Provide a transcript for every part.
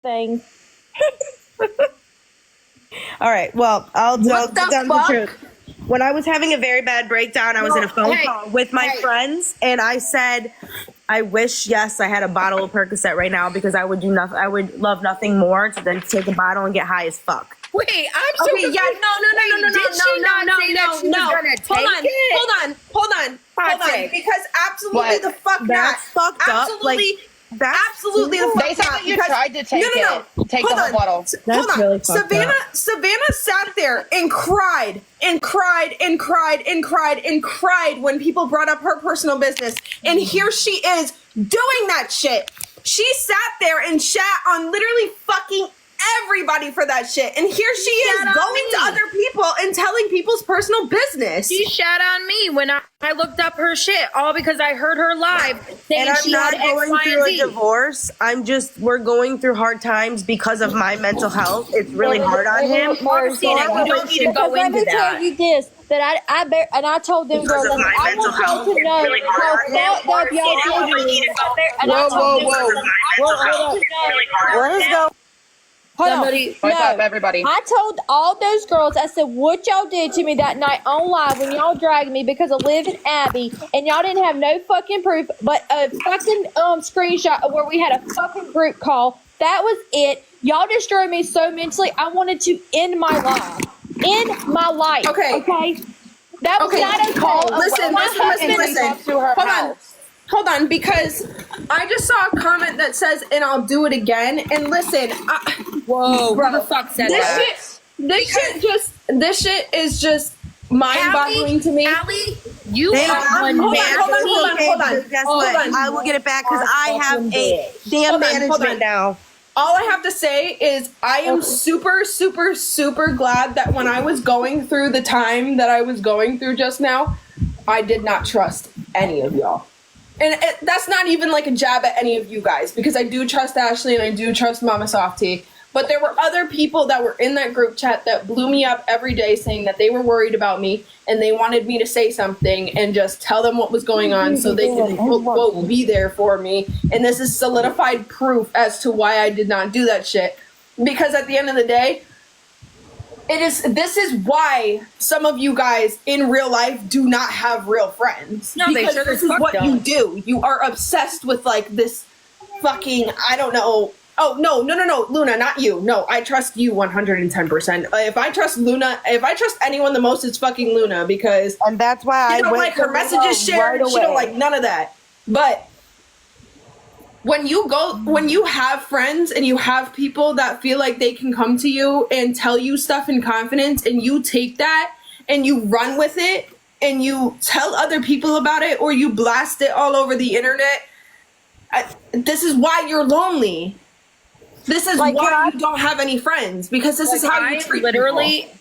thing. All right. Well, I'll What get the down to the fuck? truth. When I was having a very bad breakdown, I was in a phone call with my friends, and I said, "I wish, yes, I had a bottle of Percocet right now because I would do nothing. I would love nothing more than take a bottle and get high as fuck." Wait, I'm so Okay, yeah, no. Did she not say that she was gonna take it? Hold on. Because absolutely the fuck not. That's fucked up. Absolutely, That's absolutely the fuck They said not. that you because- tried to take take Hold the on. whole bottle. Hold on. really fucked up. Savannah sat there and cried when people brought up her personal business. And here she is doing that shit. She sat there and shat on literally fucking everybody for that shit. And here she is going to other people and telling people's personal business. She shat on me when I looked up her shit, all because I heard her live saying And I'm she not had X, going Y, through and a Z. divorce. We're going through hard times because of my mental health. It's really hard on him. Christina, you don't need to go Let into me tell that. you this, that I told them Because girls, of my I mental want y'all health, to it's know really hard how on fucked up y'all did me. And I told them, Where's go? hold on. Somebody- What's up, everybody? I told all those girls, I said, what y'all did to me that night on live when y'all dragged me because of Liv and Abby, and y'all didn't have no fucking proof, but a fucking screenshot of where we had a fucking group call. That was it. Y'all destroyed me so mentally. I wanted to end my life. End my life. Okay. That was Okay, not okay. Cole, listen. Hold Hold on, because I just saw a comment that says, and I'll do it again. And listen, Whoa, bro, who the fuck said this that? this shit is just mind-boggling to me. Allie, you Hold are on, one hold man. on. Guess Hold what? on. I will get it back because I have a damn Hold on, management now. All I have to say is I am super, super, super glad that when I was going through the time that I was going through just now, I did not trust any of y'all. And that's not even like a jab at any of you guys, because I do trust Ashley and I do trust Mama Softy. But there were other people that were in that group chat that blew me up every day saying that they were worried about me and they wanted me to say something and just tell them what was going on so they could, quote, quote, be there for me. And this is solidified proof as to why I did not do that shit. Because at the end of the day, this is why some of you guys in real life do not have real friends. No, they because sure this as is fuck what don't. you do. You are obsessed with like this fucking, I don't know. Oh, no, Luna, not you. No, I trust you 110%. If I trust anyone the most, it's fucking Luna, because And that's why you don't like her messages shared. She don't like none of that. But when you have friends and you have people that feel like they can come to you and tell you stuff in confidence, and you take that and you run with it and you tell other people about it, or you blast it all over the internet, this is why you're lonely. This is Like, why you don't have any friends, because this is how you I treat literally people.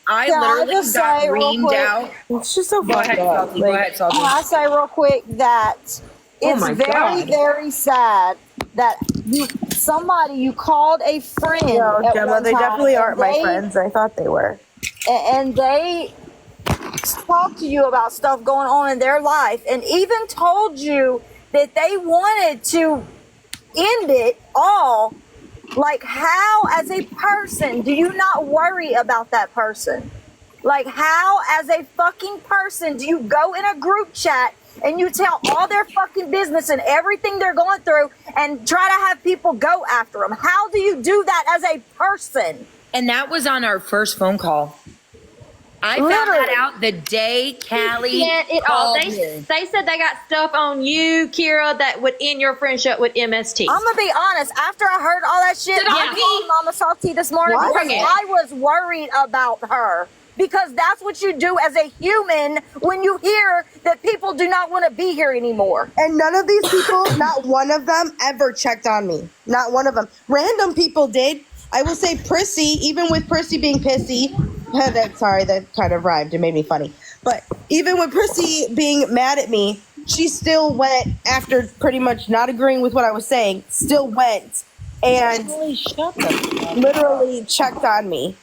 just got say real reamed quick? out. It's just so Go ahead, fucked up. Salty. Go ahead, Salty. Can I say real quick that it's my very, God. very sad that you called a friend No, at Gemma, one they time, definitely and aren't my friends. I thought they were. and they talked to you about stuff going on in their life, and even told you that they wanted to end it all. Like, how, as a person, do you not worry about that person? Like, how, as a fucking person, do you go in a group chat and you tell all their fucking business and everything they're going through and try to have people go after them? How do you do that as a person? And that was on our first phone call. I found Literally. that out the day Callie They called me. said they got stuff on you, Kira, that would end your friendship with MST. I'm gonna be honest. After I heard all that shit, I called Mama Salty this morning What? because I was worried about her. Because that's what you do as a human when you hear that people do not want to be here anymore. And none of these people, not one of them, ever checked on me. Not one of them. Random people did. I will say Prissy, even with Prissy being pissy, that kind of rhymed. It made me funny. But even with Prissy being mad at me, she still went, after pretty much not agreeing with what I was saying, still went and literally checked on me.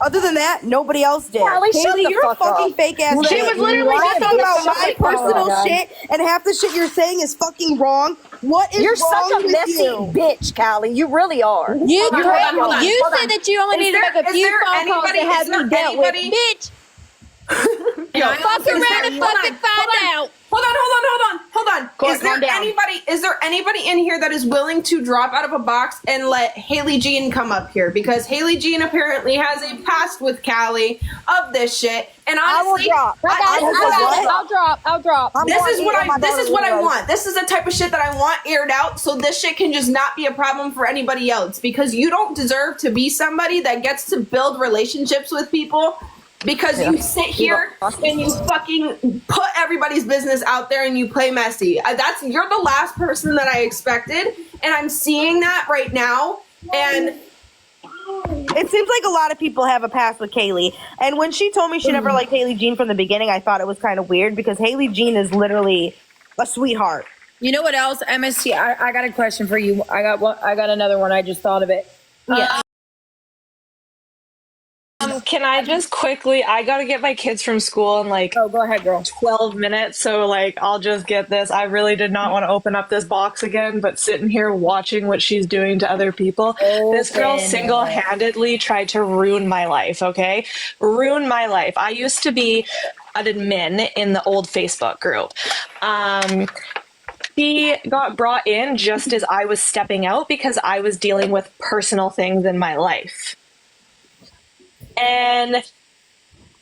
Other than that, nobody else did. Callie, shut the you're a fuck fucking up. fake ass. She bitch. was literally You're just talking on about the my subject. Oh personal my God. shit, and half the shit you're saying is fucking wrong. What is You're wrong such a with messy you? bitch, Callie. You really are. You Hold on, hold on, you hold said on. that you only Is need to there- make a is few there phone calls to anybody- have is there me dealt with. anybody- Bitch, Yo, fuck around and fucking find out. Hold on. Court, Is there calm down. anybody in here that is willing to drop out of a box and let Haley Jean come up here? Because Haley Jean apparently has a past with Callie of this shit. And I will honestly, drop. I'll drop. I'm this going is to what eat my this is what I daughter's want. This is the type of shit that I want aired out, so this shit can just not be a problem for anybody else. Because you don't deserve to be somebody that gets to build relationships with people. Because you sit here and you fucking put everybody's business out there and you play messy. You're the last person that I expected, and I'm seeing that right now. And It seems like a lot of people have a past with Kaylee. And when she told me she never liked Haley Jean from the beginning, I thought it was kind of weird because Haley Jean is literally a sweetheart. You know what else, MST? I got a question for you. I got another one. I just thought of it. Yeah. Can I just quickly, I gotta get my kids from school in like Oh, go ahead, girl. 12 minutes, so like I'll just get this. I really did not want to open up this box again, but sitting here watching what she's doing to other people, this girl Open it. single-handedly tried to ruin my life, okay? Ruin my life. I used to be an admin in the old Facebook group. She got brought in just as I was stepping out because I was dealing with personal things in my life. And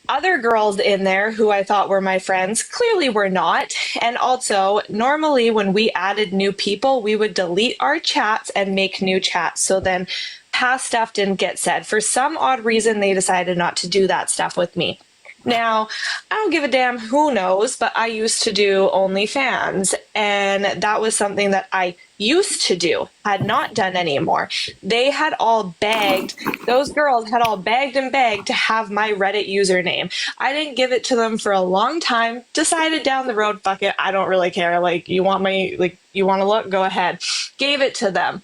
other girls in there who I thought were my friends clearly were not. And also, normally when we added new people, we would delete our chats and make new chats. So then past stuff didn't get said. For some odd reason, they decided not to do that stuff with me. Now, I don't give a damn who knows, but I used to do OnlyFans, and that was something that I used to do, had not done anymore. They had all begged, those girls had all begged and begged to have my Reddit username. I didn't give it to them for a long time, decided down the road, fuck it, I don't really care. Like, you want to look, go ahead. Gave it to them.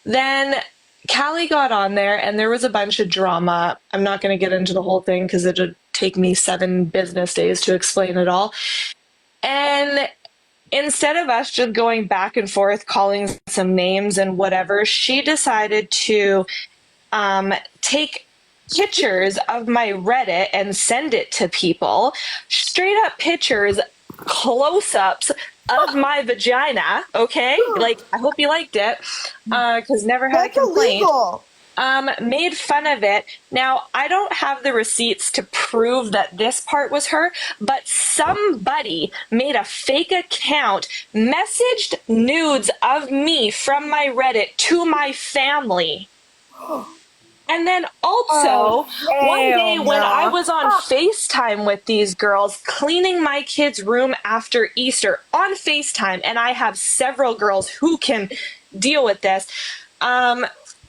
Then Callie got on there and there was a bunch of drama. I'm not going to get into the whole thing because it would take me 7 business days to explain it all. And instead of us just going back and forth, calling some names and whatever, she decided to take pictures of my Reddit and send it to people. Straight up pictures, close-ups of my vagina, okay? Like, I hope you liked it, because never had That's a complaint. illegal. Made fun of it. Now, I don't have the receipts to prove that this part was her, but somebody made a fake account, messaged nudes of me from my Reddit to my family. And then also, one day when I was on FaceTime with these girls, cleaning my kids' room after Easter on FaceTime, and I have several girls who can deal with this,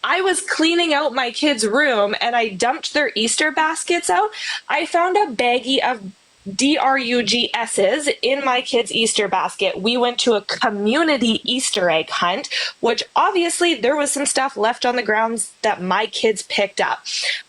I was cleaning out my kids' room and I dumped their Easter baskets out. I found a baggie of DRUGS's in my kids' Easter basket. We went to a community Easter egg hunt, which obviously there was some stuff left on the grounds that my kids picked up.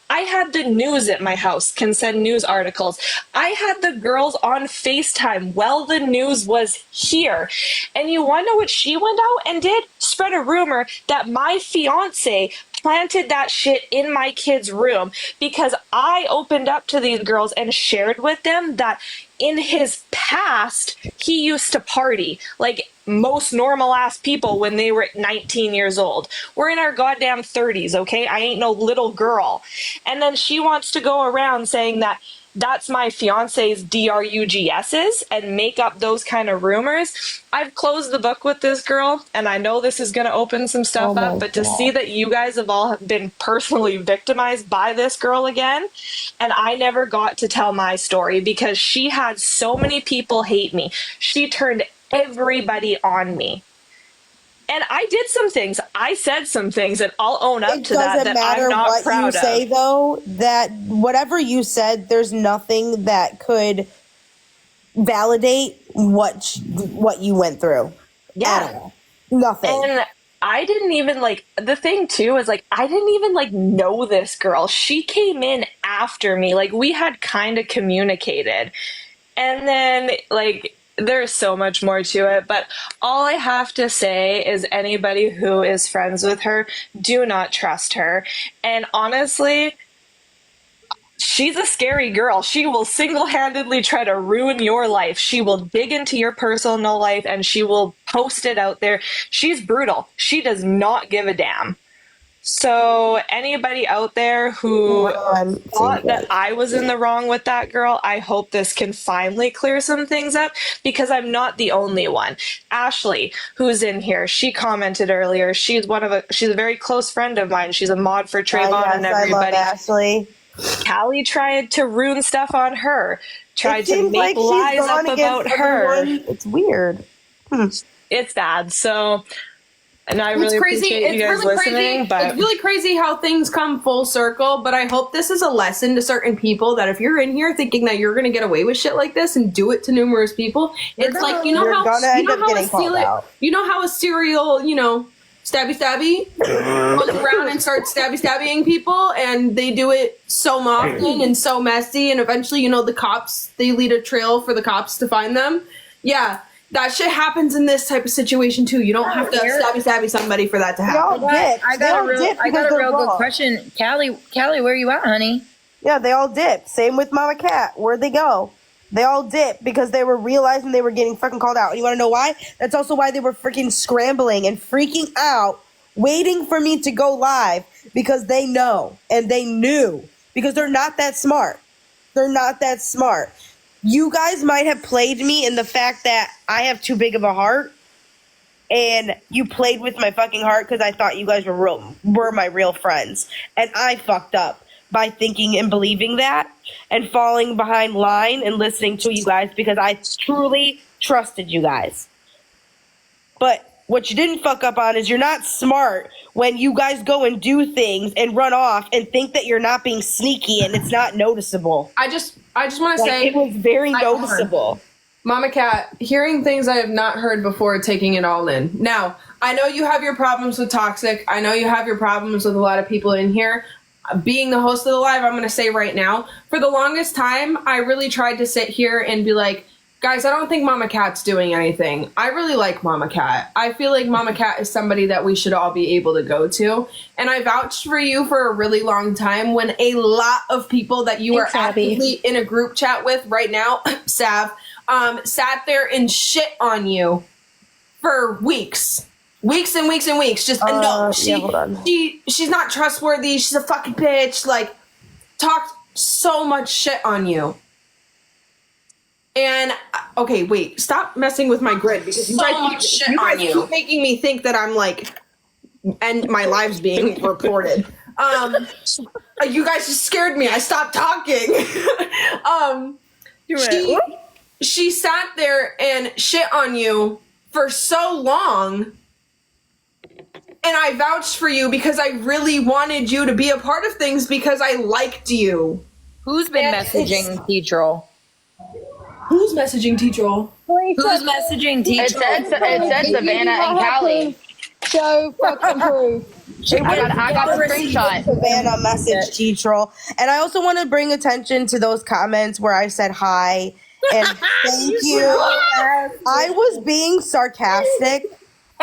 I had the news at my house, can send news articles. I had the girls on FaceTime while the news was here. And you want to know what she went out and did? Spread a rumor that my fiance planted that shit in my kid's room because I opened up to these girls and shared with them that in his past, he used to party like most normal ass people when they were 19 years old. We're in our goddamn 30s, okay? I ain't no little girl. And then she wants to go around saying that that's my fiance's DRUGS's and make up those kind of rumors. I've closed the book with this girl, and I know this is going to open some stuff up, but to see that you guys have all been personally victimized by this girl again, and I never got to tell my story because she had so many people hate me. She turned everybody on me. And I did some things. I said some things, and I'll own up to that I'm not proud of. It doesn't matter what you say, though, that whatever you said, there's nothing that could validate what you went through. Yeah. At all. Nothing. And I didn't even like, the thing too is like, I didn't even like know this girl. She came in after me. Like, we had kind of communicated. And then, like, there's so much more to it. But all I have to say is anybody who is friends with her, do not trust her. And honestly, she's a scary girl. She will single-handedly try to ruin your life. She will dig into your personal life and she will post it out there. She's brutal. She does not give a damn. So anybody out there who thought that I was in the wrong with that girl, I hope this can finally clear some things up, because I'm not the only one. Ashley, who's in here, she commented earlier. She's a very close friend of mine. She's a mod for Trayvon and everybody. I love Ashley. Callie tried to ruin stuff on her. Tried It to seems make like she's lies gone up about against her. everyone. It's weird. It's bad. So, and I really appreciate you guys listening. But it's really crazy how things come full circle. But I hope this is a lesson to certain people that if you're in here thinking that you're going to get away with shit like this and do it to numerous people, it's like, you know You're how gonna end up getting called serial, out. you know how a serial, you know, stabby goes around and starts stabbying people, and they do it so often and so messy, and eventually, you know, the cops, they lead a trail for the cops to find them. Yeah. That shit happens in this type of situation too. You don't have to stabby somebody for that to They all happen. dip. I They all got a real, dip I got because a they're real good wrong. question. Callie, where you at, honey? Yeah, they all dip. Same with Mama Cat. Where'd they go? They all dip because they were realizing they were getting fucking called out. And you want to know why? That's also why they were freaking scrambling and freaking out, waiting for me to go live, because they know and they knew, because they're not that smart. They're not that smart. You guys might have played me in the fact that I have too big of a heart, and you played with my fucking heart because I thought you guys were my real friends, and I fucked up by thinking and believing that and falling behind line and listening to you guys because I truly trusted you guys. But what you didn't fuck up on is you're not smart when you guys go and do things and run off and think that you're not being sneaky and it's not noticeable. I just want to Like, say, it was very noticeable. Mama Cat, hearing things I have not heard before, taking it all in. Now, I know you have your problems with Toxic. I know you have your problems with a lot of people in here. Being the host of the live, I'm going to say right now, for the longest time, I really tried to sit here and be like, guys, I don't think Mama Cat's doing anything. I really like Mama Cat. I feel like Mama Cat is somebody that we should all be able to go to. And I vouched for you for a really long time when a lot of people that you are actively in a group chat with right now, Sav, sat there and shit on you for weeks. Weeks and weeks and weeks. Just, no, she's not trustworthy. She's a fucking bitch. Like, talked so much shit on you. And okay, wait, stop messing with my grid because you guys keep making me think that I'm like, and my live's being recorded. You guys just scared me. I stopped talking. She sat there and shit on you for so long, and I vouched for you because I really wanted you to be a part of things because I liked you. Who's been messaging T-Troll? Who's messaging T-Troll? Who's messaging T-Troll? It said Savannah and Callie. Show fucking proof. I got the screenshot. Savannah message T-Troll. And I also want to bring attention to those comments where I said hi and thank you. I was being sarcastic.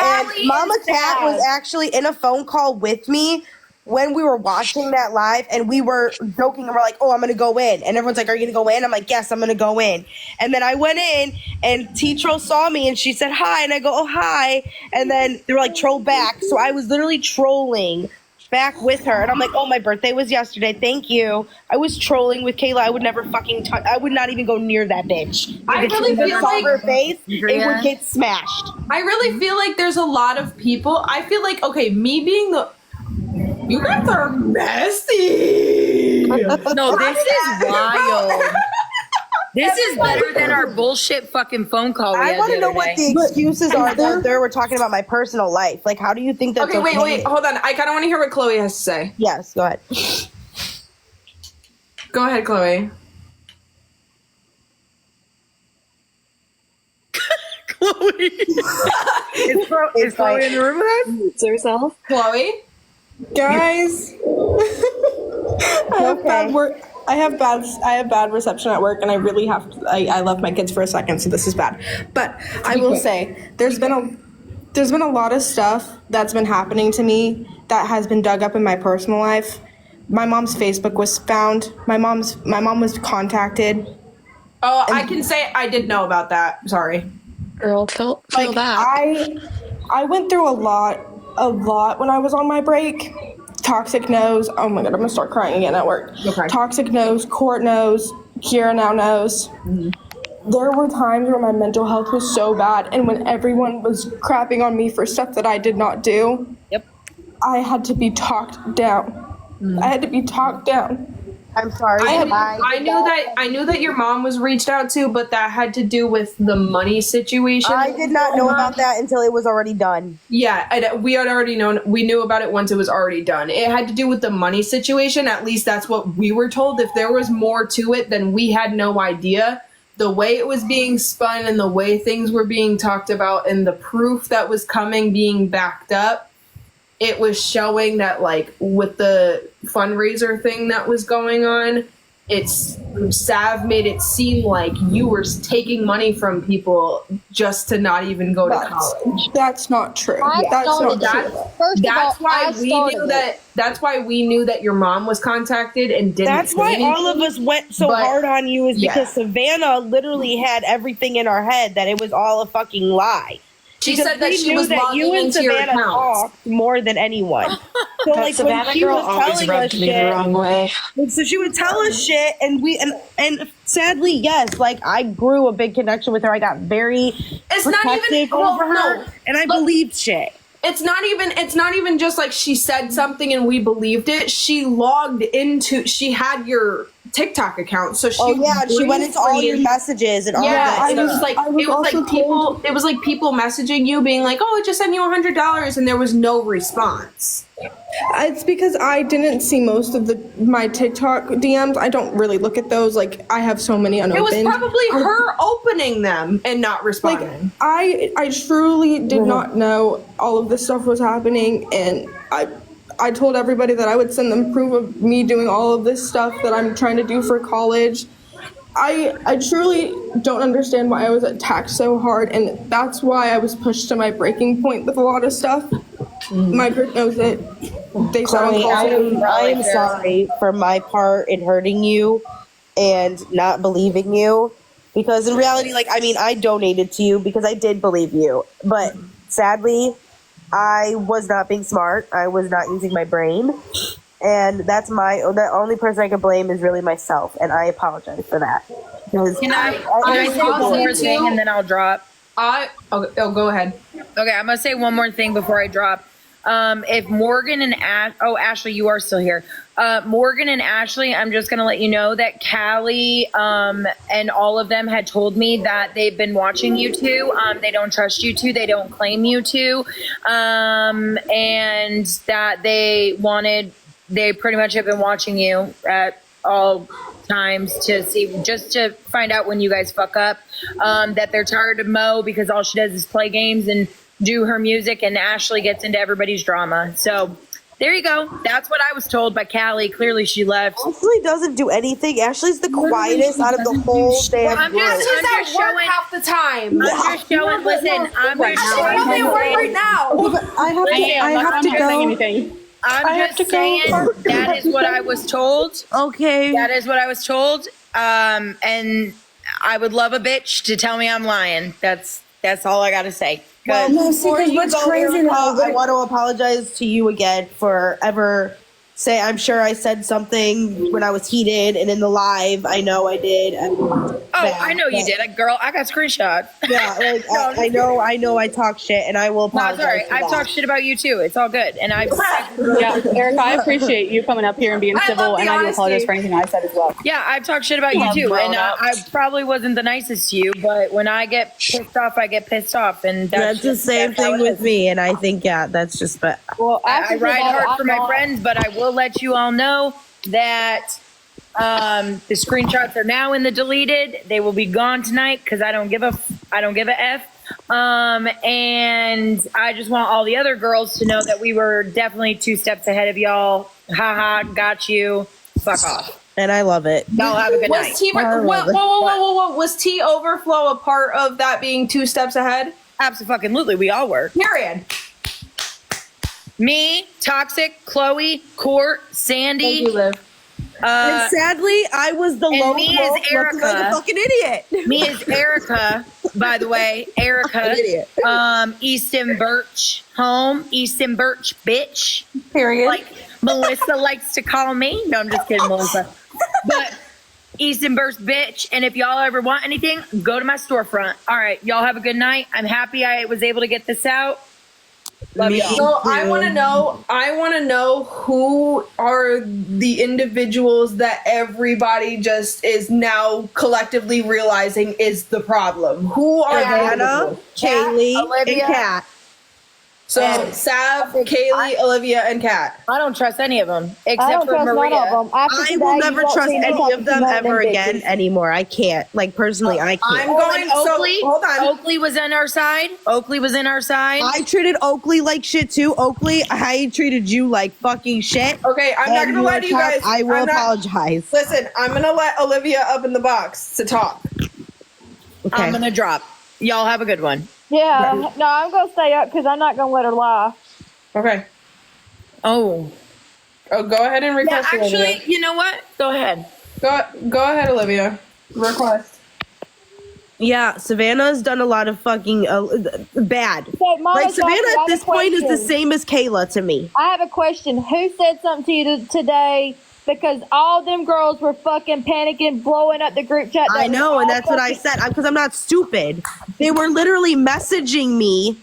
And Mama Cat was actually in a phone call with me when we were watching that live, and we were joking, and we're like, oh, I'm going to go in. And everyone's like, are you going to go in? I'm like, yes, I'm going to go in. And then I went in, and T-Troll saw me, and she said hi, and I go, oh, hi. And then they were like, troll back. So I was literally trolling back with her, and I'm like, oh, my birthday was yesterday. Thank you. I was trolling with Kayla. I would never fucking touch. I would not even go near that bitch. I really feel like her face, it would get smashed. I really feel like there's a lot of people. I feel like, okay, me being the... You guys are messy. No, this is wild. This is better than our bullshit fucking phone call we had I want to know what the excuses are out there. We're talking about my personal life. Like, how do you think that's okay? Wait, hold on. I kind of want to hear what Chloe has to say. Yes, go ahead. Go ahead, Chloe. Chloe. Is Chloe in the room with us? Herself. Chloe? Guys, I have bad work. I have bad reception at work, and I really have to. I left my kids for a second, so this is bad. But I will say, there's been a lot of stuff that's been happening to me that has been dug up in my personal life. My mom's Facebook was found. My mom was contacted. Oh, I can say I did know about that. Sorry. Girl, feel Like that. I went through a lot when I was on my break. Toxic knows. Oh my god, I'm gonna start crying again at work. Okay. Toxic knows. Court knows. Kira now knows. There were times where my mental health was so bad, and when everyone was crapping on me for stuff that I did not do, I had to be talked down. I had to be talked down. I'm sorry. I knew that your mom was reached out to, but that had to do with the money situation. I did not know about that until it was already done. Yeah, we had already known. We knew about it once it was already done. It had to do with the money situation. At least that's what we were told. If there was more to it, then we had no idea. The way it was being spun and the way things were being talked about and the proof that was coming being backed up, it was showing that, like, with the fundraiser thing that was going on, Sav made it seem like you were taking money from people just to not even go to college. That's not true. That's why we knew that your mom was contacted and didn't. That's why all of us went so hard on you, is because Savannah literally had everything in our head that it was all a fucking lie. She said that she was that logging you and into your Savannah account talked more than anyone. So like Savannah when she girl was always telling us rubbed me the shit, wrong way. so she would tell us shit, and and sadly, yes, like I grew a big connection with her. I got very protective over her, and I believed shit. It's not even just like she said something and we believed it. She had your TikTok account, so she she went into all your messages and all that. It was like people messaging you being like, "Oh, I just sent you $100," and there was no response. It's because I didn't see most of my TikTok DMs. I don't really look at those. Like, I have so many unopened. It was probably her opening them and not responding. Like, I truly did not know all of this stuff was happening, and I told everybody that I would send them proof of me doing all of this stuff that I'm trying to do for college. I truly don't understand why I was attacked so hard, and that's why I was pushed to my breaking point with a lot of stuff. My group knows it. They said I am sorry for my part in hurting you and not believing you, because in reality, like, I mean, I donated to you because I did believe you, but sadly, I was not being smart. I was not using my brain. And the only person I can blame is really myself. And I apologize for that. Can I say one more thing and then I'll drop? Go ahead. Okay, I'm going to say one more thing before I drop. If Morgan and Ashley, you are still here. Morgan and Ashley, I'm just going to let you know that Callie and all of them had told me that they've been watching you two. They don't trust you two. They don't claim you two. And that they pretty much have been watching you at all times to find out when you guys fuck up. That they're tired of Mo because all she does is play games and do her music, and Ashley gets into everybody's drama. So there you go. That's what I was told by Callie. Clearly she left. Ashley doesn't do anything. Ashley's the quietest out of the whole damn group. She's at work half the time. I'm just showing. Listen, I'm just showing. Probably at work right now. I have to go. I'm just saying that is what I was told. Okay. That is what I was told. And I would love a bitch to tell me I'm lying. That's all I got to say. Well, before you go, Erica, I want to apologize to you again for ever say, I'm sure I said something when I was heated and in the live. I know I did. I know you did. Girl, I got screenshots. Yeah, like, I know I talk shit, and I will apologize. No, sorry. I've talked shit about you too. It's all good. And Erica, I appreciate you coming up here and being civil, and I do apologize for anything I said as well. Yeah, I've talked shit about you too, and I probably wasn't the nicest to you, but when I get pissed off, I get pissed off, and that's the same thing with me. And I think that's just. But well, I ride hard for my friends, but I will let you all know that the screenshots are now in the deleted. They will be gone tonight because I don't give a F. And I just want all the other girls to know that we were definitely 2 steps ahead of y'all. Haha, got you. Fuck off. And I love it. Y'all have a good night. Was T whoa. Was T Overflow a part of that being 2 steps ahead? Absolutely, we all were. Period. Me, Toxic, Chloe, Court, Sandy. Thank you, Liv. And sadly, I was the lone me is wolf looking like a Erica. fucking idiot. Me is Erica, by the way. Erica. Idiot. Easton Birch home. Easton Birch bitch. Period. Like Melissa likes to call me. No, I'm just kidding, Melissa. But Easton Birch bitch. And if y'all ever want anything, go to my storefront. All right, y'all have a good night. I'm happy I was able to get this out. Love y'all. So I want to know who are the individuals that everybody just is now collectively realizing is the problem. Who are Savannah, the Kaylee, Olivia. and Kat. So Sav, Kaylee, Olivia, and Kat. I don't trust any of them I except don't for trust Maria. none of them. After I today, will you never won't trust see me any talking of them to none ever them again bitches. anymore. I can't. Like, personally, I can't. I'm going. And Oakley, So hold on. Oakley was on our side. Oakley was in our side. I treated Oakley like shit too. Oakley, I treated you like fucking shit. Okay, I'm not And gonna lie to you Kat, guys. I will I'm not- apologize. Listen, I'm gonna let Olivia up in the box to talk. Okay. I'm gonna drop. Y'all have a good one. Yeah, no, I'm gonna stay up because I'm not gonna let her lie. Okay. Oh, Oh, go ahead and yeah. request. Actually, Olivia. you know what? Go ahead. Go ahead, Olivia. Request. Yeah, Savannah's done a lot of fucking bad. So, Mama, Like, so I Savannah have at a this point is the question. same as Kayla to me. I have a question. Who said something to you today? Because all them girls were fucking panicking, blowing up the group chat. I know, and that's what I said. Because I'm not stupid. They were literally messaging me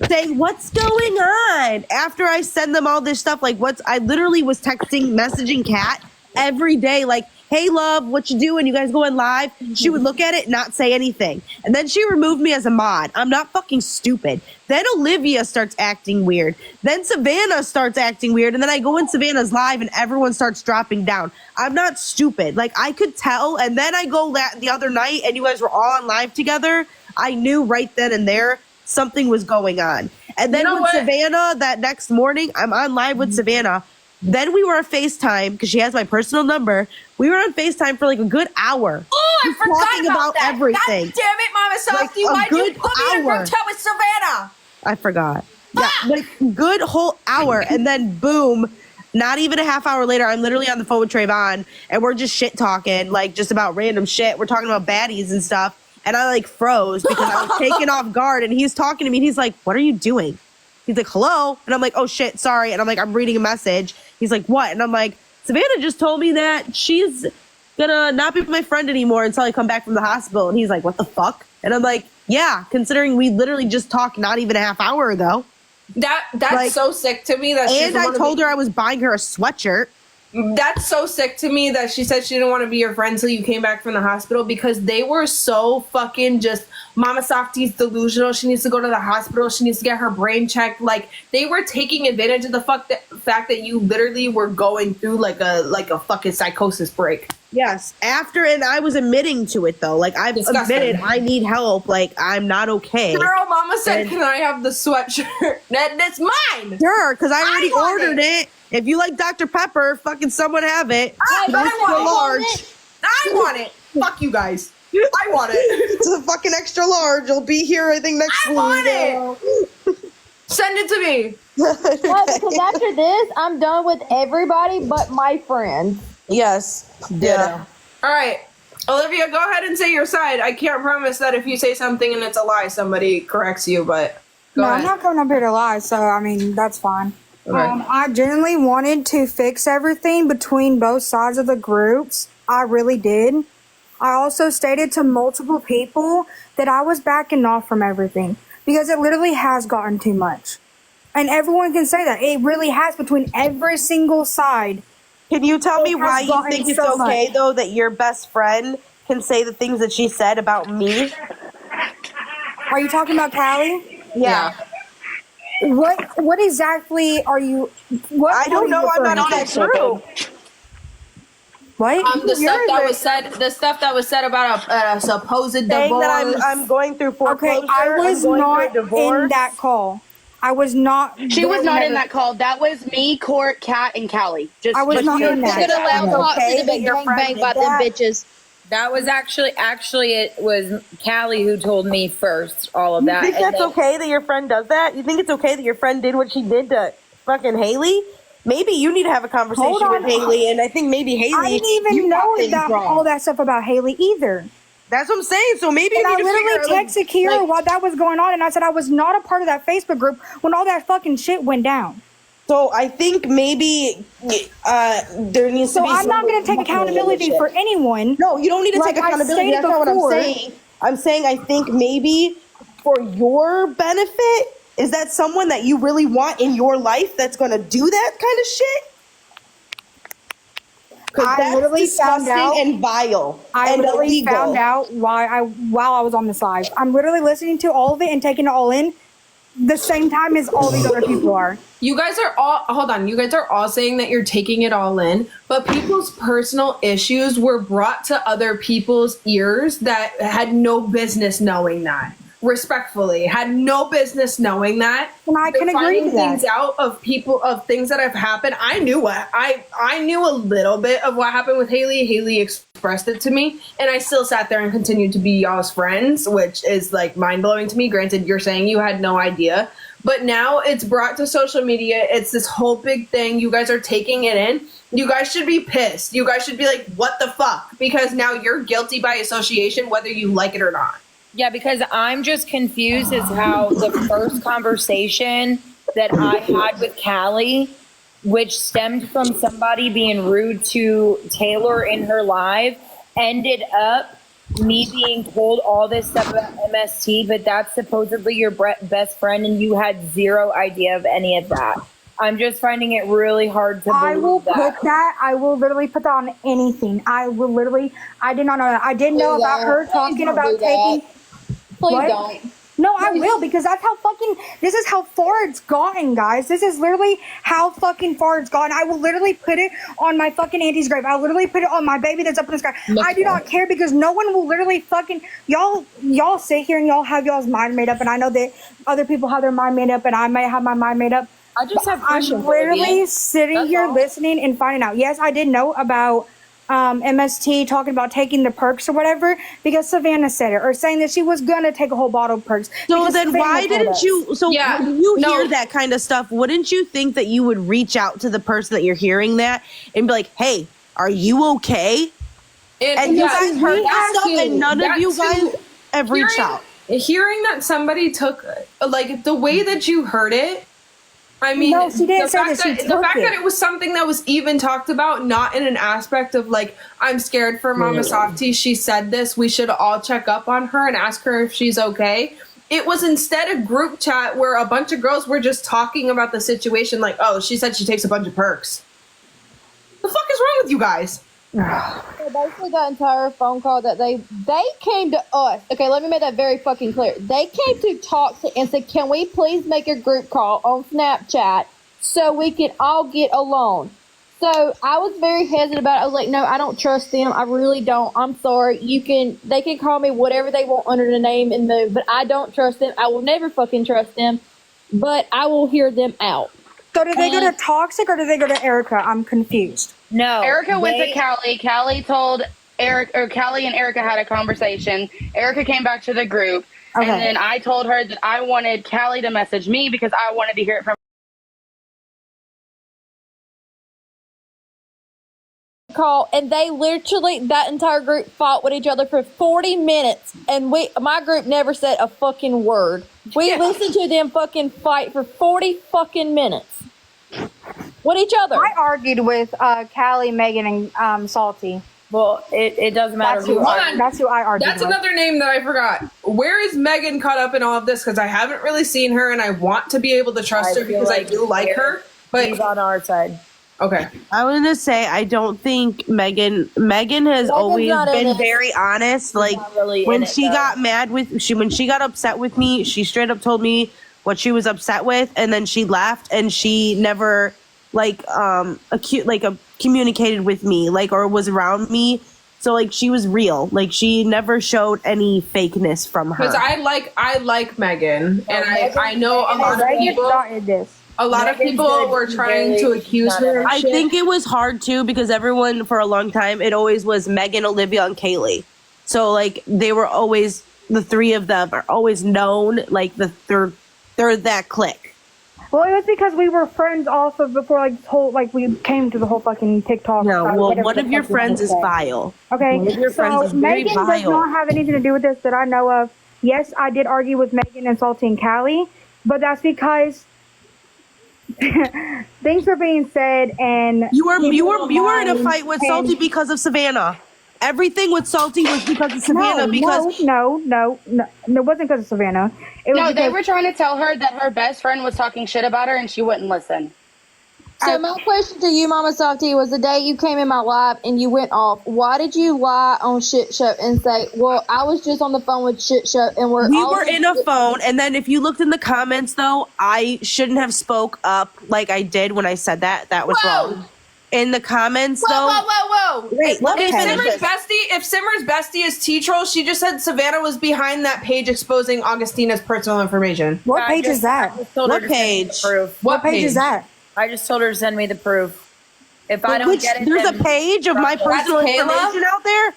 saying, "What's going on?" After I send them all this stuff, like, I literally was messaging Kat every day, like, "Hey, love, what you doing? You guys going live?" She would look at it, not say anything. And then she removed me as a mod. I'm not fucking stupid. Then Olivia starts acting weird. Then Savannah starts acting weird. And then I go in Savannah's live and everyone starts dropping down. I'm not stupid. Like, I could tell. And then I go the other night and you guys were all on live together. I knew right then and there something was going on. And then You know with what? Savannah, that next morning, I'm on live with Savannah. Then we were on FaceTime because she has my personal number. We were on FaceTime for like a good hour. Oh, I Just forgot talking about that. everything. God damn it, Mama Softy. Like a Why'd you good put me in a hour. group chat with Savannah? I forgot. Yeah, like good whole hour, and then boom, not even a half hour later, I'm literally on the phone with Trayvon, and we're just shit talking, like just about random shit. We're talking about baddies and stuff, and I like froze because I was taken off guard, and he's talking to me, and he's like, "What are you doing?" He's like, "Hello," and I'm like, "Oh shit, sorry," and I'm like, "I'm reading a message." He's like, "What?" And I'm like, "Savannah just told me that she's gonna not be my friend anymore until I come back from the hospital," and he's like, "What the fuck?" And I'm like, "Yeah, considering we literally just talked not even a half hour ago." That's Like- so sick to me that And I told her I was buying her a sweatshirt. That's so sick to me that she said she didn't want to be your friend till you came back from the hospital, because they were so fucking just, Mama Softy's delusional. She needs to go to the hospital. She needs to get her brain checked. Like, they were taking advantage of the fact that you literally were going through like a fucking psychosis break. Yes, after, and I was admitting to it though. Like, I've Disgusting. admitted I need help. Like, I'm not okay. Girl, Mama said, And- "Can I have the sweatshirt?" That's mine. Sure, because I already want ordered it. If you like Dr. Pepper, fucking someone have it. I Extra large. I want it. Fuck you guys. I want it. It's a fucking extra large. It'll be here, I think, next I week. want it. Send it to me. No, because after this, I'm done with everybody but my friends. Yes. Yeah. All right. Olivia, go ahead and say your side. I can't promise that if you say something and it's a lie, somebody corrects you, but go No, ahead. I'm not coming up here to lie, so I mean that's fine. Okay. I genuinely wanted to fix everything between both sides of the groups. I really did. I also stated to multiple people that I was backing off from everything because it literally has gotten too much. And everyone can say that. It really has between every single side. Can you tell me It has why you gotten think it's so okay, much. though, that your best friend can say the things that she said about me? Are you talking about Callie? Yeah. What exactly are you? What I don't point are know. you I'm not referring on to? that group. What? The stuff that was said about a supposed Saying divorce. that I'm going through foreclosure. Okay, I was I'm going not through a divorce. in that call. I was not. She was not in that call. That was me, Court, Kat, and Callie. I was not in that. Could allow It's Toxic okay to that be your bang friend bang did about them that. bitches. That was actually it was Callie who told me first all of that. You think and that's then- okay that your friend does that? You think it's okay that your friend did what she did to fucking Haley? Maybe you need to have a conversation Hold on. with Haley, and I think maybe Haley. I didn't even you got know things that wrong. all that stuff about Haley either. That's what I'm saying. So maybe And you I need to figure literally out, texted Kira while that was going on, and I said I was not a part of that Facebook group when all that fucking shit went down. So I think maybe there needs to So be. I'm not going to take some accountability shit. for anyone. No, you don't need to Like take I accountability. stated That's not what I'm before. saying. I'm saying I think maybe for your benefit is that someone that you really want in your life that's going to do that kind of shit. Because I that's literally found disgusting out- and vile I and literally illegal. found out while I was on this live. I'm literally listening to all of it and taking it all in the same time as all these other people are. You guys are all hold on. You guys are all saying that you're taking it all in, but people's personal issues were brought to other people's ears that had no business knowing that. Respectfully, had no business knowing that. And I can They're agree finding with that. things out of people of things that have happened. I knew I knew a little bit of what happened with Haley. Haley expressed it to me, and I still sat there and continued to be y'all's friends, which is like mind blowing to me. Granted, you're saying you had no idea. But now it's brought to social media. It's this whole big thing. You guys are taking it in. You guys should be pissed. You guys should be like, what the fuck? Because now you're guilty by association, whether you like it or not. Yeah, because I'm just confused as how the first conversation that I had with Callie, which stemmed from somebody being rude to Taylor in her live, ended up me being told all this stuff about MST, but that's supposedly your best friend and you had zero idea of any of that. I'm just finding it really hard to believe I will that. put that. I will literally put that on anything. I will literally. I did not know that. I didn't know about her talking about taking. Please What? don't. No, I will because that's how fucking. This is how far it's gotten, guys. This is literally how fucking far it's gotten. I will literally put it on my fucking auntie's grave. I'll literally put it on my baby that's up in the sky. I do not care because no one will literally fucking y'all sit here and y'all have y'all's mind made up, and I know that other people have their mind made up, and I might have my mind made up. I just have I'm questions. literally Olivia. sitting That's here all. listening and finding out. Yes, I did know about MST talking about taking the perks or whatever because Savannah said it, or saying that she was gonna take a whole bottle of perks. So because then Savannah why told didn't us. you? So Yeah, when you no. hear that kind of stuff, wouldn't you think that you would reach out to the person that you're hearing that and be like, "Hey, are you okay?" And you guys heard that stuff, and none of you guys have reached out. Hearing that somebody took, like, the way that you heard it, I mean, No, she didn't the say fact that she the took fact it. that it was something that was even talked about, not in an aspect of like, I'm scared for Mama Softy. She said this. We should all check up on her and ask her if she's okay. It was instead a group chat where a bunch of girls were just talking about the situation, like, oh, she said she takes a bunch of perks. The fuck is wrong with you guys? So basically, that entire phone call that they came to us. Okay, let me make that very fucking clear. They came to Toxic and said, "Can we please make a group call on Snapchat so we can all get along?" So I was very hesitant about it. I was like, "No, I don't trust them. I really don't. I'm sorry. They can call me whatever they want under the name and move, but I don't trust them. I will never fucking trust them. But I will hear them out." So did they go to Toxic or did they go to Erica? I'm confused. No. Erica went they- to Callie. Callie told Eric, or Callie and Erica had a conversation. Erica came back to the group, Okay. and then I told her that I wanted Callie to message me because I wanted to hear it from Call, and they literally, that entire group fought with each other for 40 minutes, and my group never said a fucking word. We listened to them fucking fight for 40 fucking minutes with each other. I argued with Callie, Megan, and Salty. Well, it doesn't matter who. That's who I argued That's with. another name that I forgot. Where is Megan caught up in all of this? Because I haven't really seen her, and I want to be able to trust her feel because I like do like her. But He's on our side. okay, I was gonna say I don't think Megan has always not in been it. very honest. Like not really when in it, she though. got mad with when she got upset with me, she straight up told me what she was upset with, and then she left, and she never communicated with me, like, or was around me. So like she was real. Like she never showed any fakeness from her. Because I like Megan, and I know a lot of people. A lot of people were trying to accuse her. I think it was hard too because everyone for a long time it always was Megan, Olivia, and Kaylee. So like they were always the three of them are always known like they're that clique. Well, it was because we were friends also before like whole like we came to the whole fucking TikTok. No, well, whatever one the of your fuck you wanna friends is say. vile. Okay, One of your friends so is very Megan does vile. not have anything to do with this that I know of. Yes, I did argue with Megan and Salty and Callie, but that's because things were being said and You were in a fight with Salty because of Savannah. Everything with Salty was because of Savannah. No, it wasn't because of Savannah. It was No, they because- were trying to tell her that her best friend was talking shit about her and she wouldn't listen. So my question to you, Mama Softy, was the day you came in my live and you went off. Why did you lie on Shit Show and say, "Well, I was just on the phone with Shit Show and we were in a phone, and then if you looked in the comments, though, I shouldn't have spoke up like I did when I said that. That was wrong. In the comments, though. Whoa! Wait, let me if finish Simmer's bestie is T-Troll, she just said Savannah was behind that page exposing Augustina's personal information. What page is that? What page? What page is that? I just told her to send me the proof. If I don't get it, there's then a page of my personal information out there.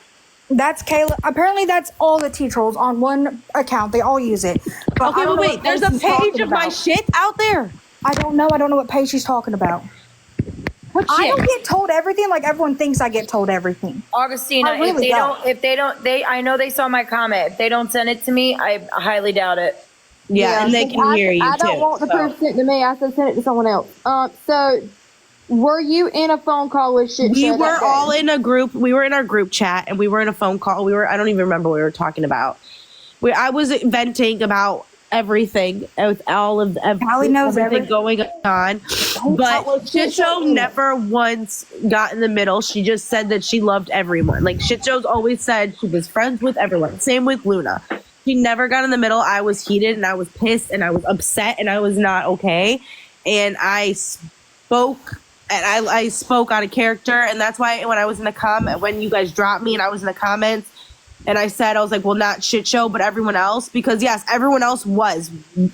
That's Kayla. Apparently, that's all the T-Trolls on one account. They all use it. But Okay, I don't but know wait, what there's a she's page talking of my about. shit out there. I don't know. I don't know what page she's talking about. I don't get told everything like everyone thinks I get told everything. Augustina, I really if they don't, I know they saw my comment. If they don't send it to me, I highly doubt it. Yeah, and they can hear you I don't too. want the proof sent to me. I said send it to someone else. So were you in a phone call with Shit We Show were that day? all in a group. We were in our group chat, and we were in a phone call. I don't even remember what we were talking about. I was venting about everything with all of Callie knows everything going on. But Shit Show never once got in the middle. She just said that she loved everyone. Like Shit Show's always said she was friends with everyone. Same with Luna. She never got in the middle. I was heated and I was pissed and I was upset and I was not okay. And I spoke and I spoke out of character. And that's why when I was in the comment, when you guys dropped me and I was in the comments, and I said, I was like, well, not Shit Show, but everyone else. Because, yes, everyone else was.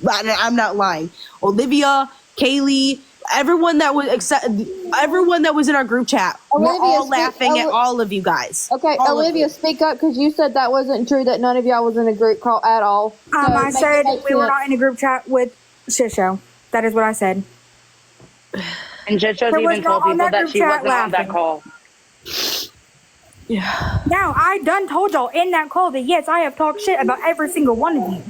I'm not lying. Olivia, Kaylee, everyone that was in our group chat. We're all laughing at all of you guys. Okay, All of Olivia, you. speak up because you said that wasn't true, that none of y'all was in a group call at all. So I make it said make we were sense. not in a group chat with Shit Show. That is what I said. And Shit Show's There was even told not on people that that group she chat wasn't on that laughing. call. Yeah. Now, I done told y'all in that call that yes, I have talked shit about every single one of you.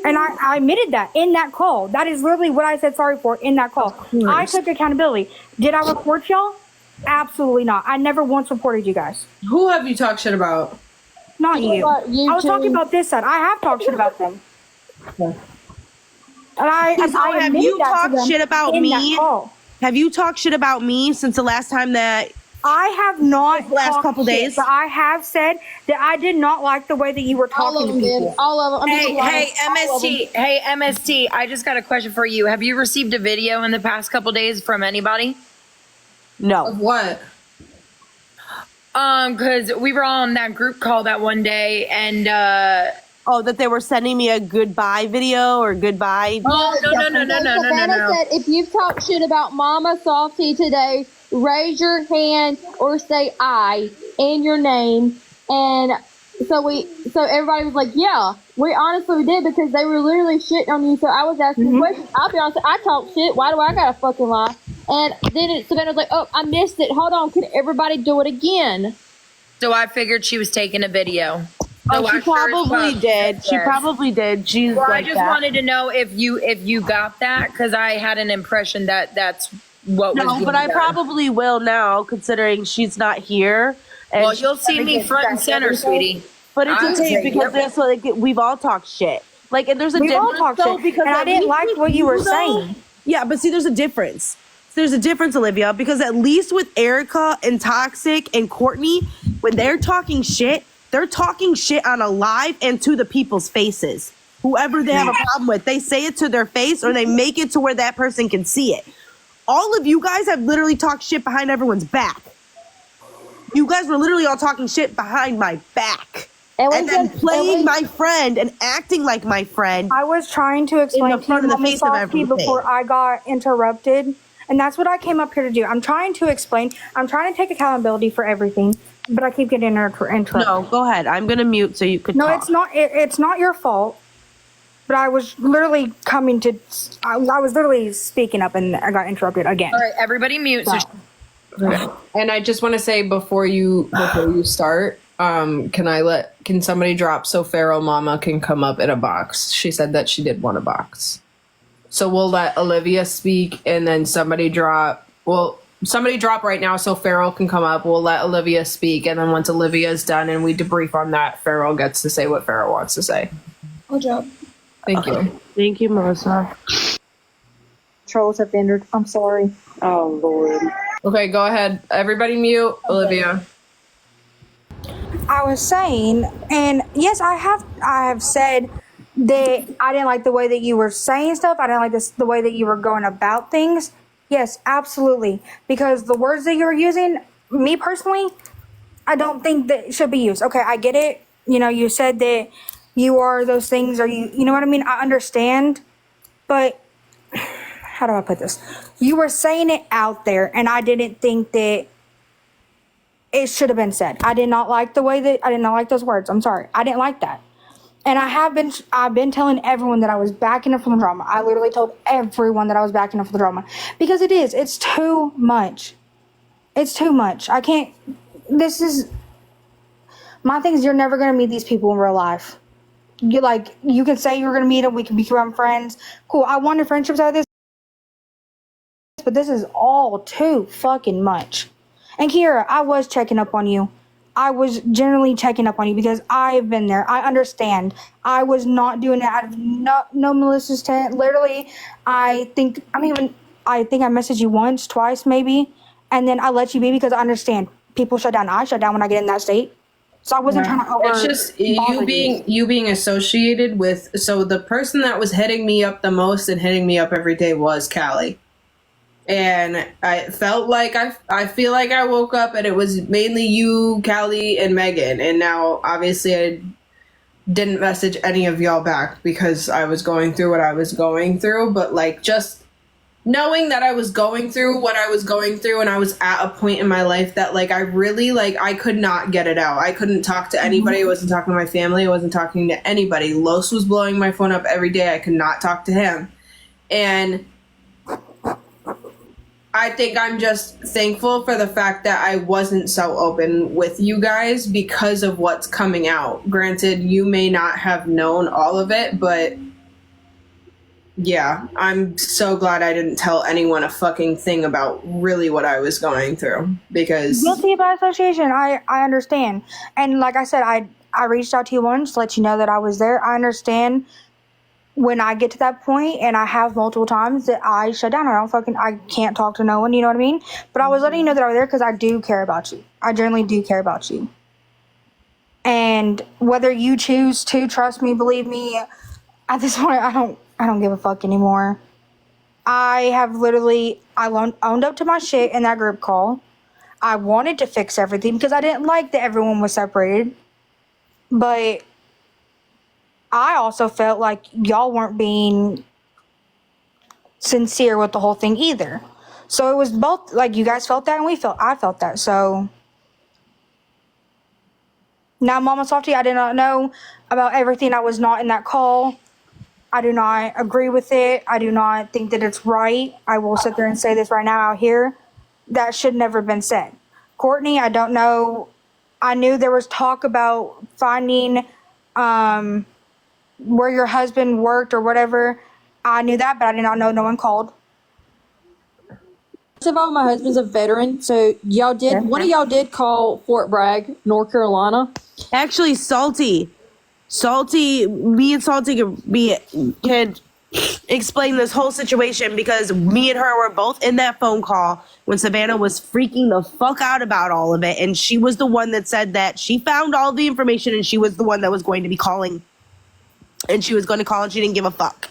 And I admitted that in that call. That is literally what I said sorry for in that call. I took accountability. Did I report y'all? Absolutely not. I never once reported you guys. Who have you talked shit about? Not you. about you I was talking two? about this side. I have talked shit about them. And I have admitted you that to talked them shit about in me? that call. Have you talked shit about me since the last time that I have not last talked couple shit, days? but I have said that I did not like the way that you were All talking of to them did. people. All of them. Hey, MST, I just got a question for you. Have you received a video in the past couple days from anybody? no? What? Because we were on that group call that one day, and Oh, that they were sending me a goodbye video or goodbye. no. Savannah said, if you've talked shit about Mama Softy today, raise your hand or say I in your name. And so everybody was like, yeah, we honestly did because they were literally shitting on you. So I was asking questions. I'll be honest, I talk shit. Why do I gotta fucking lie? And then Savannah was like, oh, I missed it. Hold on, can everybody do it again? So I figured she was taking a video. Oh, So she I sure as probably fuck did. She yes. probably did. She's Well, like I just that. wanted to know if you got that, because I had an impression that that's what was No, being but I done. probably will now, considering she's not here. And Well, she's you'll see gonna me get front and back center, everything. sweetie. But it's I'm okay saying, because yep. that's what, like, we've all talked shit. Like, and there's a We've all difference talked though, shit, because and I at didn't least like with what you were though- saying. Yeah, but see, there's a difference. There's a difference, Olivia, because at least with Erica and Toxic and Courtney, when they're talking shit on a live and to the people's faces. Whoever they have a problem with, they say it to their face or they make it to where that person can see it. all of you guys have literally talked shit behind everyone's back. You guys were literally all talking shit behind my back. And then playing my friend and acting like my friend. I was trying to explain to you, Mama Softy, before I got interrupted. And that's what I came up here to do. I'm trying to explain. I'm trying to take accountability for everything. But I keep getting interrupted. No, go ahead. I'm going to mute so you could talk. No, it's not. It's not your fault. But I was literally coming to. I was literally speaking up and I got interrupted again. All right, everybody mute. So And I just want to say before you start, can somebody drop so Pharaoh Mama can come up in a box? She said that she did want a box. So we'll let Olivia speak and then somebody drop right now so Pharaoh can come up. We'll let Olivia speak and then once Olivia's done and we debrief on that, Pharaoh gets to say what Pharaoh wants to say. Good job. Thank you. Thank you, Melissa. Trolls have entered. I'm sorry. Oh, Lord. Okay, go ahead. Everybody mute Olivia. I was saying, and yes, I have said that I didn't like the way that you were saying stuff. I didn't like the way that you were going about things. Yes, absolutely. Because the words that you were using, me personally, I don't think that should be used. Okay, I get it. You know, you said that you are those things, or you know what I mean? I understand. But how do I put this? You were saying it out there, and I didn't think that it should have been said. I did not like those words. I'm sorry. I didn't like that. And I've been telling everyone that I was backing up from the drama. I literally told everyone that I was backing up for the drama. Because it's too much. It's too much. My thing is, you're never going to meet these people in real life. You can say you're going to meet them. We can become friends. Cool. I wanted friendships out of this. But this is all too fucking much. And Kiera, I was checking up on you. I was generally checking up on you because I've been there. I understand. I was not doing it out of no malicious intent. Literally, I think I messaged you once, twice maybe, and then I let you be because I understand. People shut down. I shut down when I get in that state. So I wasn't trying to It's just you being associated with. So the person that was hitting me up the most and hitting me up every day was Callie. And I felt like I feel like I woke up and it was mainly you, Callie, and Megan. And now, obviously, I didn't message any of y'all back because I was going through what I was going through. But, just knowing that I was going through what I was going through and I was at a point in my life that, I really, I could not get it out. I couldn't talk to anybody. I wasn't talking to my family. I wasn't talking to anybody. Los was blowing my phone up every day. I could not talk to him. And I think I'm just thankful for the fact that I wasn't so open with you guys because of what's coming out. Granted, you may not have known all of it, but yeah, I'm so glad I didn't tell anyone a fucking thing about really what I was going through because guilty by association. I understand. And like I said, I reached out to you once to let you know that I was there. I understand when I get to that point, and I have multiple times that I shut down. I can't talk to no one, you know what I mean? But I was letting you know that I was there because I do care about you. I generally do care about you. And whether you choose to trust me, believe me, at this point, I don't give a fuck anymore. I have literally, owned up to my shit in that group call. I wanted to fix everything because I didn't like that everyone was separated. But I also felt like y'all weren't being sincere with the whole thing either. So it was both, you guys felt that and I felt that. So now, Mama Softy, I did not know about everything. I was not in that call. I do not agree with it. I do not think that it's right. I will sit there and say this right now out here. That should never have been said. Courtney, I don't know. I knew there was talk about finding where your husband worked or whatever. I knew that, but I did not know no one called. First of all, my husband's a veteran, so one of y'all did call Fort Bragg, North Carolina. Actually, me and Salty could explain this whole situation because me and her were both in that phone call when Savannah was freaking the fuck out about all of it. And she was the one that said that she found all the information and she was the one that was going to be calling. And she was going to call and she didn't give a fuck.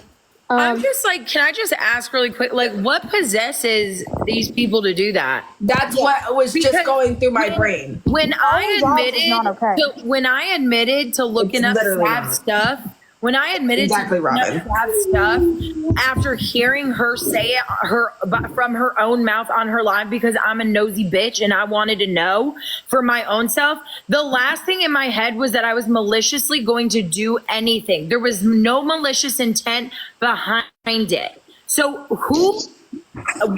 I'm just like, can I just ask really quick, like, what possesses these people to do that? That's what was just Because going through my brain. When I Rob is admitted, not okay. when I admitted to looking It's up literally sad not. stuff, when I admitted Exactly, to looking Robin. up sad stuff after hearing her say it from her own mouth on her live, because I'm a nosy bitch and I wanted to know for my own self, the last thing in my head was that I was maliciously going to do anything. There was no malicious intent behind it. So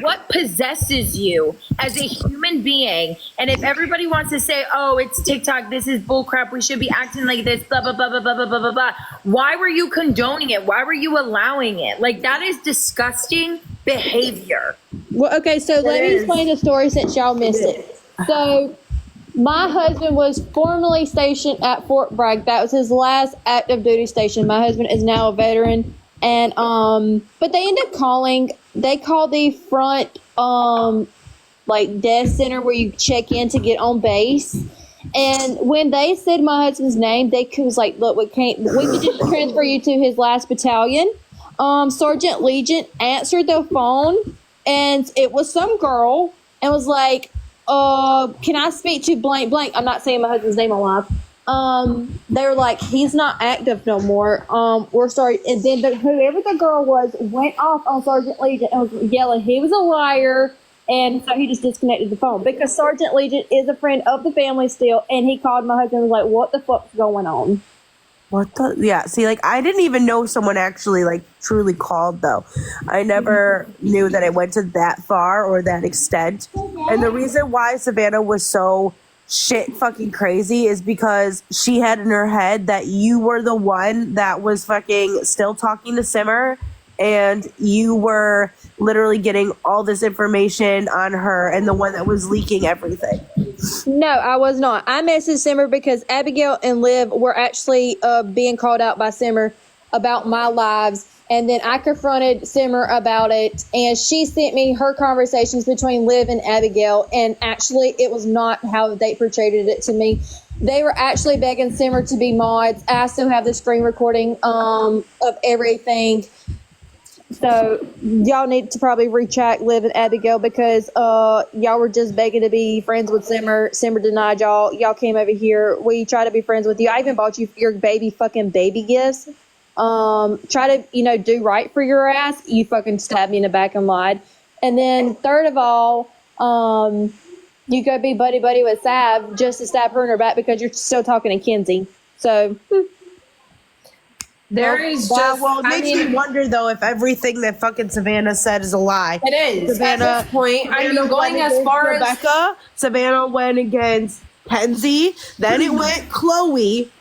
what possesses you as a human being? And if everybody wants to say, oh, it's TikTok, this is bullcrap, we should be acting like this, blah, blah, blah, blah, blah, blah, blah, blah, blah. Why were you condoning it? Why were you allowing it? Like, that is disgusting behavior. Well, okay, so let me explain the story since y'all missed it. So, my husband was formerly stationed at Fort Bragg. That was his last active duty station. My husband is now a veteran. And, but they ended up calling, they called the front, like desk center where you check in to get on base. And when they said my husband's name, they was like, look, we could just transfer you to his last battalion. Sergeant Legion answered the phone and it was some girl and was like, can I speak to blank blank? I'm not saying my husband's name on live. They were like, he's not active no more. We're sorry. And then whoever the girl was went off on Sergeant Legion and was yelling he was a liar. And so he just disconnected the phone because Sergeant Legion is a friend of the family still. And he called my husband and was like, what the fuck's going on? What the? Yeah, see, like, I didn't even know someone actually, like, truly called, though. I never knew that it went to that far or that extent. And the reason why Savannah was so shit fucking crazy is because she had in her head that you were the one that was fucking still talking to Simmer, and you were literally getting all this information on her and the one that was leaking everything. No, I was not. I messaged Simmer because Abigail and Liv were actually being called out by Simmer about my lives. And then I confronted Simmer about it, and she sent me her conversations between Liv and Abigail. And actually, it was not how they portrayed it to me. They were actually begging Simmer to be mods. I still have the screen recording of everything. So y'all need to probably recheck Liv and Abigail because y'all were just begging to be friends with Simmer. Simmer denied y'all. Y'all came over here. We tried to be friends with you. I even bought you your fucking baby gifts. Try to, do right for your ass. You fucking stabbed me in the back and lied. And then third of all, you go be buddy with Sav just to stab her in her back because you're still talking to Kenzie. So There is just, Well, it makes me wonder, though, if everything that fucking Savannah said is a lie. it is. Savannah, At this point, Savannah going went as against far as Rebecca, Savannah went against Kenzie, then it went Chloe.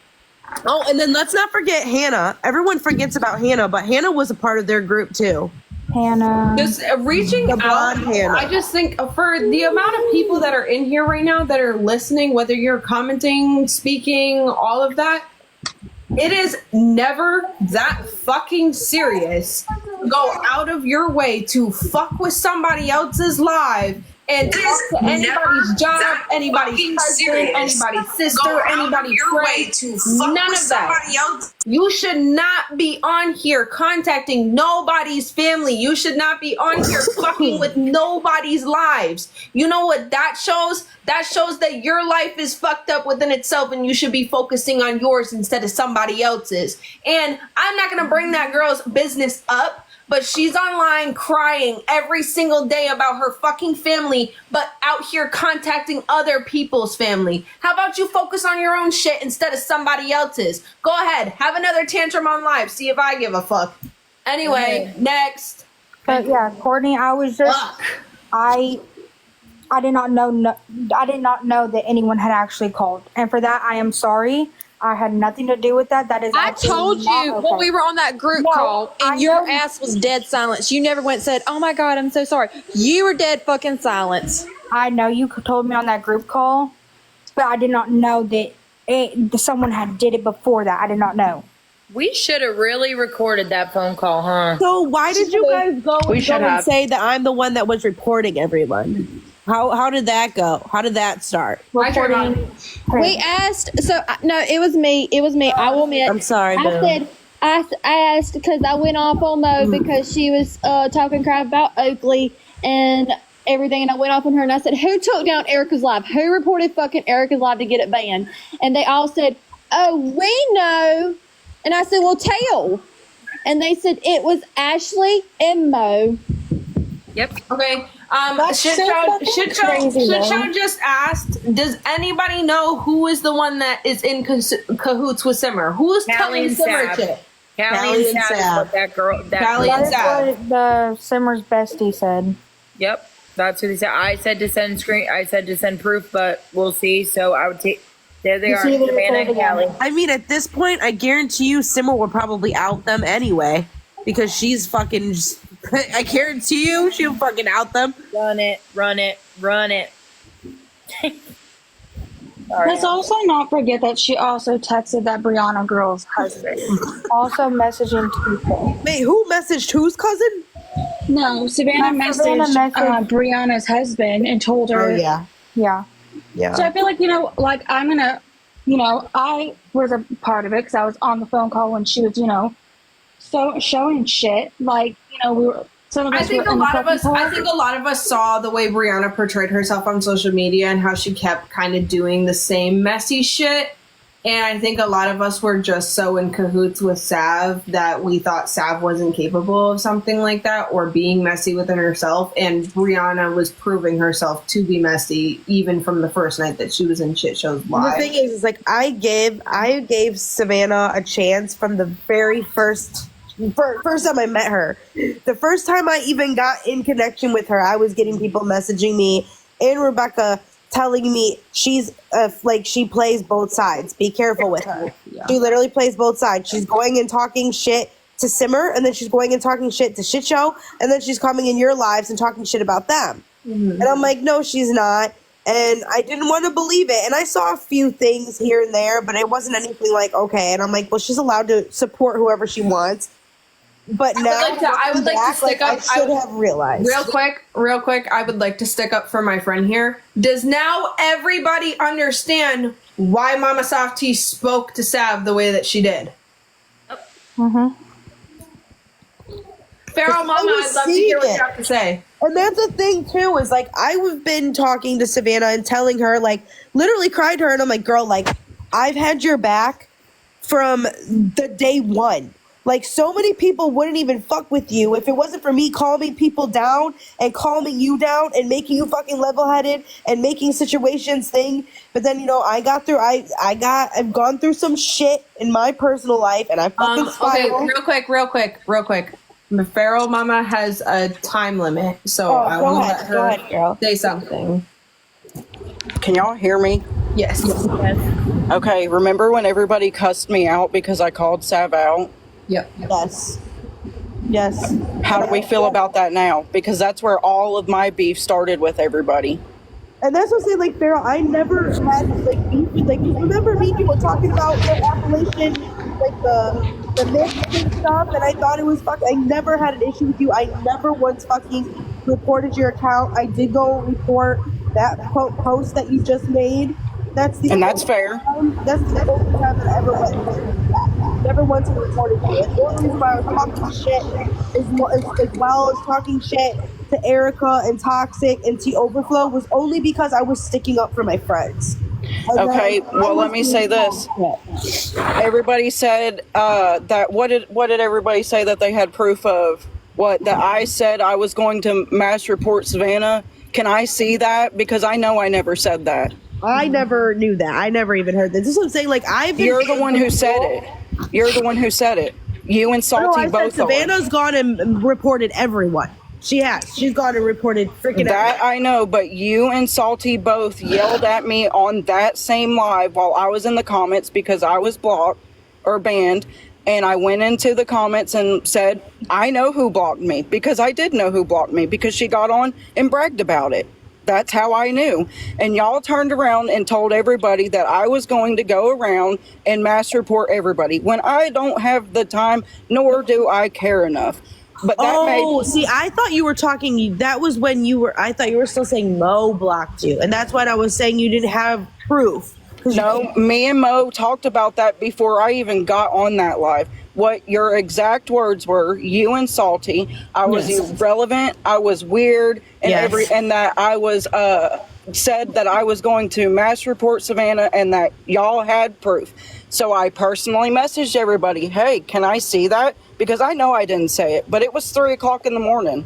Oh, and then let's not forget Hannah. Everyone forgets about Hannah, but Hannah was a part of their group too. Hannah. just reaching The out. blonde Hannah. I just think for the amount of people that are in here right now that are listening, whether you're commenting, speaking, all of that, it is never that fucking serious. Go out of your way to fuck with somebody else's live and talk to anybody's job, anybody's husband, anybody's sister, anybody's friend. None of that. You should not be on here contacting nobody's family. You should not be on here fucking with nobody's lives. You know what that shows? That shows that your life is fucked up within itself and you should be focusing on yours instead of somebody else's. And I'm not going to bring that girl's business up, but she's online crying every single day about her fucking family, but out here contacting other people's family. How about you focus on your own shit instead of somebody else's? Go ahead, have another tantrum on live, see if I give a fuck. Anyway, next. But yeah, Courtney, I was just, I did not know, I did not know that anyone had actually called. And for that, I am sorry. I had nothing to do with that. That is I told absolutely you not when okay. we were on that group No, call I and your know- ass was dead silence. You never went and said, oh my God, I'm so sorry. You were dead fucking silence. I know you told me on that group call, but I did not know that someone had did it before that. I did not know. We should have really recorded that phone call, huh? So why did you guys go We and should have. say that I'm the one that was reporting everyone? How did that go? How did that start? Reporting. we asked, so no, it was me. I will admit. I'm sorry, I Boo. said, I asked because I went off on Mo because she was talking crap about Oakley and everything, and I went off on her and I said, who took down Erica's live? Who reported fucking Erica's live to get it banned? And they all said, oh, we know. And I said, well, tell. And they said it was Ashley and Mo. Yep. Okay. That's Shit so Show fucking crazy, Shit though. Show just asked, does anybody know who is the one that is in cahoots with Simmer? Who's Callie telling and Simmer Sav. shit? Callie and Sav is what that girl. Callie and That's Sav. what the Simmer's bestie said. Yep, that's what they said. I said to send proof, but we'll see. So I would take. There they are, see, they Savannah and said again. Callie. I mean, at this point, I guarantee you Simmer would probably out them anyway. Because she's fucking just, I guarantee you she'll fucking out them. Run it. Let's also not forget that she also texted that Brianna girl's husband. Also messaging people. Wait, who messaged whose cousin? No, Savannah Savannah messaged messaged- Brianna's husband and told her. Oh, yeah. Yeah. Yeah. So I feel like, like I'm going to, I was a part of it because I was on the phone call when she was, so showing shit. Like, we were, some of us I think were a in the lot of us. fucking I car. think a lot of us saw the way Brianna portrayed herself on social media and how she kept kind of doing the same messy shit. And I think a lot of us were just so in cahoots with Sav that we thought Sav wasn't capable of something like that or being messy within herself. And Brianna was proving herself to be messy even from the first night that she was in Shit Shows Live. The thing is like I gave Savannah a chance from the very first time I met her. The first time I even got in connection with her, I was getting people messaging me and Rebecca telling me she's she plays both sides. Be careful with her. Yeah. She literally plays both sides. She's going and talking shit to Simmer, and then she's going and talking shit to Shit Show, and then she's coming in your lives and talking shit about them. And I'm like, no, she's not. And I didn't want to believe it. And I saw a few things here and there, but it wasn't anything like, okay. And I'm like, well, she's allowed to support whoever she wants. But now I would like to stick up. I should have realized. Real quick, I would like to stick up for my friend here. Does now everybody understand why Mama Softy spoke to Sav the way that she did? Mm-hmm. Pharaoh Mama, I'd love to hear what you have to say. And that's the thing too, is like I've been talking to Savannah and telling her, like, literally cried to her, and I'm like, girl, like, I've had your back from the day one. Like, so many people wouldn't even fuck with you if it wasn't for me calming people down and calming you down and making you fucking level-headed and making situations thing. But then, I've gone through some shit in my personal life, and I fucking Okay, spiraled. real quick. Pharaoh Mama has a time limit, so I go want to ahead, let her girl. say something. Can y'all hear me? Yes. Okay, remember when everybody cussed me out because I called Sav out? Yep. Yes. How do we feel about that now? Because that's where all of my beef started with everybody. And that's what I'm saying, like, Farrell, I never had, like, beef with, like, remember me and you were talking about the Appalachian, like, the myths and stuff, and I thought it was I never had an issue with you. I never once fucking reported your account. I did go report that post that you just made. That's fair. That's the only time that I ever went back. Never once reported you. And the only reason why I was talking shit as well as talking shit to Erica and Toxic and T Overflow was only because I was sticking up for my friends. And Okay, well, let me say this. Everybody said that. What did everybody say that they had proof of? What, that I said I was going to mass report Savannah? Can I see that? Because I know I never said that. I never knew that. I never even heard that. This is what I'm saying. Like, You're the one who said it. You're the one who said it. You and Salty both are. Savannah's gone and reported everyone. She has. She's gone and reported freaking that everyone. I know, but you and Salty both yelled at me on that same live while I was in the comments because I was blocked or banned. And I went into the comments and said, I know who blocked me, because I did know who blocked me, because she got on and bragged about it. That's how I knew. And y'all turned around and told everybody that I was going to go around and mass report everybody when I don't have the time, nor do I care enough. But that see, I thought you were talking, that was when I thought you were still saying Mo blocked you. And that's when I was saying you didn't have proof. No, me and Mo talked about that before I even got on that live. what your exact words were, you and Salty. I was Yes. irrelevant, I was weird, and Yes. and that I was said that I was going to mass report Savannah and that y'all had proof. So I personally messaged everybody, hey, can I see that? Because I know I didn't say it, but it was 3:00 in the morning.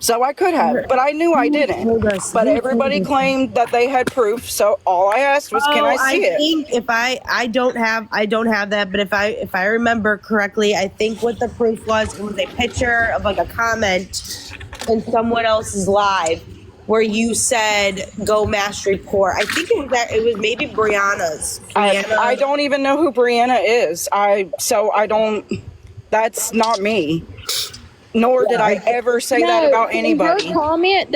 So I could have, but I knew I didn't. But everybody claimed that they had proof, so all I asked was, "Can I see it?" I think if I don't have that, but if I remember correctly, I think what the proof was, it was a picture of like a comment in someone else's live where you said go mass report. I think it was maybe Brianna's. I don't even know who Brianna is. That's not me. Nor did I ever say that about anybody. Her comment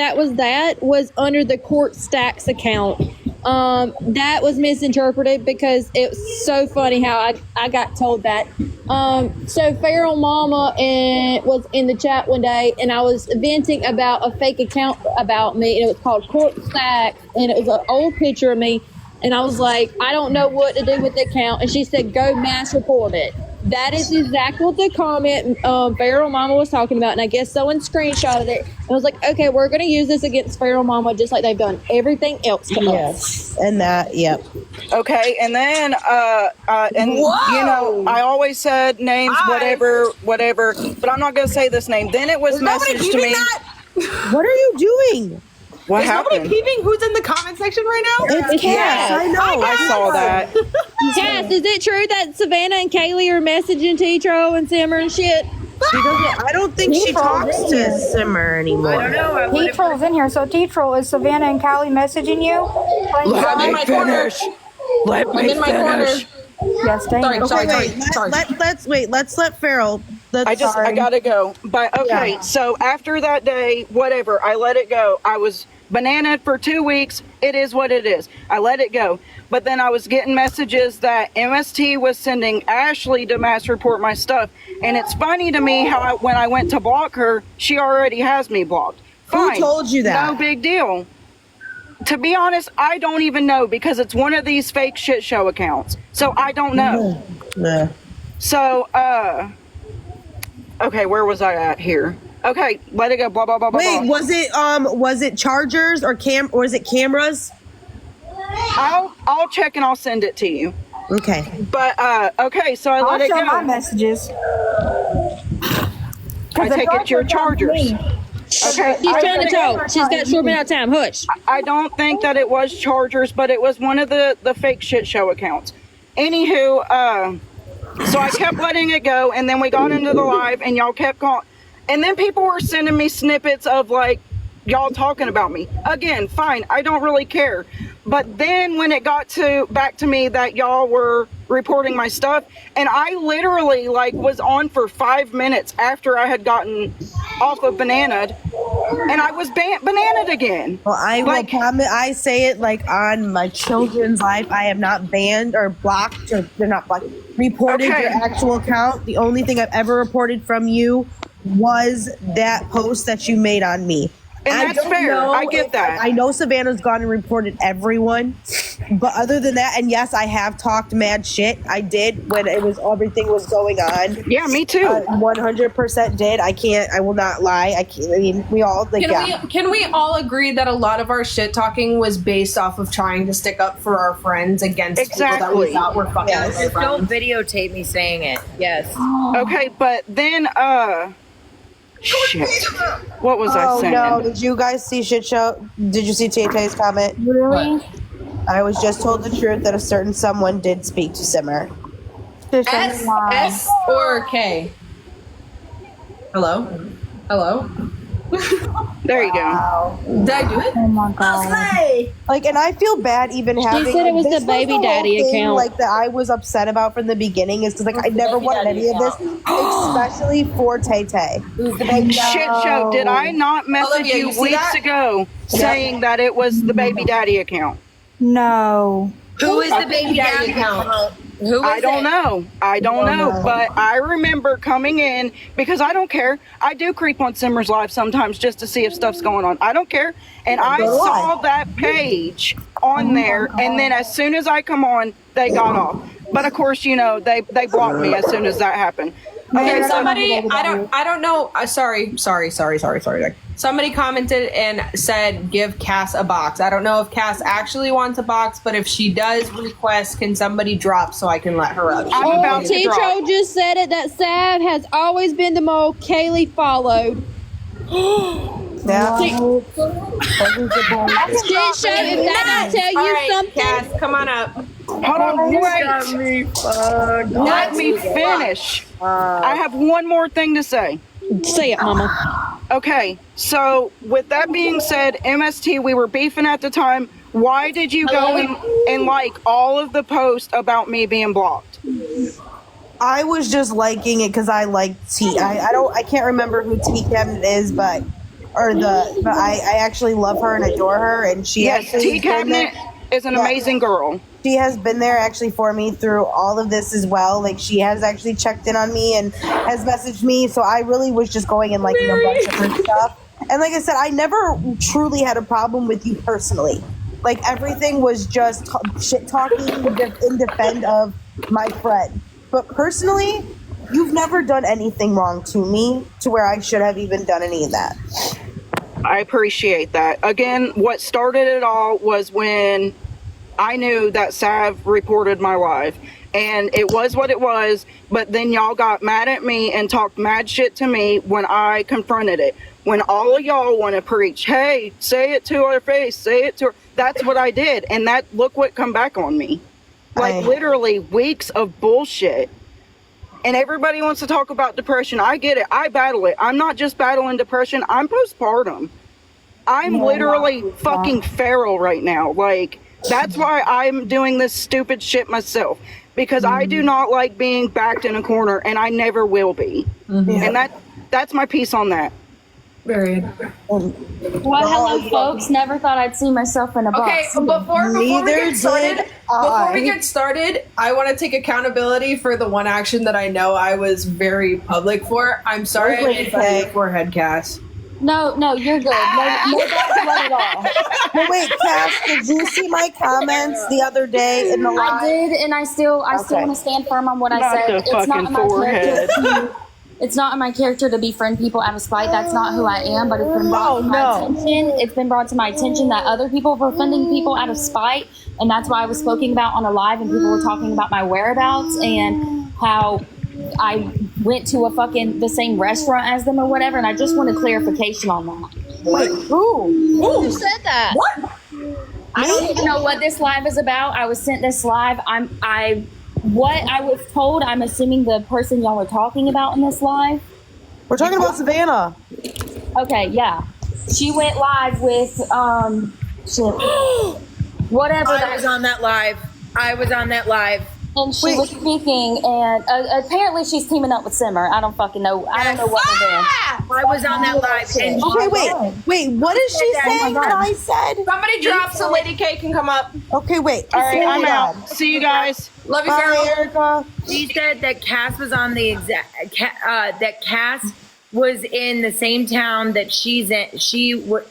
was under the Court Stacks account. That was misinterpreted because it was so funny how I got told that. So Feral Mama was in the chat one day, and I was venting about a fake account about me, and it was called Court Stacks, and it was an old picture of me, and I was like, I don't know what to do with the account, and she said, go mass report it. That is exactly what the comment Feral Mama was talking about, and I guess someone screenshotted it. And I was like, okay, we're going to use this against Feral Mama just like they've done everything else to us. Yes, and that, yep. Okay, and then, I always said names, whatever, but I'm not going to say this name. Then it was messaged to me. What are you doing? What Is happened? nobody peeping who's in the comment section right now? It's Cass. I know. I saw that. Cass, is it true that Savannah and Kaylee are messaging Tetro and Simmer and shit? I don't think she talks to Simmer anymore. I don't know. T-Troll's in here. So T-Troll, is Savannah and Callie messaging you? I'm in my corner. Let I'm in my corner. Yes, dang it. Let's let Feral. I gotta go. But okay, so after that day, whatever, I let it go. I was bananaed for 2 weeks. It is what it is. I let it go. But then I was getting messages that MST was sending Ashley to mass report my stuff. And it's funny to me how when I went to block her, she already has me blocked. Fine. Who told you that? No big deal. To be honest, I don't even know because it's one of these fake shit show accounts. So I don't know. Yeah. So, okay, where was I at here? Okay, let it go. Blah blah blah blah. Wait, blah. was it chargers or is it cameras? I'll check and I'll send it to you. Okay. But okay, so I let it go. I'll show my messages. I take it your chargers. Okay, She's trying to talk. She's got short amount of time. Hush. I don't think that it was chargers, but it was one of the fake shit show accounts. Anywho, so I kept letting it go, and then we got into the live, and y'all kept calling. And then people were sending me snippets of like y'all talking about me. Again, fine, I don't really care. But then when it got back to me that y'all were reporting my stuff, and I literally like was on for 5 minutes after I had gotten off of Bananaed, and I was Bananaed again. Well, I will promise. I say it like on my children's life. I am not banned or blocked, or they're not blocked. Reported your actual account. The only thing I've ever reported from you was that post that you made on me. And that's fair. I get that. I know Savannah's gone and reported everyone, but other than that, and yes, I have talked mad shit. I did when everything was going on. Yeah, me too. 100% did. I will not lie. I mean, we all like. Can we all agree that a lot of our shit talking was based off of trying to stick up for our friends against people that we thought were fucking with our Just don't friends? videotape me saying it. Yes. Okay, but then shit. What was I saying? Oh no! Did you guys see shit show? Did you see Tay-Tay's comment? Really? I was just told the truth that a certain someone did speak to Simmer. S or K? Hello? There you go. Did I do it? Oh my god. Like, and I feel bad even having. said it was this the baby whole daddy thing, account. Like that, I was upset about from the beginning is because like I never wanted any of this, especially for Tay-Tay. Who's the baby Shit show. Did I not message Olivia, you you see weeks that? ago saying that it was the baby daddy account? No. Who is the baby daddy account? Who is I don't know. I don't know. But I remember coming in because I don't care. I do creep on Simmer's live sometimes just to see if stuff's going on. I don't care. And I saw that page on there, and then as soon as I come on, they got off. But of course, you know, they blocked me as soon as that happened. Okay, Yeah, somebody, I don't I don't know. Sorry. Somebody commented and said, give Cass a box. I don't know if Cass actually wants a box, but if she does request, can somebody drop so I can let her up? I'm about to drop. T-Tro just said it that Sav has always been the mole Kaylee followed. Yeah. Shit show, if that don't tell you All right, something. Cass, come on up. Hold on, wait. Let me finish. I have one more thing to say. Say it, mama. Okay, so with that being said, MST, we were beefing at the time. Why did you go and like all of the posts about me being blocked? I was just liking it because I like T. I can't remember who T Cabinet is, but I actually love her and adore her, and she Yes, actually T Cabinet is an amazing girl. She has been there actually for me through all of this as well. Like, she has actually checked in on me and has messaged me. So I really was just going and liking a bunch of her stuff. And like I said, I never truly had a problem with you personally. Like, everything was just shit talking in defense of my friend. But personally, you've never done anything wrong to me to where I should have even done any of that. I appreciate that. Again, what started it all was when I knew that Sav reported my live, and it was what it was, but then y'all got mad at me and talked mad shit to me when I confronted it. When all of y'all want to preach, hey, say it to her face, say it to her, that's what I did, and that, look what come back on me. Like, literally weeks of bullshit. And everybody wants to talk about depression. I get it. I battle it. I'm not just battling depression. I'm postpartum. I'm literally fucking feral right now. Like, that's why I'm doing this stupid shit myself. Because I do not like being backed in a corner, and I never will be. And that's my piece on that. Very. Well, hello, folks. Never thought I'd see myself in a box. Okay, before we get started, I want to take accountability for the one action that I know I was very public for. I'm sorry I made fun of your forehead, Cass. No, you're good. No bad blood at all. But wait, Cass, did you see my comments the other day in the live? I did, and I still want to stand firm on what I said. It's not in my character. It's not in my character to befriend people out of spite. That's not who I am. But it's been brought to my attention. It's been brought to my attention that other people were befriending people out of spite, and that's why I was spoken about on a live, and people were talking about my whereabouts and how I went to the same restaurant as them or whatever. And I just wanted clarification on that. Wait, Who said that? What? I don't even know what this live is about. I was sent this live. What I was told, I'm assuming the person y'all are talking about in this live. We're talking about Savannah. Okay, yeah. She went live with whatever. I was on that live. And she was speaking, and apparently she's teaming up with Simmer. I don't fucking know. I don't know what they're doing. I was on that live. And Wait, what is she saying that I said? Somebody drop so Lady K can come up. Okay, wait. All right, I'm out. See you guys. Love you, Bye, Erica. She said that Cass was on the that Cass was in the same town that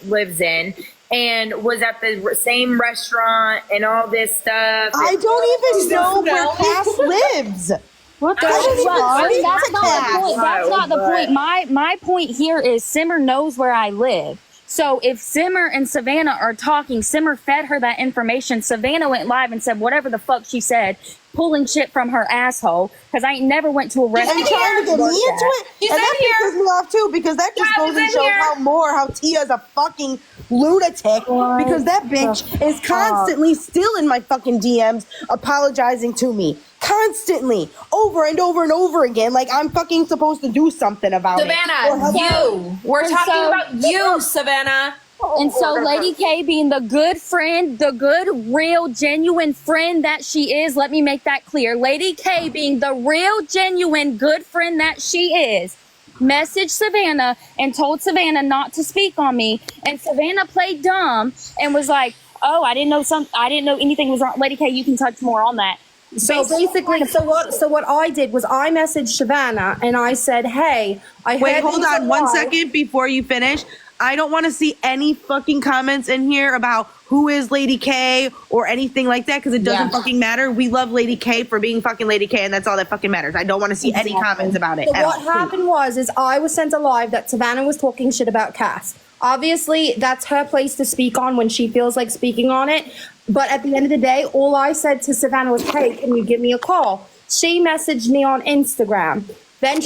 lives in, and was at the same restaurant and all this stuff. I don't even know where Cass lives. What the That's not the point. That's not the point. My point here is Simmer knows where I live. So if Simmer and Savannah are talking, Simmer fed her that information. Savannah went live and said whatever the fuck she said, pulling shit from her asshole. Because I ain't never went to a restaurant. And trying to get me into it. And that pisses me off too, because that just goes and shows how Tia's a fucking lunatic. Because that bitch is constantly still in my fucking DMs apologizing to me. Constantly, over and over and over again, like I'm fucking supposed to do something about Savannah, we're talking about you, Savannah. And so Lady K being the good friend, the good, real, genuine friend that she is, let me make that clear. Lady K being the real, genuine, good friend that she is, messaged Savannah and told Savannah not to speak on me. And Savannah played dumb and was like, oh, I didn't know anything was wrong. Lady K, you can touch more on that. So basically, so what I did was I messaged Savannah and I said, hey, I Wait, hold on 1 second before you finish. I don't want to see any fucking comments in here about who is Lady K or anything like that because it doesn't fucking matter. We love Lady K for being fucking Lady K, and that's all that fucking matters. I don't want to see any comments about it. So what happened was I was sent a live that Savannah was talking shit about Cass. Obviously, that's her place to speak on when she feels like speaking on it. But at the end of the day, all I said to Savannah was, "Hey, can you give me a call?" She messaged me on Instagram. Then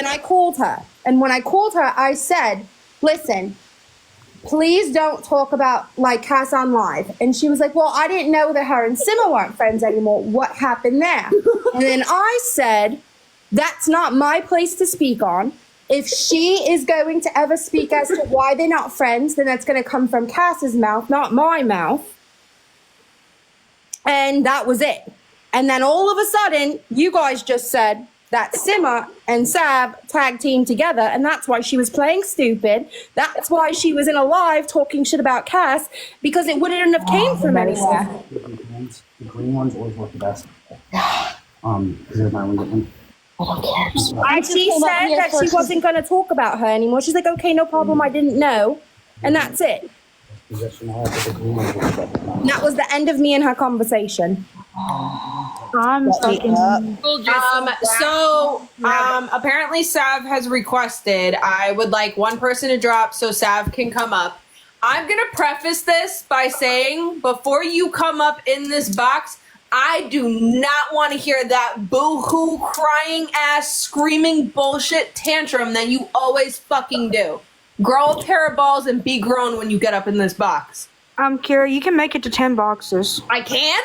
I called her, and when I called her, I said, "Listen, please don't talk about like Cass on live." And she was like, "Well, I didn't know that her and Simma weren't friends anymore. What happened there?" And then I said, "That's not my place to speak on. If she is going to ever speak as to why they're not friends, then that's going to come from Cass's mouth, not my mouth." And that was it. And then all of a sudden, you guys just said that Simma and Sav tag team together, and that's why she was playing stupid. That's why she was in a live talking shit about Cass, because it wouldn't have came from anywhere. The green ones always work the best. Because they're my one. And she said that she wasn't going to talk about her anymore. She's like, "Okay, no problem, I didn't know." And that's it. And that was the end of me and her conversation. Apparently Sav has requested I would like one person to drop so Sav can come up. I'm gonna preface this by saying before you come up in this box, I do not want to hear that boo-hoo crying ass screaming bullshit tantrum that you always fucking do. Grow a pair of balls and be grown when you get up in this box. Kira, you can make it to 10 boxes. I can?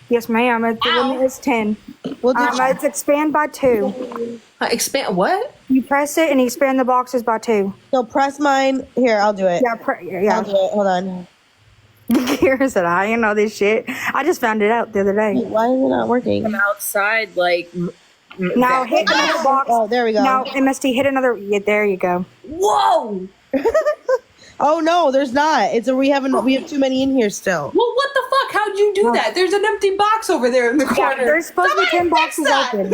Yes, ma'am. The limit is 10. Well, it's expand by 2. Expand what? You press it and you expand the boxes by 2. So press mine. Here, I'll do it. Yeah, I'll do it. Hold on. Kira said, "I didn't know this shit. I just found it out the other day." Why is it not working? From outside, like. Now hit another box. Oh, there we go. Now, MST, hit another. Yeah, there you go. Whoa! Oh no, there's not. We have too many in here still. Well, what the fuck? How'd you do that? There's an empty box over there in the corner. Yeah, there's supposed to be 10 boxes open.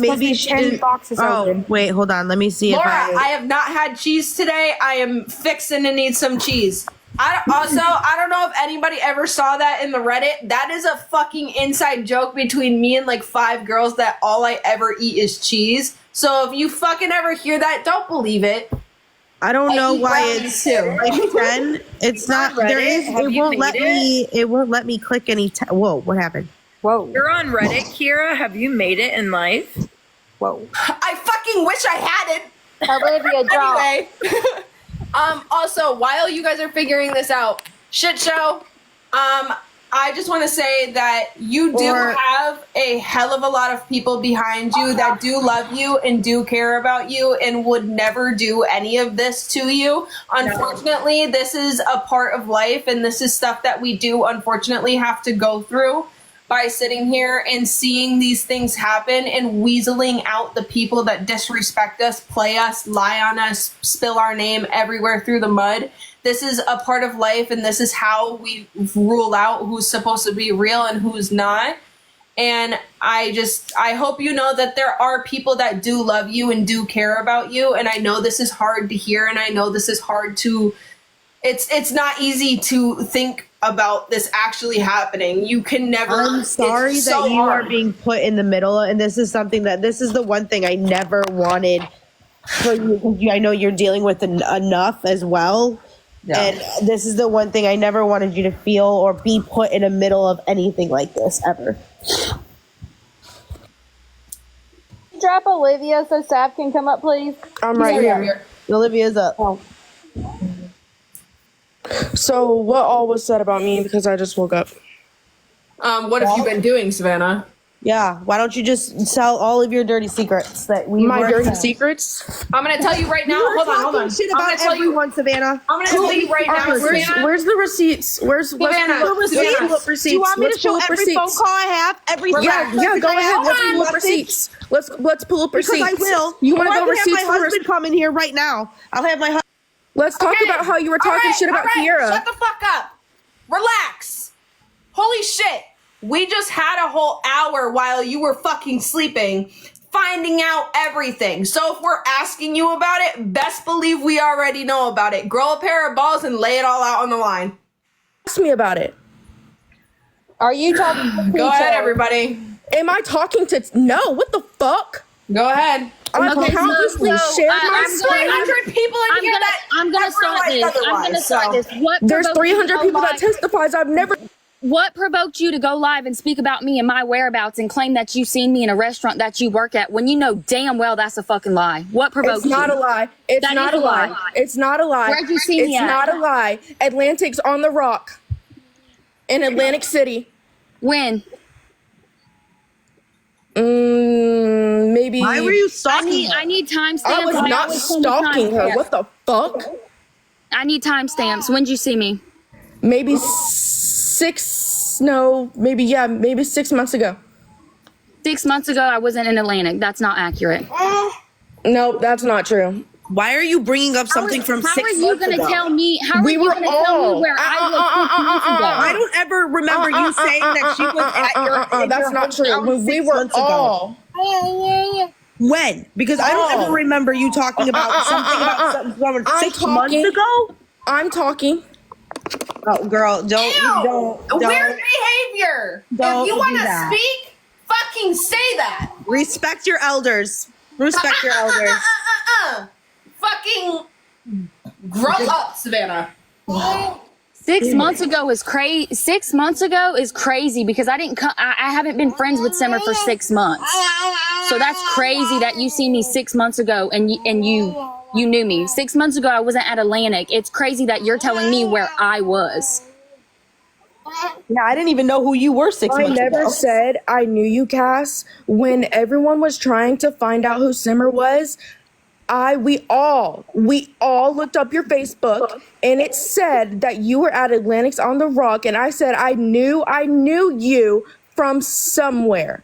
Maybe 10 boxes open. Wait, hold on. Let me see Laura, if I have not had cheese today. I am fixing to need some cheese. I don't know if anybody ever saw that in the Reddit. That is a fucking inside joke between me and like 5 girls that all I ever eat is cheese. So if you fucking ever hear that, don't believe it. I don't know why it's like 10. It's not. There is. It won't let me. It won't let me click any. Whoa! What happened? Whoa! You're on Reddit, Kira. Have you made it in life? Whoa! I fucking wish I had it. Olivia, drop. Anyway. Also, while you guys are figuring this out, shit show. I just want to say that you do have a hell of a lot of people behind you that do love you and do care about you and would never do any of this to you. Unfortunately, this is a part of life, and this is stuff that we do unfortunately have to go through by sitting here and seeing these things happen and weaseling out the people that disrespect us, play us, lie on us, spill our name everywhere through the mud. This is a part of life, and this is how we rule out who's supposed to be real and who's not. And I hope you know that there are people that do love you and do care about you. And I know this is hard to hear, and I know this is hard to, it's not easy to think about this actually happening. You can never. I'm sorry that you are being put in the middle, and this is the one thing I never wanted for you. I know you're dealing with enough as well. Yeah. And this is the one thing I never wanted you to feel or be put in the middle of anything like this ever. Drop Olivia so Sav can come up, please. I'm right here. Olivia's up. Oh. So what all was said about me because I just woke up? What have you been doing, Savannah? Yeah, why don't you just tell all of your dirty secrets that we My dirty secrets? I'm gonna tell you right now. Hold on. Shit about everyone, Savannah. I'm gonna tell you right now. Where's the receipts? Savannah? Let's pull up receipts. Do you want me to show every phone call I have? Yeah, go ahead. Let's pull up receipts. Let's pull up receipts. Because I will. You want to go receipts receipts first? My husband come in here right now. I'll have my husband. Let's talk about how you were talking shit about Kiera. Shut the fuck up. Relax. Holy shit. We just had a whole hour while you were fucking sleeping finding out everything. So if we're asking you about it, best believe we already know about it. Grow a pair of balls and lay it all out on the line. Ask me about it. Are you talking to Go ahead, everybody. Am I talking to? No. What the fuck? Go ahead. I Okay, countlessly so, shared I'm my going- story. 300 people in here that I'm gonna start this. I'm gonna start this. What There's provoked you to 300 go people that live? testifies. I've never. What provoked you to go live and speak about me and my whereabouts and claim that you seen me in a restaurant that you work at when you know damn well that's a fucking lie? What provoked It's not you? a lie. It's That not is a lie. It's not a lie. Where'd you see me It's at? not a lie. Atlantic's on the Rock in Atlantic City. When? Maybe. Why were you stalking her? I need timestamps. I was not stalking her. What the fuck? I need timestamps. When'd you see me? Maybe 6 months ago. 6 months ago, I wasn't in Atlantic. That's not accurate. Nope, that's not true. Why are you bringing up something from 6 months ago? How are you going to tell me? How are We you were going to tell all- me where I was 6 months ago? I don't ever remember you saying that she was at your. That's not true. When we were all. When? Because I don't ever remember you talking about something from 6 months ago. I'm talking. Oh, girl, don't. Weird behavior. Don't If you do want to that. speak, fucking say that. Respect your elders. Respect your elders. Fucking grow up, Savannah. 6 months ago is crazy. 6 months ago is crazy because I didn't. I haven't been friends with Simmer for 6 months. So that's crazy that you see me 6 months ago and you knew me 6 months ago. I wasn't at Atlantic. It's crazy that you're telling me where I was. Yeah, I didn't even know who you were 6 I months ago. never said I knew you, Cass. When everyone was trying to find out who Simmer was, we all looked up your Facebook and it said that you were at Atlantic's on the Rock, and I said I knew you from somewhere.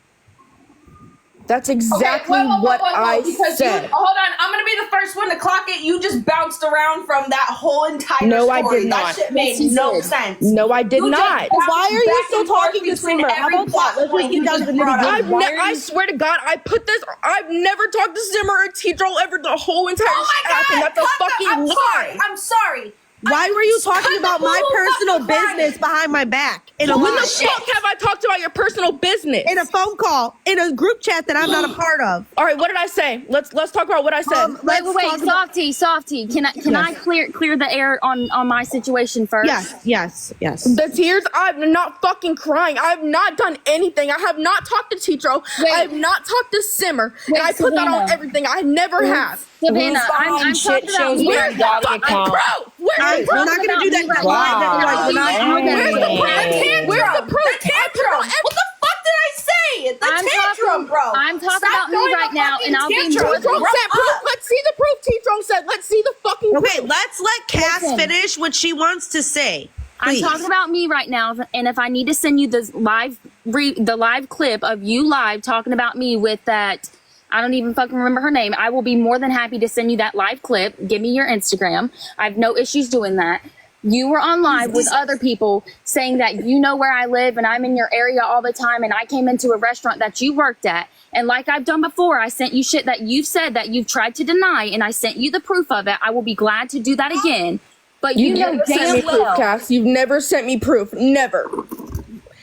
That's exactly what I because said. You, hold on, I'm gonna be the first one to clock it. You just bounced around from that whole entire No, story. I did That not. shit made no sense. No, I did You just not. bounced Why are you back still and forth talking to between Simmer? How every about that? plot Let's point just you get down just to the brought up. I swear to God, I've never talked to Simmer or T-Troll ever the whole entire app, and that's a fucking lie. I'm sorry. Why were you talking about my personal business behind my back? In a When lie? the fuck have I talked about your personal business? In a phone call, in a group chat that I'm not a part of. All right, what did I say? Let's talk about what I said. Wait, Softy. Can I clear the air on my situation first? Yes. The tears, I'm not fucking crying. I have not done anything. I have not talked to Titro. I have not talked to Simmer. Wait, and I put that on Savannah. everything. I never have. Savannah, I'm talking about me Where's right the now. fucking proof? Where's the We're proof? not gonna do that. Where's the proof? Where's the proof? What the fuck did I say? The tantrum, bro. I'm talking Stop about me throwing right a now, fucking and I'll be tantrum. more T-Tron said proof. Let's see the proof. T-Tron said, let's see the fucking proof. Okay, let's let Cass finish what she wants to say. Please. I'm talking about me right now, and if I need to send you this the live clip of you live talking about me with that, I don't even fucking remember her name. I will be more than happy to send you that live clip. Give me your Instagram. I have no issues doing that. You were on live with other people saying that you know where I live and I'm in your area all the time, and I came into a restaurant that you worked at. And like I've done before, I sent you shit that you've said that you've tried to deny, and I sent you the proof of it. I will be glad to do that again. But you know never sent me damn proof, well. Cass. You've never sent me proof. Never.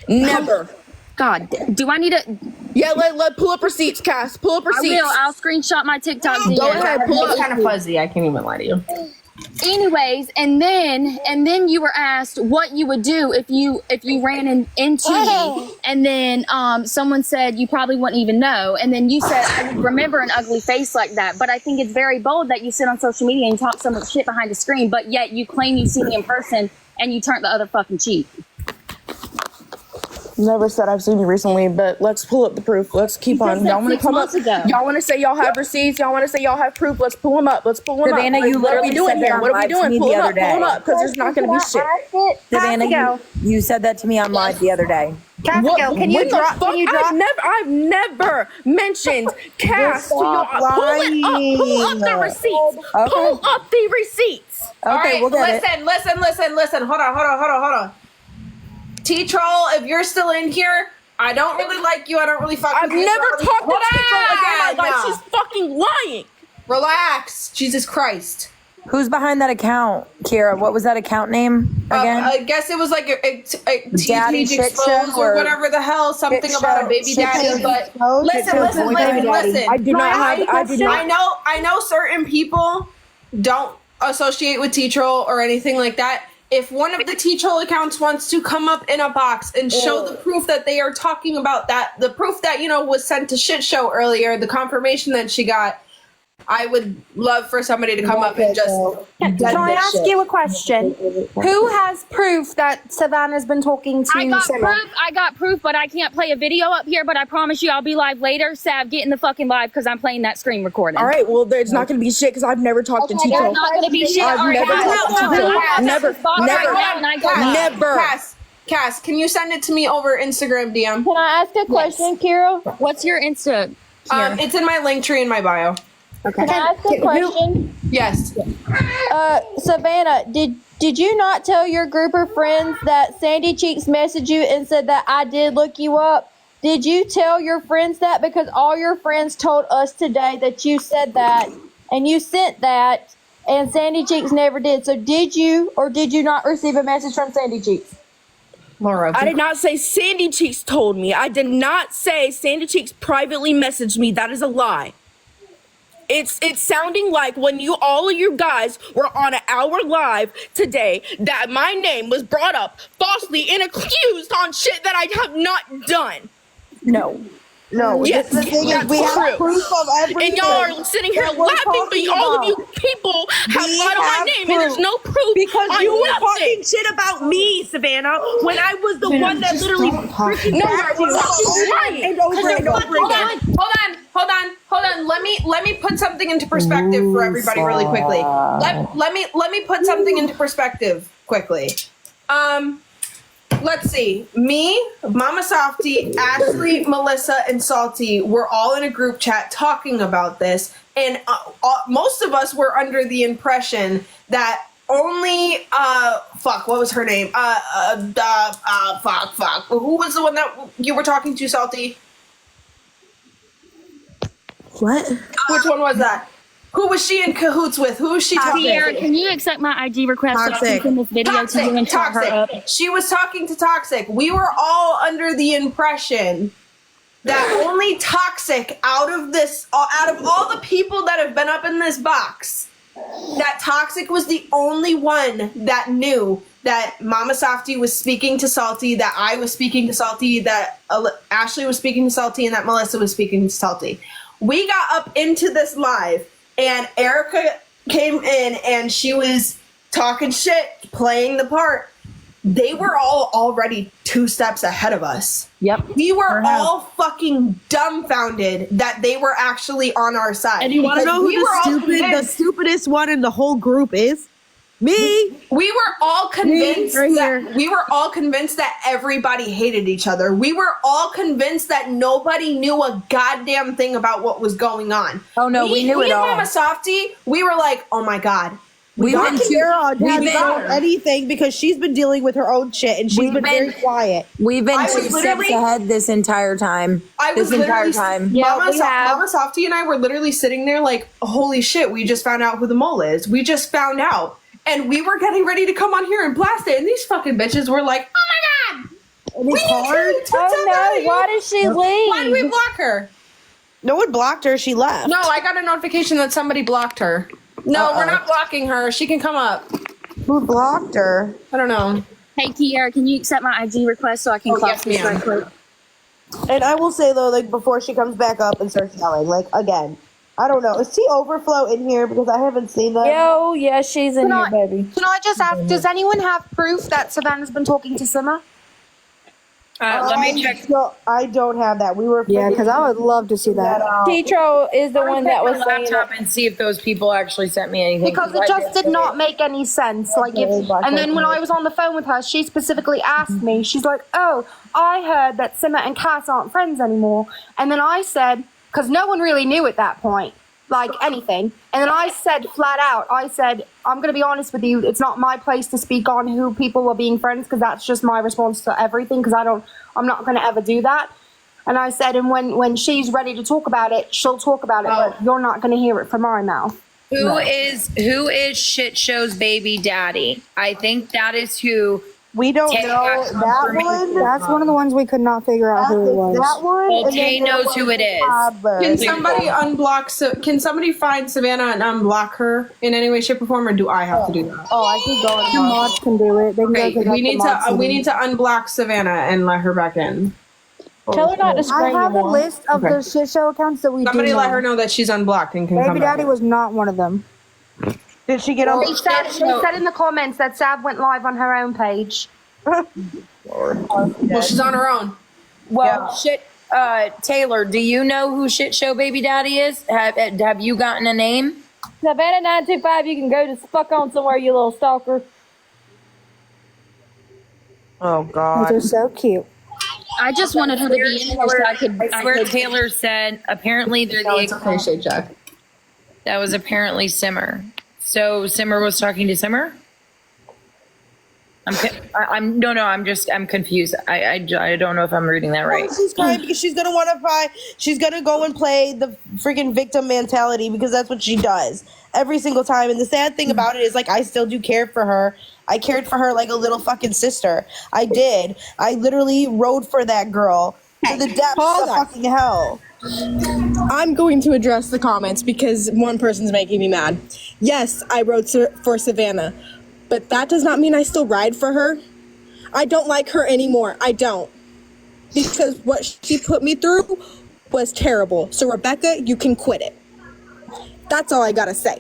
Never. God, do I need to? Yeah, let pull up receipts, Cass. Pull up receipts. I will. I'll screenshot my TikTok. DM. Go ahead, pull It's up. kind of fuzzy. I can't even lie to you. Anyways, and then you were asked what you would do if you ran into me, and then someone said you probably wouldn't even know, and then you said I would remember an ugly face like that. But I think it's very bold that you sit on social media and talk so much shit behind the screen, but yet you claim you see me in person and you turn the other fucking cheek. Never said I've seen you recently, but let's pull up the proof. Let's keep on. Y'all want to come up? Y'all want to say y'all have receipts? Y'all want to say y'all have proof? Let's pull them up. Let's pull them Savannah, up. you What are we literally doing said that here? on What are we live to doing? me Pull the them other up. Pull them day. up, because there's not going to be shit. Savannah, you said that to me on live the other day. What, when the fuck? I've never mentioned Cass to y'all. Pull up the receipts. Okay. Pull up the receipts. All right, we'll get listen. Hold on. T-Troll, if you're still in here, I don't really like you. I don't really fuck I've with you. never talked to Teacher again in my life. Relax. She's fucking lying. Relax. Jesus Christ. Who's behind that account, Kira? What was that account name again? I guess it was like a Daddy Teenage Shit Exposed Show or or whatever the hell, something Shit about Show. a baby Shit daddy. Show. But listen. I do not have. I do not. I know certain people don't associate with T-Troll or anything like that. If one of the T-Troll accounts wants to come up in a box and show the proof that they are talking about that, the proof that, was sent to Shit Show earlier, the confirmation that she got, I would love for somebody to come up and just... Can I ask you a question? Who has proof that Savannah's been talking to I got Simmer? proof. I got proof, but I can't play a video up here. But I promise you, I'll be live later. Sav, get in the fucking live because I'm playing that screen recording. All right. Well, there's not going to be shit because I've never talked to Teacher. There's not going to be shit. I've All right, never talked to Teacher. Never. Cass, can you send it to me over Instagram DM? Can I ask a question, Kira? What's your Insta? It's in my link tree in my bio. Can I ask a question? Yes. Savannah, did you not tell your group of friends that Sandy Cheeks messaged you and said that I did look you up? Did you tell your friends that? Because all your friends told us today that you said that and you sent that and Sandy Cheeks never did. So did you or did you not receive a message from Sandy Cheeks? Laura, I did not say Sandy Cheeks told me. I did not say Sandy Cheeks privately messaged me. That is a lie. It's sounding like when all of you guys were on an hour live today that my name was brought up falsely and accused on shit that I have not done. No. Yes, the thing is, we have proof of everything. And y'all are sitting here that we're laughing, but talking all of about. you people have We lied on my have name, and there's no proof because on you were nothing. talking shit about me, Savannah, when I was the one that literally freaking backed you and over and over again. Hold on. Let me put something into perspective for everybody really quickly. Let me put something into perspective quickly. Let's see. Me, Mama Softy, Ashley, Melissa, and Salty were all in a group chat talking about this, and most of us were under the impression that only what was her name? Who was the one that you were talking to, Salty? What? Which one was that? Who was she in cahoots with? Who was she talking Sierra, to? can you accept my IG request so I can send this video to you and chat her up? She was talking to Toxic. We were all under the impression that only Toxic out of all the people that have been up in this box, that Toxic was the only one that knew that Mama Softy was speaking to Salty, that I was speaking to Salty, that Ashley was speaking to Salty, and that Melissa was speaking to Salty. We got up into this live, and Erica came in, and she was talking shit, playing the part. They were all already 2 steps ahead of us. Yep. We were all fucking dumbfounded that they were actually on our side. And you want to know who the stupidest one in the whole group is? Me. We were all convinced that everybody hated each other. We were all convinced that nobody knew a goddamn thing about what was going on. Oh no, we knew it all. Me and Mama Softy, we were like, oh my God. We don't care on anything because she's been dealing with her own shit and she's been very quiet. We've been 2 steps ahead this entire time. Mama Softy and I were literally sitting there like, holy shit, we just found out who the mole is. We just found out. And we were getting ready to come on here and blast it. And these fucking bitches were like, oh my God. We need to Why did she leave? Why did we block her? No one blocked her. She left. No, I got a notification that somebody blocked her. No, we're not blocking her. She can come up. Who blocked her? I don't know. Hey, Kiara, can you accept my IG request so I can clock this right quick? And I will say though, like before she comes back up and starts yelling, like again, I don't know. Is T Overflow in here because I haven't seen that? Yo, yeah, she's in here, baby. Can I just ask, does anyone have proof that Savannah's been talking to Simmer? Let me check. I don't have that. We were because I would love to see that. Tetro is the one that was saying laptop and see if those people actually sent me anything. Because it just did not make any sense. And then when I was on the phone with her, she specifically asked me, she's like, oh, I heard that Simmer and Cass aren't friends anymore. And then I said, because no one really knew at that point, like anything. And then I said flat out, I said, I'm going to be honest with you. It's not my place to speak on who people are being friends because that's just my response to everything because I'm not going to ever do that. And I said, and when she's ready to talk about it, she'll talk about it, but you're not going to hear it from my mouth. Who is Shit Show's baby daddy? I think that is who. We don't Tay know got that confirmation one. That's one of the ones we could not figure out who it was. That one. Well, and Tay then there knows was who it is. Toddler. Can somebody unblock? Can somebody find Savannah and unblock her in any way, shape, or form, or do I have to do that? Oh, I can go. The mods can do it. They can Okay, go pick up we the need mods to and we do need it. to unblock Savannah and let her back in. Tell her not to I scream have a anymore. list of Okay. the shit show accounts that we Somebody do let know. her know that she's unblocked and can come Baby back. Daddy was not one of them. Did she get on? They said in the comments that Sav went live on her own page. Well, she's on her own. Well, Taylor, do you know who Shit Show baby daddy is? Have you gotten a name? Savannah 925, you can go to fuck on somewhere, you little stalker. Oh God. Those are so cute. I just wanted her to be in here so I could. I swear Taylor said apparently they're No, the it's okay, Shade Jack. That was apparently Simmer. So Simmer was talking to Simmer? I'm confused. I don't know if I'm reading that right. She's crying because she's gonna want to buy. She's gonna go and play the freaking victim mentality because that's what she does every single time. And the sad thing about it is, like, I still do care for her. I cared for her like a little fucking sister. I did. I literally rode for that girl to the depths of fucking hell. I'm going to address the comments because one person's making me mad. Yes, I wrote for Savannah, but that does not mean I still ride for her. I don't like her anymore. I don't. Because what she put me through was terrible. So, Rebecca, you can quit it. That's all I gotta say.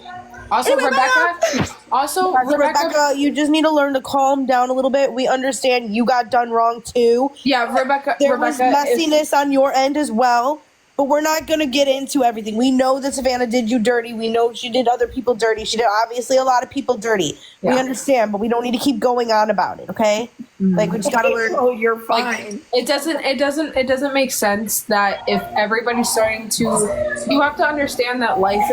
Also, Rebecca, you just need to learn to calm down a little bit. We understand you got done wrong too. Yeah, Rebecca. There was messiness on your end as well, but we're not gonna get into everything. We know that Savannah did you dirty. We know she did other people dirty. She did obviously a lot of people dirty. We Yeah. understand, but we don't need to keep going on about it. Okay? Like we just gotta learn. Oh, you're fine. Like, it doesn't make sense that if everybody's starting to, you have to understand that life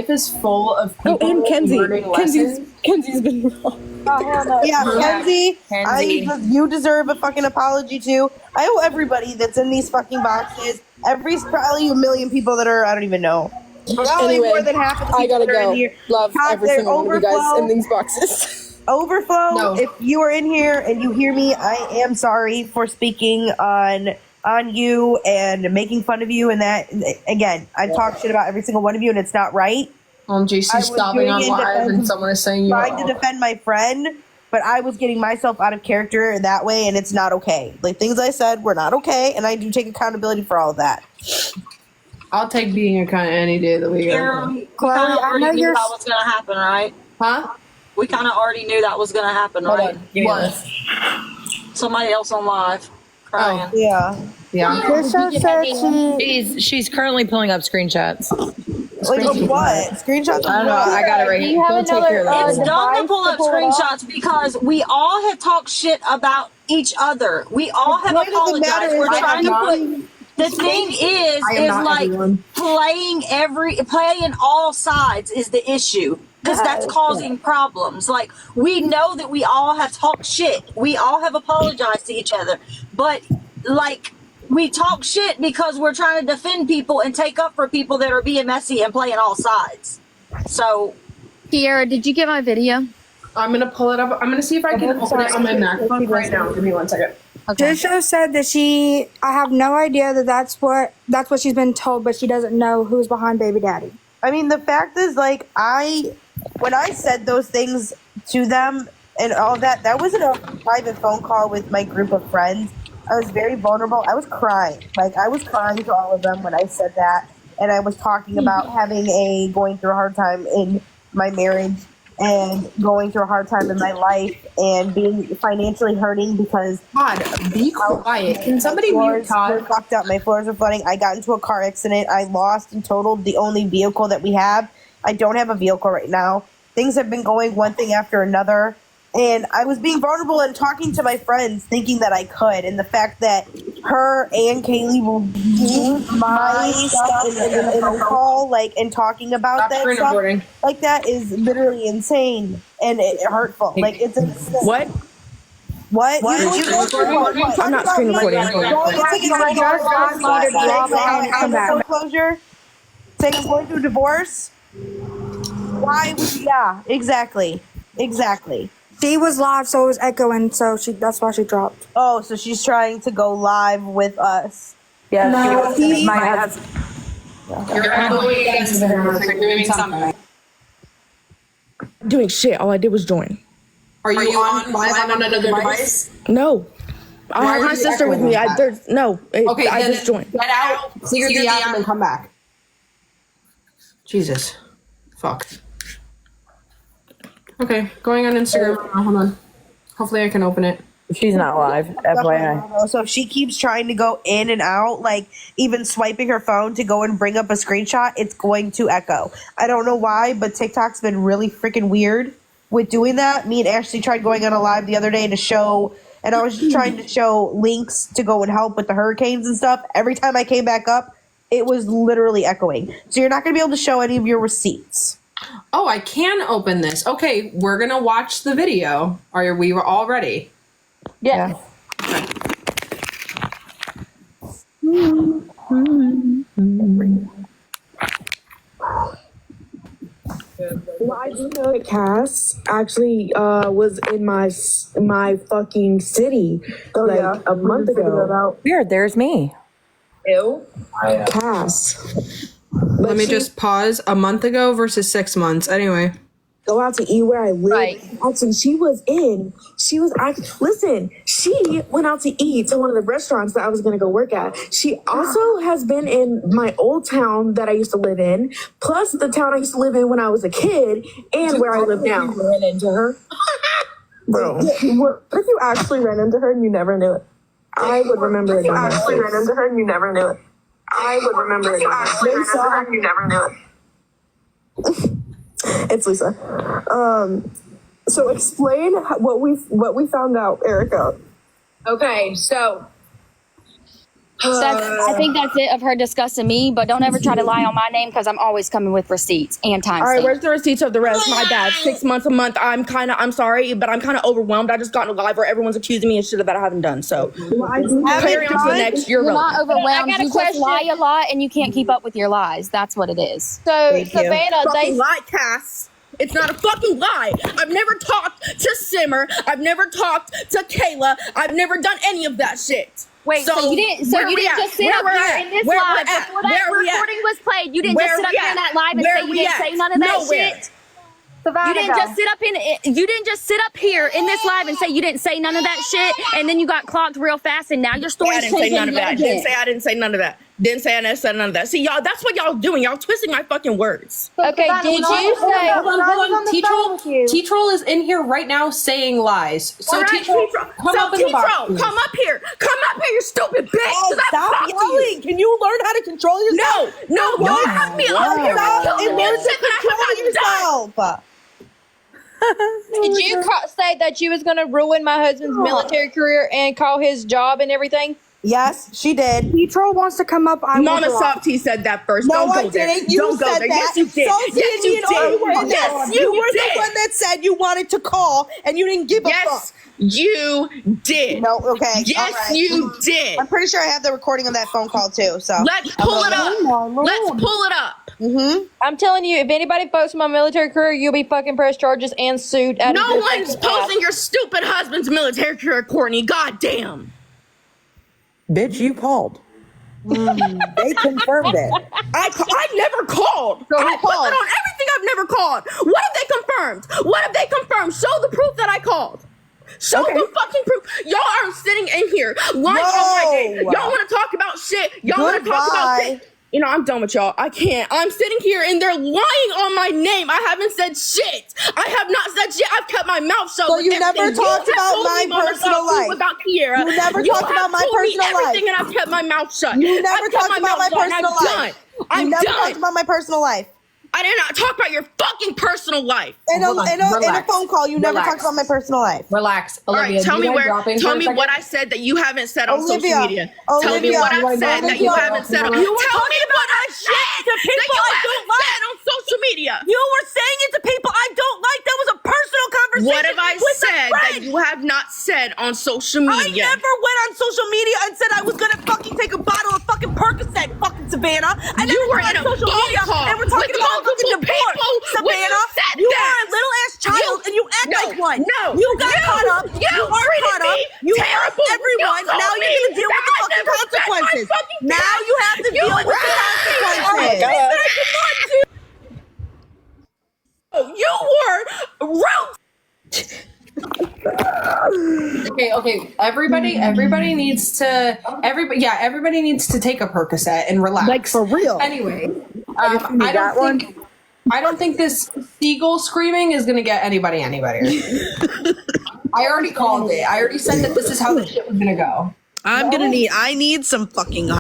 is full of people. Oh, and Kenzie. learning lessons. Kenzie's been wrong. Oh, hell no. Yeah, Kenzie, Kenzie. you deserve a fucking apology too. I owe everybody that's in these fucking boxes. Probably a million people that are, I don't even know. Probably Anyway, more than half of the I people gotta that are go. in here. Love every Their single one of you guys overflow. in these boxes. Overflow, No. if you are in here and you hear me, I am sorry for speaking on you and making fun of you. And that, again, I talk shit about every single one of you, and it's not right. She's I was stopping doing on it live and defense- someone is saying you trying to wrong. defend my friend, but I was getting myself out of character that way, and it's not okay. Like, things I said were not okay, and I do take accountability for all of that. I'll take being a cunt any day of the week. Chloe, Chloe, I I already know knew you're. that was going to happen, right? Huh? We kind of already knew that was going to happen, right? What? Somebody else on live crying. Yeah. Yeah. Trisha said She's currently pulling up screenshots. Like, of what? Screenshots of I don't know. what? I got it right Do here. you Go have take care of another, that. It's dumb to device pull to up pull it off? screenshots because we all have talked shit about each other. We all have point of the matter apologized. is We're I trying to have put. The thing is I am not like everyone. playing all sides is the issue because that's causing problems. Like, we know that we all have talked shit. We all have apologized to each other, but like, we talk shit because we're trying to defend people and take up for people that are being messy and playing all sides. So, Kiara, did you get my video? I'm gonna pull it up. I'm gonna see if I can open it on my MacBook right now. Give me 1 second. Trisha said that I have no idea that's what she's been told, but she doesn't know who's behind baby daddy. I mean, the fact is, like, when I said those things to them and all that wasn't a private phone call with my group of friends. I was very vulnerable. I was crying. Like, I was crying to all of them when I said that. And I was talking about going through a hard time in my marriage and going through a hard time in my life and being financially hurting because Todd, be quiet. Can somebody mute Todd? were fucked up. My floors were flooding. I got into a car accident. I lost and totaled the only vehicle that we have. I don't have a vehicle right now. Things have been going one thing after another. And I was being vulnerable and talking to my friends, thinking that I could. And the fact that her and Kaylee will use my stuff in a call, like, and talking about Stop that screen stuff recording. like that is literally insane and hurtful. Like, it's insane. What? What? I'm not screen recording. Foreclosure? Saying I'm going through divorce? Why would yeah, exactly. She was live, so it was echoing, so that's why she dropped. Oh, so she's trying to go live with us. Yeah, No, she might have. You're echoing against the doing something. Doing shit. All I did was join. Are you on live on another device? No. I have my sister with me. I just joined. Get out, clear the app, and come back. Jesus. Fuck. Okay, going on Instagram. Hold on. Hopefully I can open it. She's not live, FYI. So if she keeps trying to go in and out, like even swiping her phone to go and bring up a screenshot, it's going to echo. I don't know why, but TikTok's been really freaking weird with doing that. Me and Ashley tried going on a live the other day to show, and I was just trying to show links to go and help with the hurricanes and stuff. Every time I came back up, it was literally echoing. So you're not going to be able to show any of your receipts. Oh, I can open this. Okay, we're going to watch the video. Are we all ready? Yeah. Well, I do know that Cass actually was in my fucking city a month ago. Weird, there's me. Ew. Cass. Let me just pause. A month ago versus 6 months. Anyway. Go out to eat where I live. Right. Actually, she went out to eat to one of the restaurants that I was going to go work at. She also has been in my old town that I used to live in, plus the town I used to live in when I was a kid, and where I live now. You ran into her? Bro. If you actually ran into her and you never knew it, I would remember it. If you actually ran into her and you never knew it, I would remember it. If you actually ran into her and you never knew it. It's Lisa. So explain what we found out, Erica. Okay, so I think that's it of her discussing me, but don't ever try to lie on my name because I'm always coming with receipts and timestamps. All right, where's the receipts of the rest? My bad. 6 months, a month. I'm sorry, but I'm kind of overwhelmed. I just got in a live where everyone's accusing me of shit that I haven't done. So carry on to the next. You're not overwhelmed. I got a You just question. lie a lot and you can't keep up with your lies. That's what it is. So, Savannah, fucking lie, Cass. It's not a fucking lie. I've never talked to Simmer. I've never talked to Kayla. I've never done any of that shit. Wait, so you didn't just sit up here in this live before that recording was played. You didn't just sit up here in that live and say you didn't say none of that shit. You didn't just sit up here in this live and say you didn't say none of that shit, and then you got clocked real fast, and now your story's changing. I didn't say none of that. I didn't say none of that. Didn't say I said none of that. See, y'all, that's what y'all doing. Y'all twisting my fucking words. Okay, did you say? Hold on. T-Troll is in here right now saying lies. So right, T-Troll, come up in the box. Come up here, you stupid bitch. Oh, stop yelling. Can you learn how to control yourself? No, don't have me up here. And learn to control yourself. Did you say that you was going to ruin my husband's military career and call his job and everything? Yes, she did. T-Troll wants to come up. Mama Softy said that first. No, Don't I go there. didn't. You Don't go said there. that. Yes, you did. Yes, you did. Yes, you were the one that said you wanted to call and you didn't give a fuck. Yes, you did. No, okay. Yes, right. you did. I'm pretty sure I have the recording of that phone call too. So let's pull it up. Let's pull it up. Mm-hmm. I'm telling you, if anybody posts my military career, you'll be fucking pressed charges and sued. No one's posting your stupid husband's military career, Courtney. God damn. Bitch, you called. They confirmed it. I never called. I put it on everything I've never called. What have they confirmed? What have they confirmed? Show the proof that I called. Show the fucking proof. Y'all are sitting in here lying on my name. Y'all want to talk about shit. Y'all want to talk about shit. You know, I'm done with y'all. I can't. I'm sitting here and they're lying on my name. I haven't said shit. I have not said shit. I've kept my mouth shut. So you never talked about my personal life. About Kiera. You never talked about my personal life. Everything, and I've kept my mouth shut. You never talked about my personal life. I'm never done. talked about my personal life. I did not talk about your fucking personal life. In a phone call, you never talked about my personal life. Relax, All right, Olivia. tell me what I said that you haven't said on social media. Tell me what I said that you haven't said on. Tell me what I said to people I don't like on social media. You were saying it to people I don't like. That was a personal personal conversation. What have I with a said that friend. you have not said on social I media? never went on social media and said I was gonna fucking take a bottle of fucking Percocet, fucking Savannah. I never were went in on a social phone media call and we're talking with about fucking multiple divorce, people when you Savannah. said You that. are a little ass child and you act like one. You got caught up. You are caught up. You lost everyone. Now you're gonna deal with the fucking consequences. Now you have to deal with the consequences. You were rude. Okay. Everybody needs to. Everybody needs to take a Percocet and relax. Like, for real. Anyway, I don't think this seagull screaming is gonna get anybody any better. I already called it. I already said that this is how the shit was gonna go. I need some fucking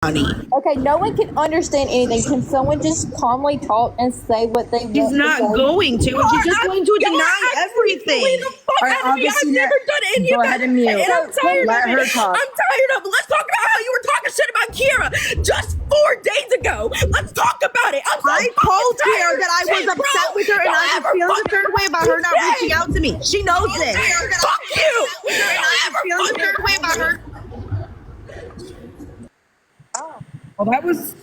honey. Okay, no one can understand anything. Can someone just calmly talk and say what they want? She's not to say? going to, and she's just going to deny everything. I've never done any of that. And I'm tired Let of her it. talk. I'm tired of it. Let's talk about how you were talking shit about Kira just 4 days ago. Let's talk about it. I told Kira that I was upset with her and I was feeling a certain way about her not reaching out to me. She knows this. Fuck you. I was feeling a certain way about her. Well, that was.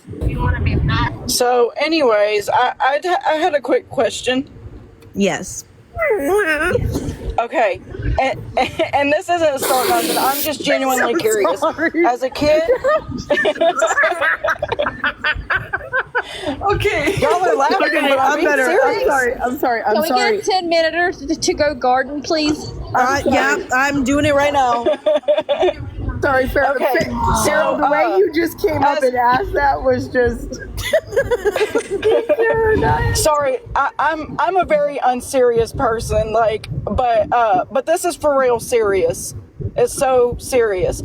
So, anyways, I had a quick question. Yes. Okay, and this isn't a start nothing. I'm just genuinely curious. sorry. As a kid. Okay, y'all are laughing, but I'm being serious. I'm sorry. Can we get a 10-minute to go garden, please? Yeah, I'm doing it right now. Sorry, Farrah. Okay, Cheryl, the way you just came up and asked that was just. Sorry, I'm a very unserious person, like, but this is for real serious. It's so serious.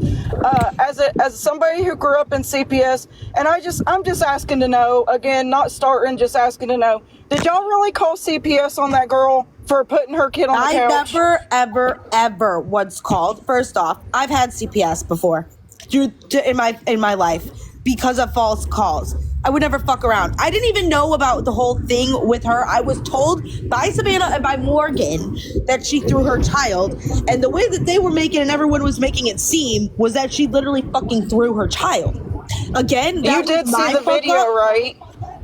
As somebody who grew up in CPS, and I'm just asking to know, again, not starting, just asking to know, did y'all really call CPS on that girl for putting her kid on the couch? I never, ever was called. First off, I've had CPS before in my life because of false calls. I would never fuck around. I didn't even know about the whole thing with her. I was told by Savannah and by Morgan that she threw her child. And the way that they were making and everyone was making it seem was that she literally fucking threw her child. Again, you did see the video, right?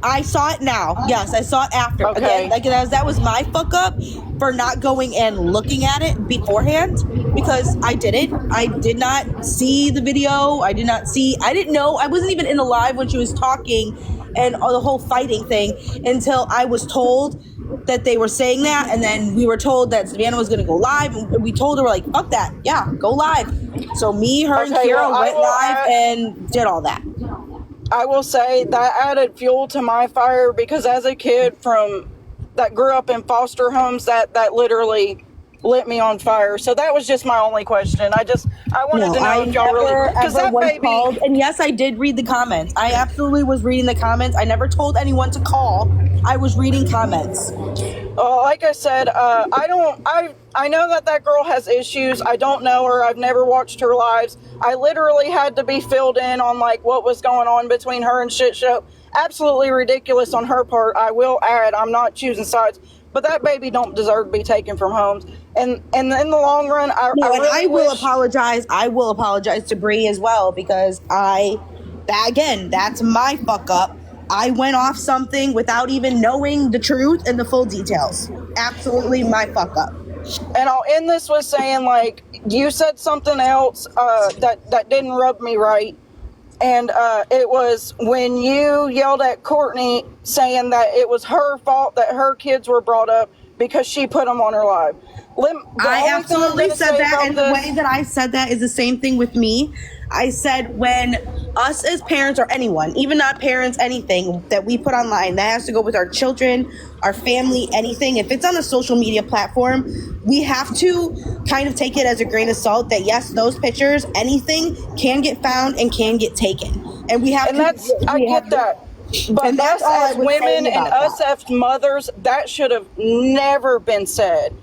I saw it now. Yes, I saw it after. Okay. Again, that was my fuck up for not going and looking at it beforehand because I didn't. I did not see the video. I didn't know. I wasn't even in the live when she was talking and the whole fighting thing until I was told that they were saying that. And then we were told that Savannah was going to go live. And we told her, like, fuck that. Yeah, go live. So me, her, and Kira went live and did all that. I will say that added fuel to my fire because as a kid that grew up in foster homes, that literally lit me on fire. So that was just my only question. I wanted to know if y'all really, because that baby. Called, and yes, I did read the comments. I absolutely was reading the comments. I never told anyone to call. I was reading comments. Like I said, I know that girl has issues. I don't know her. I've never watched her lives. I literally had to be filled in on like what was going on between her and Shit Show. Absolutely ridiculous on her part. I will add, I'm not choosing sides, but that baby don't deserve to be taken from homes. And in the long run, I will apologize. I will apologize to Bree as well because that's my fuck up. I went off something without even knowing the truth and the full details. Absolutely my fuck up. And I'll end this with saying, like, you said something else that didn't rub me right. And it was when you yelled at Courtney saying that it was her fault that her kids were brought up because she put them on her live. I absolutely said that, and the way that I said that is the same thing with me. I said when us as parents or anyone, even not parents, anything that we put online, that has to go with our children, our family, anything. If it's on a social media platform, we have to kind of take it as a grain of salt that yes, those pictures, anything can get found and can get taken. And we have I get that. But us as women and us as mothers, that should have never been said.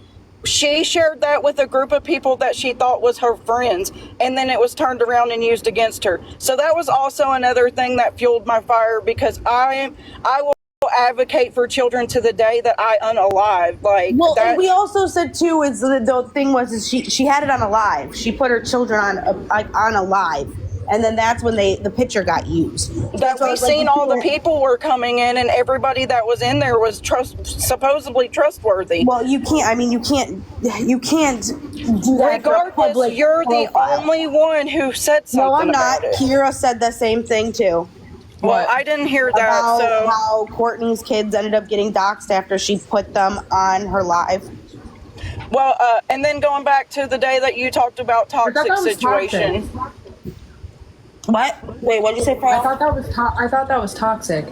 She shared that with a group of people that she thought was her friends, and then it was turned around and used against her. So that was also another thing that fueled my fire because I will advocate for children to the day that I unalive. Like, Well, that, and we also said too is the thing was is she had it on a live. She put her children on a live, and then that's when the picture got used. that we seen all the people were coming in, and everybody that was in there was supposedly trustworthy. Well, you can't. I mean, you can't do that. Regardless, you're the only one who said something. No, I'm not. About it. Kira said the same thing too. Well, I didn't hear that. About So how Courtney's kids ended up getting doxxed after she put them on her live. well, and then going back to the day that you talked about toxic situation. What? Wait, what did you say, Paul? I thought that was toxic.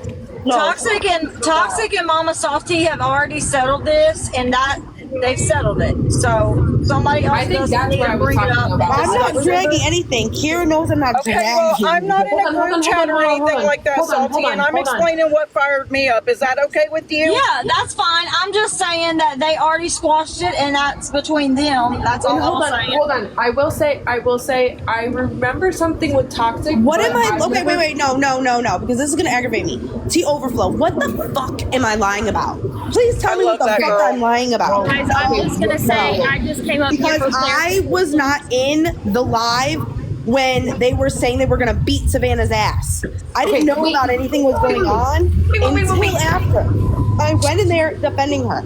Toxic and Mama Softy have already settled this, and that they've settled it. So somebody else. I think doesn't that's need what to I was bring it talking up. about. I'm not dragging anything. Kira knows I'm not Okay, dragging. well, I'm not in a group chat or anything like that, Salty, and I'm explaining what fired me up. Is that okay with you? Yeah, that's fine. I'm just saying that they already squashed it, and that's between them. That's all I'm saying. Hold on. I will say, I remember something with toxic. What but am I? Okay, never- wait, no, because this is gonna aggravate me. T Overflow. What the fuck am I lying about? Please tell me what the fuck I'm lying about. Guys, I'm just gonna say I just came up here Because for I was not in the live when they were saying they were gonna beat Savannah's ass. I didn't know about anything was going on until after. I went in there defending her.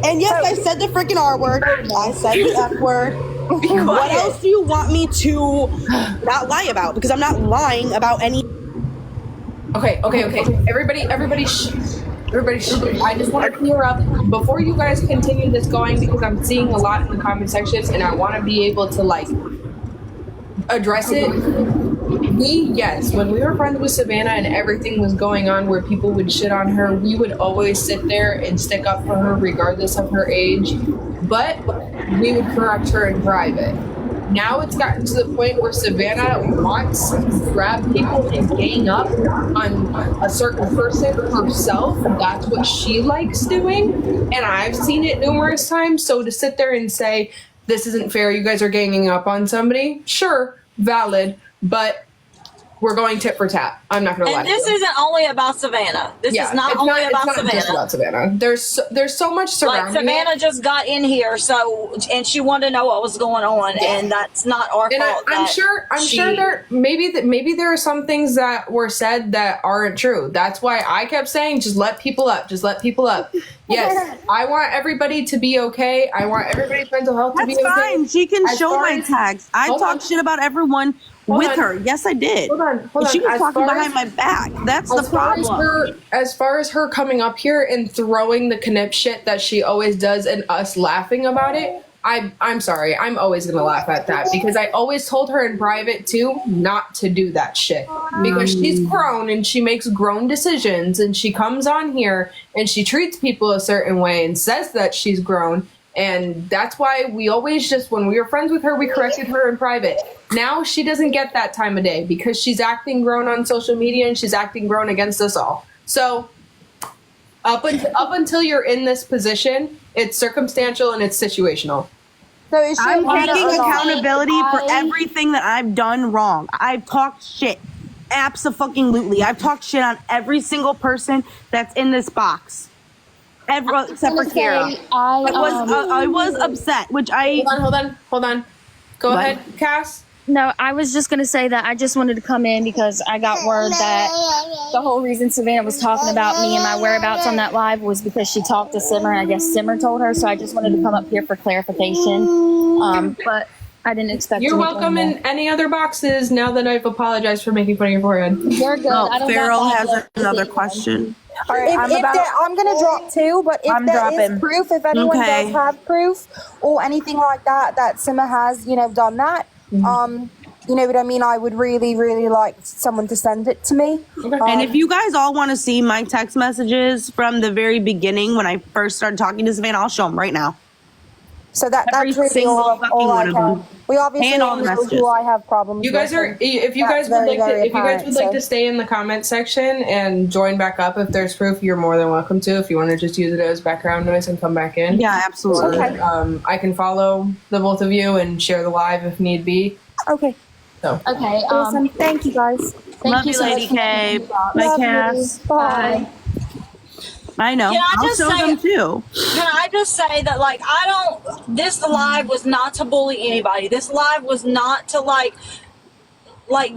And yes, I said the freaking R word. I said the F word. What else do you want me to not lie about? Because I'm not lying about any. Okay. Everybody, shh. I just want to clear up before you guys continue this going, because I'm seeing a lot in the comment section, and I want to be able to like address it. When we were friends with Savannah and everything was going on where people would shit on her, we would always sit there and stick up for her regardless of her age, but we would correct her in private. Now it's gotten to the point where Savannah wants to grab people and gang up on a certain person herself. That's what she likes doing, and I've seen it numerous times. So to sit there and say, this isn't fair, you guys are ganging up on somebody, sure, valid, but we're going tit for tat. I'm not gonna lie. And this isn't only about Savannah. This is not only about Savannah. Just about Savannah. There's so much surrounding Like Savannah it. just got in here, and she wanted to know what was going on, and that's not our And fault. I'm sure there maybe there are some things that were said that aren't true. That's why I kept saying just let people up. Yes, I want everybody to be okay. I want everybody's mental health to be okay. That's fine. She can As show far my as- tags. I Hold talk on. shit about everyone Hold with on. her. Yes, I did. Hold on. And she was As talking far behind as- my back. That's the problem. As far as her coming up here and throwing the knip shit that she always does and us laughing about it, I'm sorry. I'm always gonna laugh at that because I always told her in private too not to do that shit because she's grown and she makes grown decisions and she comes on here and she treats people a certain way and says that she's grown. And that's why we always just, when we were friends with her, we corrected her in private. Now she doesn't get that time of day because she's acting grown on social media and she's acting grown against us all. So up until you're in this position, it's circumstantial and it's situational. So is she I'm allowed taking to- accountability for everything that I've done wrong. I've talked shit. Abso-fucking-lutely. I've talked shit on every single person that's in this box. Except for Kara. I was upset, which I... Hold on. Go What? ahead, Cass. No, I was just going to say that I just wanted to come in because I got word that the whole reason Savannah was talking about me and my whereabouts on that live was because she talked to Simmer and I guess Simmer told her. So I just wanted to come up here for clarification. But I didn't expect You're anything welcome more. in any other boxes now that I've apologized for making fun of your forehead. You're good. I don't Farrell got has that another left. question. All right, I'm gonna drop two, but if I'm there is dropping. proof, if anyone Okay. does have proof or anything like that Simma has, done that, you know what I mean, I would really, really like someone to send it to me. And if you guys all want to see my text messages from the very beginning when I first started talking to Savannah, I'll show them right now. So that's Every really single all fucking I one of can. them. We obviously And all all the know messages. who I have problems You guys with, are and if you that's guys would very, like very to if you guys would like apparent, to stay in the comment section and join back up if there's proof, you're more than welcome to. If you want to just use it as background noise and come back in. Yeah, absolutely. Or, I can follow the both of you and share the live if need be. Okay. So Okay. Awesome. Thank you guys. Thank Love you you, so Lady much. K. Bye, Love you. Cass. Bye. I know. Can I I'll just show say- them too. Can I just say that, like, this live was not to bully anybody. This live was not to, like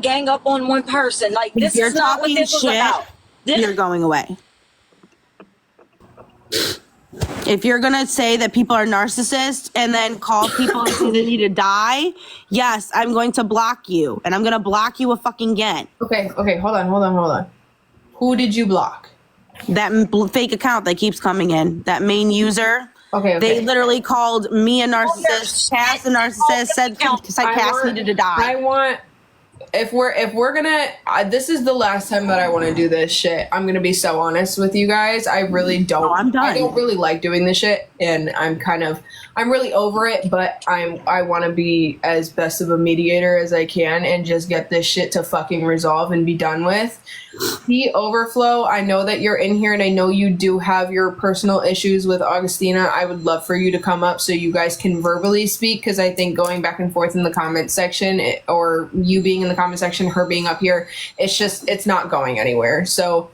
gang up on one person. Like, this If you're is not what talking this was shit, about. you're going away. If you're gonna say that people are narcissists and then call people and say they need to die, yes, I'm going to block you, and I'm gonna block you again. Okay, hold on. Who did you block? That fake account that keeps coming in, that main user. Okay. They literally called me a narcissist, Cass a narcissist, said Cass needed to die. I want, if we're gonna, this is the last time that I want to do this shit. I'm gonna be so honest with you guys. I really don't. I'm done. I don't really like doing this shit, and I'm really over it. But I want to be as best of a mediator as I can, and just get this shit to fucking resolve and be done with. The Overflow, I know that you're in here, and I know you do have your personal issues with Augustina. I would love for you to come up so you guys can verbally speak, because I think going back and forth in the comment section, or you being in the comment section, her being up here, it's not going anywhere. So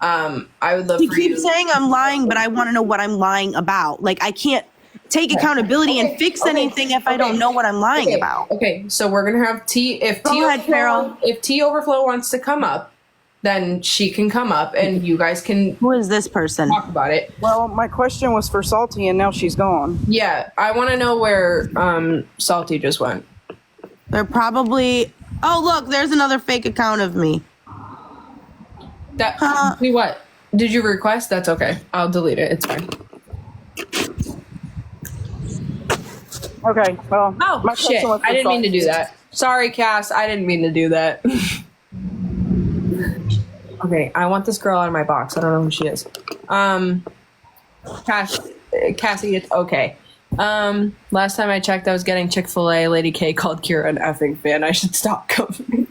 I would love You for keep you. saying I'm lying, but I want to know what I'm lying about. Like, I can't take accountability and fix anything if I don't know what I'm lying about. Okay, so we're gonna have Go ahead, Farrell. If T Overflow wants to come up, then she can come up and you guys can. Who is this person? Talk about it. Well, my question was for Salty, and now she's gone. Yeah, I want to know where Salty just went. They're probably. Oh, look, there's another fake account of me. See what? Did you request? That's okay. I'll delete it. It's fine. Okay, well. Oh, my shit. question was for I didn't mean to Salty. do that. Sorry, Cass. I didn't mean to do that. Okay, I want this girl out of my box. I don't know who she is. Cassie, it's okay. Last time I checked, I was getting Chick-fil-A. Lady K called Kira an effing fan. I should stop coming.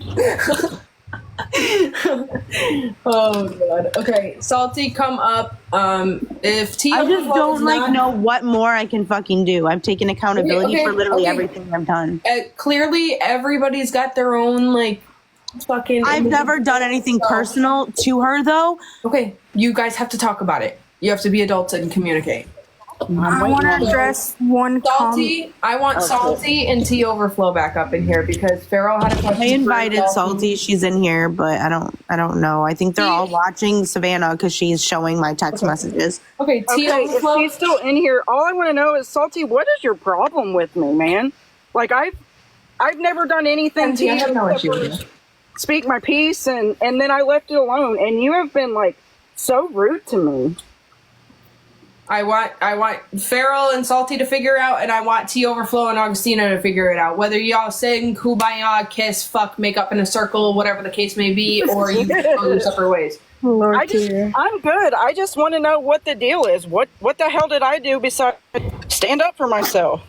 Oh god. Okay, Salty, come up. If T, I just don't know what more I can fucking do. I've taken accountability for literally everything I've done. Clearly, everybody's got their own fucking. I've never done anything personal to her though. Okay, you guys have to talk about it. You have to be adults and communicate. I want to address one Salty. I want Salty and T Overflow back up in here because Farrell had a question. I invited Salty. She's in here, but I don't know. I think they're all watching Savannah because she's showing my text messages. Okay, T Overflow. If she's still in here, all I want to know is, Salty, what is your problem with me, man? Like I've never done anything to I have no you issue with you. speak my piece, and then I left it alone, and you have been so rude to me. I want Farrell and Salty to figure out, and I want T Overflow and Augustina to figure it out. Whether y'all sing Kumbaya, kiss, fuck, make up in a circle, whatever the case may be, or you go your separate ways. I'm good. I just want to know what the deal is. What the hell did I do besides stand up for myself?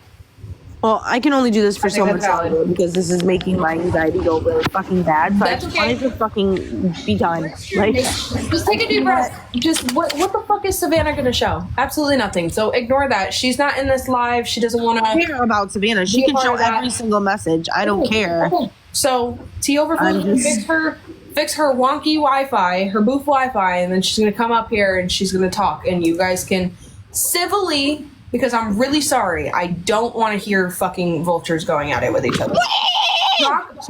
Well, I can only do this for so much longer because this is making my anxiety go really fucking bad. So That's I just okay. wanted to fucking be done. Just take a deep breath. Just what the fuck is Savannah gonna show? Absolutely nothing. So ignore that. She's not in this live. She doesn't want to care about Savannah. She can show every single message. I don't care. Okay. So T Overflow can fix her wonky Wi-Fi, her booth Wi-Fi, and then she's gonna come up here and she's gonna talk, and you guys can civilly. Because I'm really sorry. I don't want to hear fucking vultures going at it with each other.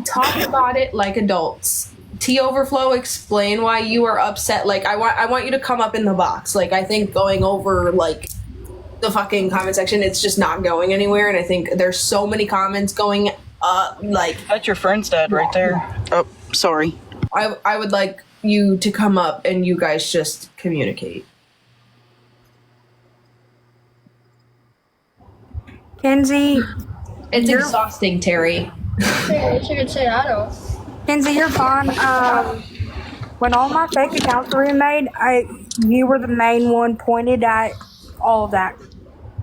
Talk about it like adults. T Overflow, explain why you are upset. I want you to come up in the box. I think going over the fucking comment section, it's just not going anywhere. And I think there's so many comments going That's your friend's dad right there. Oh, sorry. I would like you to come up and you guys just communicate. Kenzie, it's exhausting, Terry. Kenzie, you're fine. When all my fake accounts were remade, you were the main one pointed at all of that.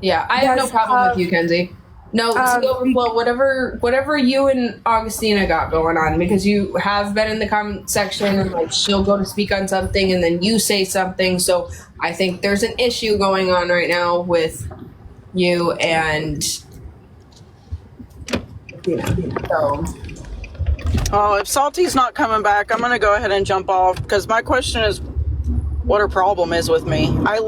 Yeah, I have no problem with you, Kenzie. No, T Overflow, whatever you and Augustina got going on, because you have been in the comment section and she'll go to speak on something and then you say something. So I think there's an issue going on right now with you and so Oh, if Salty's not coming back, I'm gonna go ahead and jump off because my question is what her problem is with me. I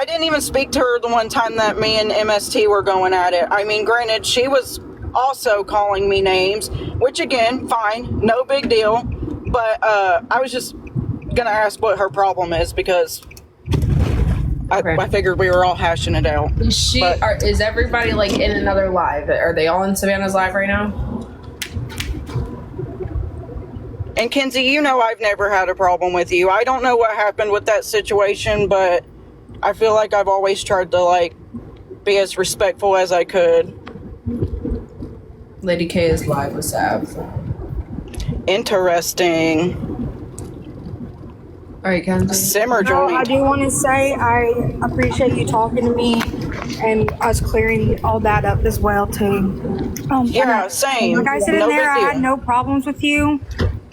didn't even speak to her the one time that me and MST were going at it. I mean, granted, she was also calling me names, which again, fine, no big deal. But I was just gonna ask what her problem is because I figured we were all hashing it out. Is everybody like in another live? Are they all in Savannah's live right now? And Kenzie, you know I've never had a problem with you. I don't know what happened with that situation, but I feel like I've always tried to like be as respectful as I could. Lady K is live with Sav. Interesting. All right, Kenzie. Simmer No, joined. I do want to say I appreciate you talking to me and us clearing all that up as well too. Yeah, same. Like I said No in there, big I had deal. no problems with you.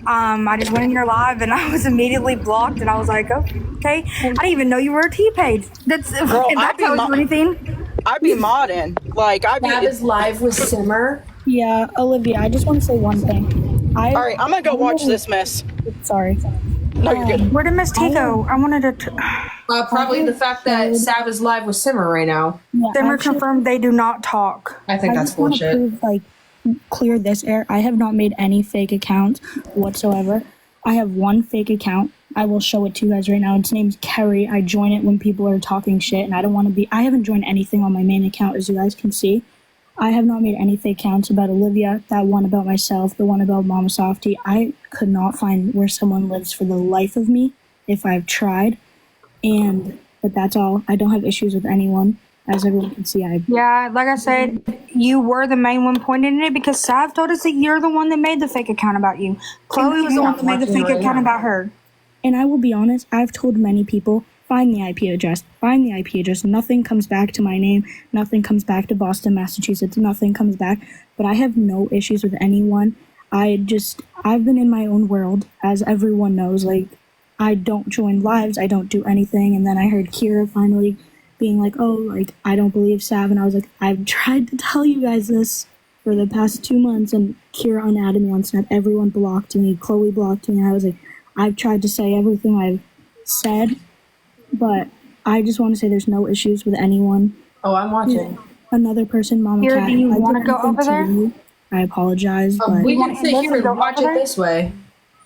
I just went in your live and I was immediately blocked and I was like, okay. I didn't even know you were a T page. That's Girl, if that tells you anything. I'd be modding. Like Sav is live with Simmer. Yeah, Olivia, I just want to say one thing. All right, I'm gonna go watch this mess. Sorry. No, you're good. Where did Miss T go? I wanted to. Probably the fact that Sav is live with Simmer right now. Simmer confirmed they do not talk. I think that's just wanna bullshit. prove, like, clear this air. I have not made any fake accounts whatsoever. I have one fake account. I will show it to you guys right now. Its name's Kerry. I join it when people are talking shit, and I don't want to be. I haven't joined anything on my main account, as you guys can see. I have not made any fake accounts about Olivia. That one about myself, the one about Mama Softy. I could not find where someone lives for the life of me if I've tried. But that's all. I don't have issues with anyone. As everyone can see, Yeah, like I said, you were the main one pointing it because Sav told us that you're the one that made the fake account about you. Chloe was the one that made the fake account about her. And I will be honest, I've told many people, find the IP address, find the IP address. Nothing comes back to my name. Nothing comes back to Boston, Massachusetts. Nothing comes back. But I have no issues with anyone. I've been in my own world, as everyone knows. Like, I don't join lives. I don't do anything. And then I heard Kira finally being like, oh, like, I don't believe Sav. And I was like, I've tried to tell you guys this for the past 2 months. And Kira unadded me on Snap. Everyone blocked me. Chloe blocked me. And I was like, I've tried to say everything I've said. But I just want to say there's no issues with anyone. Oh, I'm watching. Another person, Mama Kira, Cat. do you if I want to did go anything over to there? you, I apologize. But We can sit here and watch it this way.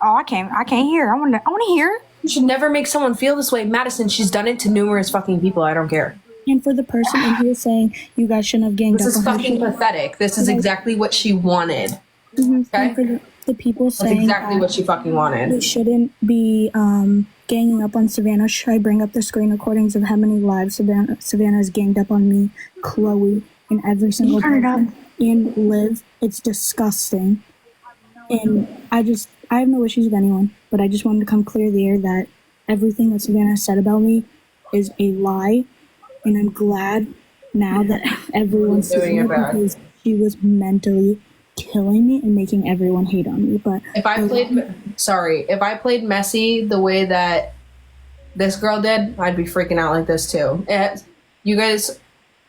Oh, I can't hear. I want to hear. You should never make someone feel this way. Madison, she's done it to numerous fucking people. I don't care. And for the person in here saying you guys shouldn't have ganged This up is on her, fucking pathetic. This is exactly what she wanted. and Okay? for the people That's saying exactly that what she fucking wanted. we shouldn't be ganging up on Savannah, should I bring up the screen recordings of how many lives Savannah has ganged up on me, Chloe, and every single Turn it person, and Liv? It's disgusting. And I have no issues with anyone, but I just wanted to come clear the air that everything that Savannah said about me is a lie, and I'm glad now that everyone's Doing seeing it it bad. because she was mentally killing me and making everyone hate on me. But If I played Messi the way that this girl did, I'd be freaking out like this too. You guys,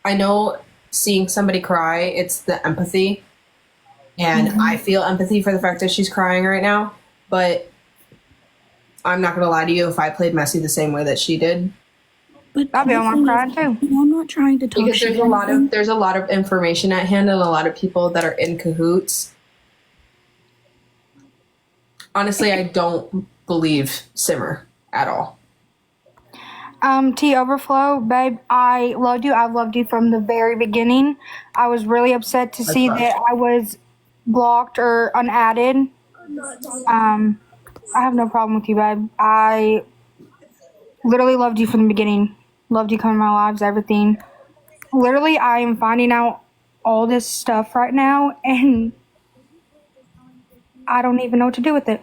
I know seeing somebody cry, it's the empathy. And I feel empathy for the fact that she's crying right now. But I'm not going to lie to you, if I played Messi the same way that she did. But I'll be on my cry too. I'm not trying to talk Because shit. there's a lot of information at hand and a lot of people that are in cahoots. Honestly, I don't believe Simmer at all. T Overflow, babe, I loved you. I've loved you from the very beginning. I was really upset to see that I was blocked or unadded. I have no problem with you, babe. I literally loved you from the beginning. Loved you coming in my lives, everything. Literally, I am finding out all this stuff right now, and I don't even know what to do with it.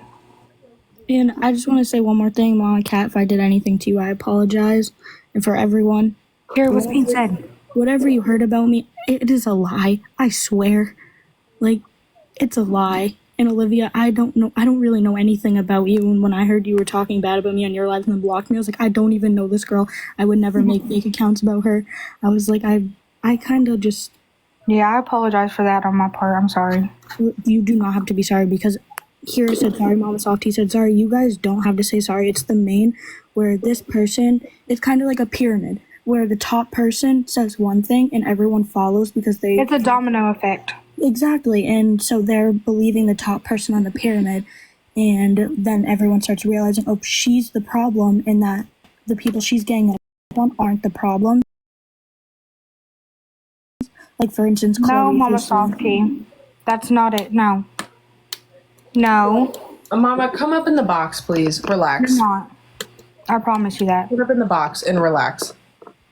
And I just want to say one more thing, Mama Cat. If I did anything to you, I apologize. And for everyone, here, what's being said? Whatever you heard about me, it is a lie. I swear. Like, it's a lie. And Olivia, I don't really know anything about you. And when I heard you were talking bad about me on your live and then blocked me, I was like, I don't even know this girl. I would never make fake accounts about her. I was like, I kind of just Yeah, I apologize for that on my part. I'm sorry. You do not have to be sorry because Kira said sorry, Mama Softy said sorry. You guys don't have to say sorry. It's the main where this person, it's kind of like a pyramid where the top person says one thing and everyone follows because they. It's a domino effect. Exactly. And so they're believing the top person on the pyramid. And then everyone starts realizing, oh, she's the problem and that the people she's getting up on aren't the problem. Like, for instance, No, Chloe. Mama Softy. That's not it. No. No. Mama, come up in the box, please. Relax. You're not. I promise you that. Get up in the box and relax.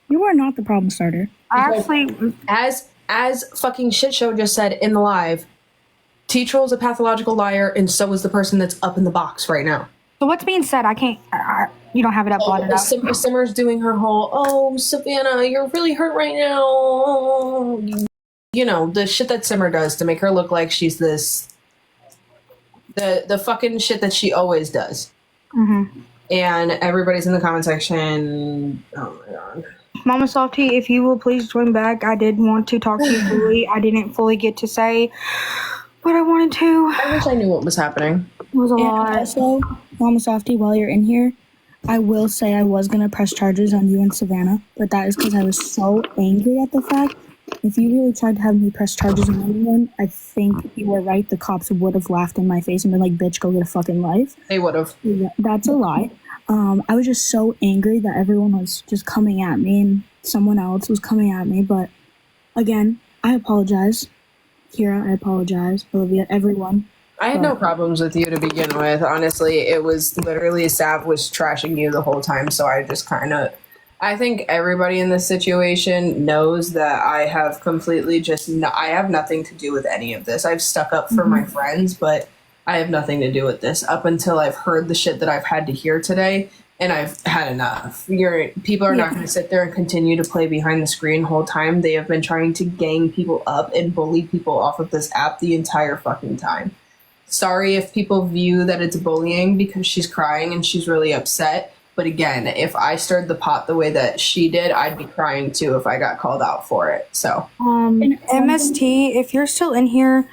You are not the problem starter. Actually, as fucking shit show just said in the live, T-Troll's a pathological liar, and so is the person that's up in the box right now. so what's being said? I can't. You don't have it uploaded up. Simmer's doing her whole, oh, Savannah, you're really hurt right now. You know, the shit that Simmer does to make her look like she's this, the fucking shit that she always does. Mm-hmm. And everybody's in the comment section. Oh my god. Mama Softy, if you will please join back. I did want to talk to you fully. I didn't fully get to say what I wanted to. I wish I knew what was happening. It was a And lot. also, Mama Softy, while you're in here, I will say I was going to press charges on you and Savannah, but that is because I was so angry at the fact. If you really tried to have me press charges on anyone, I think you were right. The cops would have laughed in my face and been like, bitch, go get a fucking life. They would have. Yeah, that's a lie. I was just so angry that everyone was just coming at me and someone else was coming at me. But again, I apologize. Kira, I apologize. Olivia, everyone. I had no problems with you to begin with. Honestly, it was literally Sav was trashing you the whole time. So I just kind of, I think everybody in this situation knows that I have completely I have nothing to do with any of this. I've stuck up for my friends, but I have nothing to do with this up until I've heard the shit that I've had to hear today, and I've had enough. People are not going to sit there and continue to play behind the screen the whole time. They have been trying to gang people up and bully people off of this app the entire fucking time. Sorry if people view that it's bullying because she's crying and she's really upset. But again, if I stirred the pot the way that she did, I'd be crying too if I got called out for it. So, MST, if you're still in here,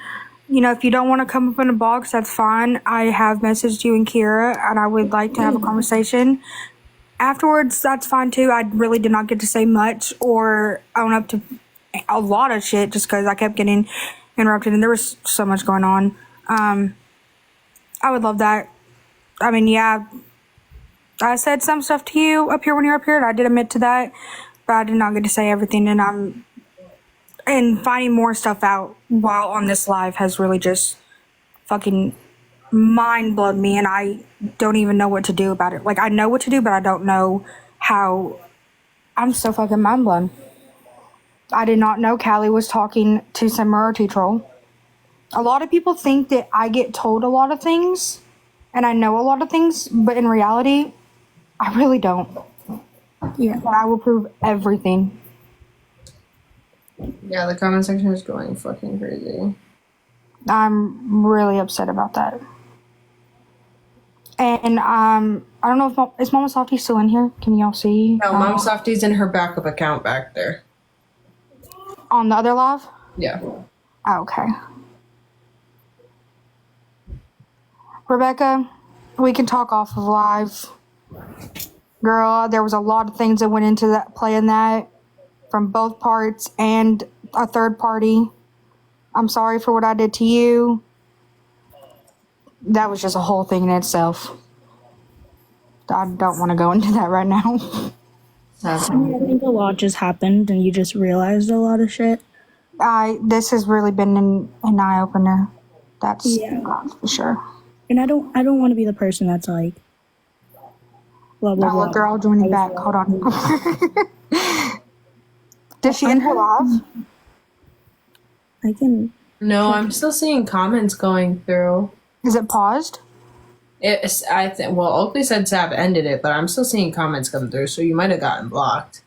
you know, if you don't want to come up in a box, that's fine. I have messaged you and Kira, and I would like to have a conversation. Afterwards, that's fine too. I really did not get to say much or own up to a lot of shit just because I kept getting interrupted and there was so much going on. I would love that. I mean, yeah, I said some stuff to you up here when you were up here, and I did admit to that, but I did not get to say everything, and finding more stuff out while on this live has really just fucking mind blown me, and I don't even know what to do about it. Like, I know what to do, but I don't know how. I'm so fucking mind blown. I did not know Callie was talking to Simmer or T-Troll. A lot of people think that I get told a lot of things, and I know a lot of things, but in reality, I really don't. Yeah, but I will prove everything. yeah, the comment section is going fucking crazy. I'm really upset about that. And I don't know if is Mama Softy still in here? Can y'all see? No, Mama Softy's in her backup account back there. On the other live? Yeah. Oh, okay. Rebecca, we can talk off of live. Girl, there was a lot of things that went into that playing that from both parts and a third party. I'm sorry for what I did to you. That was just a whole thing in itself. I don't want to go into that right now. I mean, I think a lot just happened and you just realized a lot of shit. This has really been an eye opener. That's for sure. And I don't want to be the person that's like, blah blah blah. Look, they're all joining back. Hold on. Did she end her live? I can. No, I'm still seeing comments going through. Is it paused? I think. Well, Oakley said Sav ended it, but I'm still seeing comments come through. So you might have gotten blocked.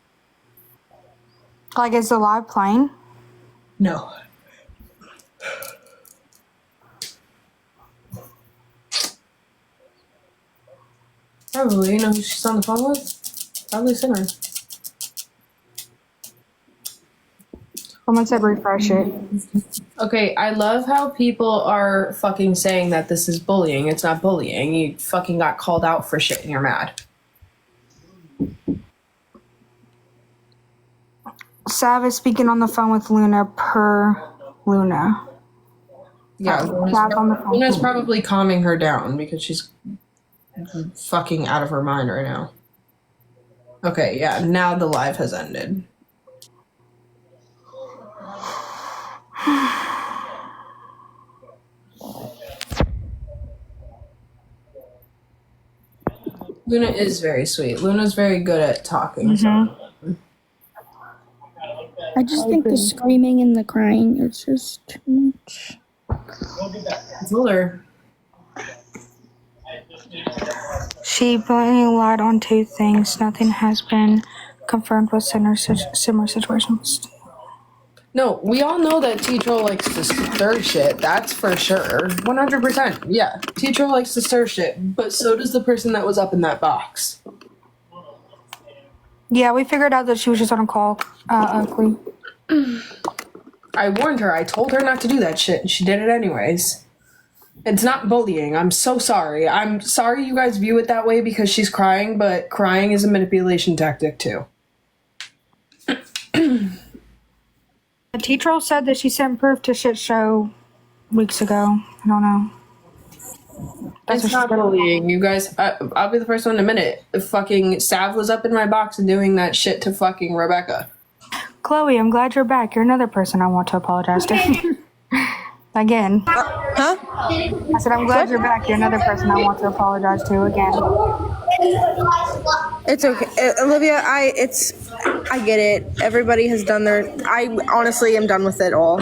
Like, is the live playing? No. Probably. You know who she's on the phone with? Probably Simmer. Someone said refresh it. Okay, I love how people are fucking saying that this is bullying. It's not bullying. You fucking got called out for shit and you're mad. Sav is speaking on the phone with Luna per Luna. Yeah, Luna's probably calming her down because she's fucking out of her mind right now. Okay, yeah, now the live has ended. Luna is very sweet. Luna's very good at talking. So. I just think the screaming and the crying is just too much. I told her. She blatantly lied on two things. Nothing has been confirmed with similar situations. No, we all know that T-Troll likes to stir shit. That's for sure. 100%. Yeah, T-Troll likes to stir shit. But so does the person that was up in that box. Yeah, we figured out that she was just on a call, ugly. I warned her. I told her not to do that shit, and she did it anyways. It's not bullying. I'm so sorry. I'm sorry you guys view it that way because she's crying, but crying is a manipulation tactic too. T-Troll said that she sent proof to shit show weeks ago. I don't know. It's not bullying, you guys. I'll be the first one to admit it. If fucking Sav was up in my box and doing that shit to fucking Rebecca. Chloe, I'm glad you're back. You're another person I want to apologize to. Again. Huh? I said, I'm glad you're back. You're another person I want to apologize to again. It's okay, Olivia. I get it. Everybody has done I honestly am done with it all.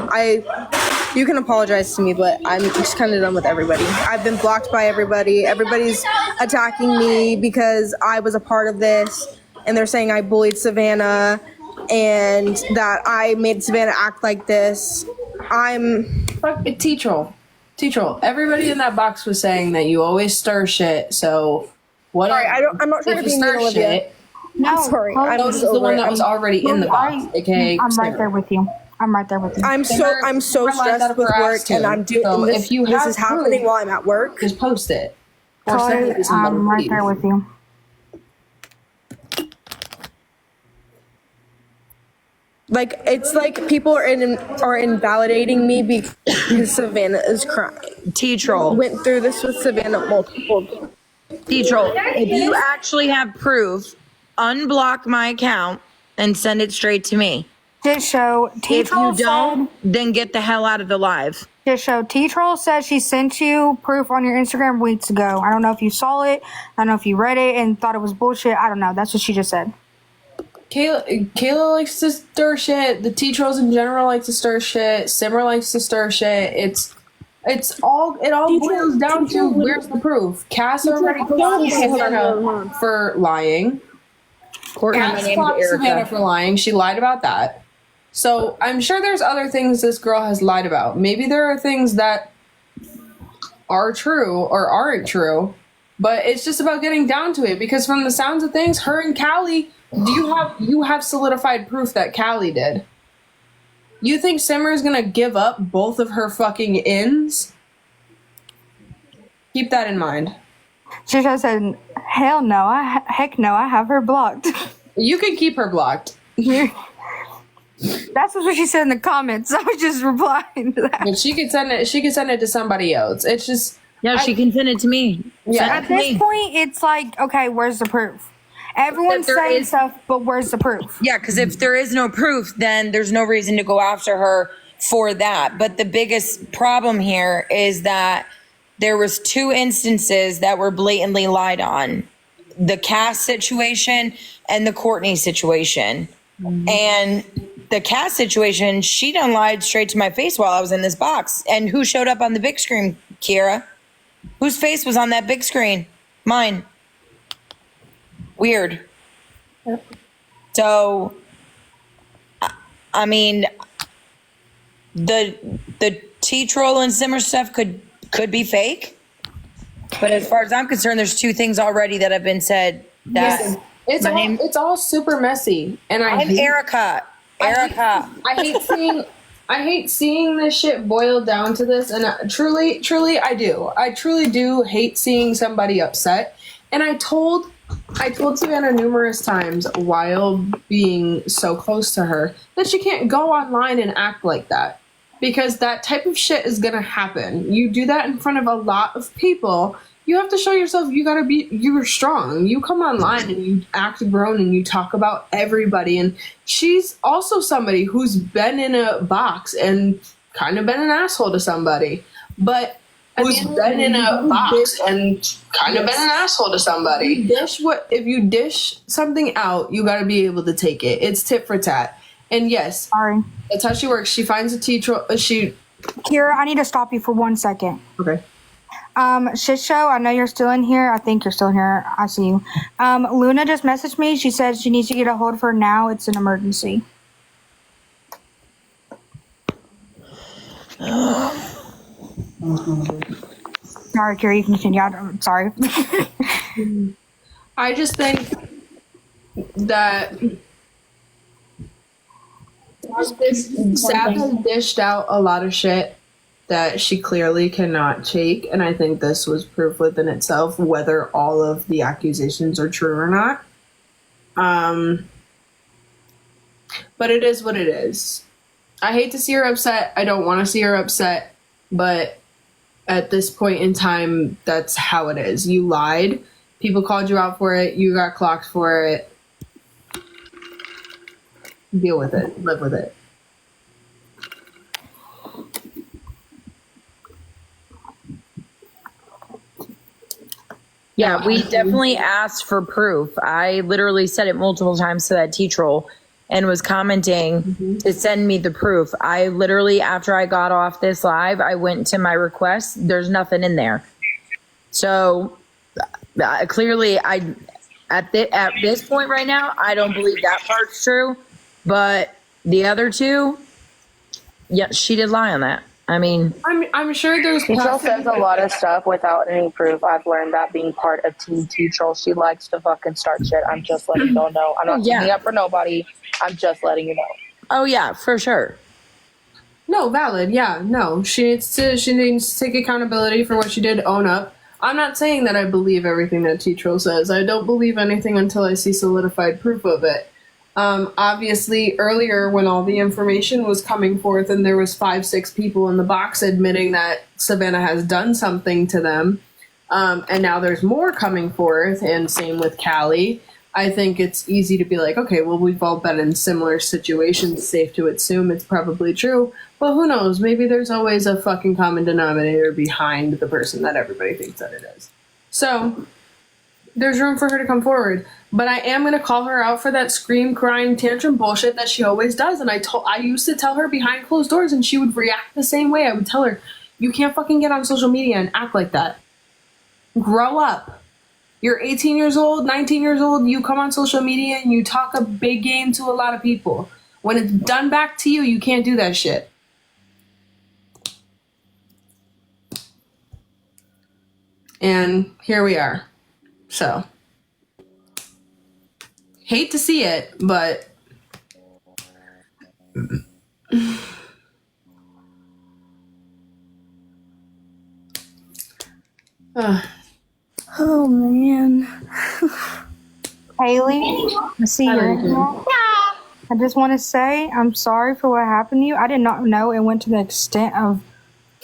You can apologize to me, but I'm just kind of done with everybody. I've been blocked by everybody. Everybody's attacking me because I was a part of this, and they're saying I bullied Savannah and that I made Savannah act like this. Fuck T-Troll. T-Troll. Everybody in that box was saying that you always stir shit, so what? Sorry, I'm not trying to be mean, Olivia. Shit, no, I'm sorry. I'm just the one that was already in the box, aka I'm right there with you. I'm right there with you. I'm so stressed with work, and I'm doing so this. This is happening while I'm at work. Just post it. Or send it Chloe, to somebody, I'm right please. there with you. Like, it's like people are invalidating me because Savannah is crying. T-Troll. Went through this with Savannah multiple. T-Troll, if you actually have proof, unblock my account and send it straight to me. Just show If you don't, then get the hell out of the live. Just show T-Troll says she sent you proof on your Instagram weeks ago. I don't know if you saw it. I don't know if you read it and thought it was bullshit. I don't know. That's what she just said. Kayla likes to stir shit. The T-Trolls in general like to stir shit. Simmer likes to stir shit. It all boils down to where's the proof. Cass already called Savannah for lying. Cass called Savannah for lying. She lied about that. So I'm sure there's other things this girl has lied about. Maybe there are things that are true or aren't true, but it's just about getting down to it. Because from the sounds of things, her and Callie, you have solidified proof that Callie did. You think Simmer is gonna give up both of her fucking ins? Keep that in mind. She just said, "Hell no, heck no, I have her blocked." You can keep her blocked. That's what she said in the comments. I was just replying to that. But she could send it. She could send it to somebody else. It's just she can send it to me. Yeah. At this point, it's like, okay, where's the proof? Everyone's saying stuff, but where's the proof? Yeah, because if there is no proof, then there's no reason to go after her for that. But the biggest problem here is that there was 2 instances that were blatantly lied on. The Cass situation and the Courtney situation. Mm-hmm. And the Cass situation, she done lied straight to my face while I was in this box. And who showed up on the big screen, Kiera? Whose face was on that big screen? Mine. Weird. Yep. So, I mean, the T-Troll and Simmer stuff could be fake. But as far as I'm concerned, there's 2 things already that have been said. That it's all super messy. And I'm Erica. Erica. I hate seeing this shit boiled down to this, and truly, I do. I truly do hate seeing somebody upset. And I told Savannah numerous times while being so close to her that she can't go online and act like that, because that type of shit is gonna happen. You do that in front of a lot of people. You have to show yourself you're strong. You come online and you act grown and you talk about everybody. And she's also somebody who's been in a box and kind of been an asshole to somebody. But who's been in a box and kind of been an asshole to somebody. If you dish something out, you got to be able to take it. It's tit for tat. And yes, sorry, that's how she works. She finds a teacher. Kira, I need to stop you for 1 second. Okay. Shit show, I know you're still in here. I think you're still in here. I see you. Luna just messaged me. She said she needs to get a hold of her now. It's an emergency. Sorry, Kira, you can continue. I'm sorry. I just think that Sav has dished out a lot of shit that she clearly cannot take, and I think this was proof within itself, whether all of the accusations are true or not. But it is what it is. I hate to see her upset. I don't want to see her upset, but at this point in time, that's how it is. You lied. People called you out for it. You got clocked for it. Deal with it. Live with it. Yeah, we definitely asked for proof. I literally said it multiple times to that teacher and was commenting to send me the proof. I literally, after I got off this live, I went to my request. There's nothing in there. So clearly, at this point right now, I don't believe that part's true. But the other two, yeah, she did lie on that. I mean, I'm sure there's. T-Troll says a lot of stuff without any proof. I've learned that being part of Team T-Troll. She likes to fucking start shit. I'm just letting y'all know. I'm not standing up for nobody. I'm just letting you know. Oh yeah, for sure. No, valid. Yeah, no. She needs to take accountability for what she did. Own up. I'm not saying that I believe everything that T-Troll says. I don't believe anything until I see solidified proof of it. Obviously, earlier when all the information was coming forth and there was 5-6 people in the box admitting that Savannah has done something to them, and now there's more coming forth, and same with Callie, I think it's easy to be like, okay, well, we've all been in similar situations, safe to assume it's probably true. Well, who knows? Maybe there's always a fucking common denominator behind the person that everybody thinks that it is. So, there's room for her to come forward. But I am going to call her out for that scream, crying, tantrum bullshit that she always does. And I used to tell her behind closed doors, and she would react the same way. I would tell her, you can't fucking get on social media and act like that. Grow up. You're 18 years old, 19 years old, you come on social media and you talk a big game to a lot of people. When it's done back to you, you can't do that shit. And here we are. So, hate to see it, but Oh man. Haley, I see you. I just want to say I'm sorry for what happened to you. I did not know it went to the extent of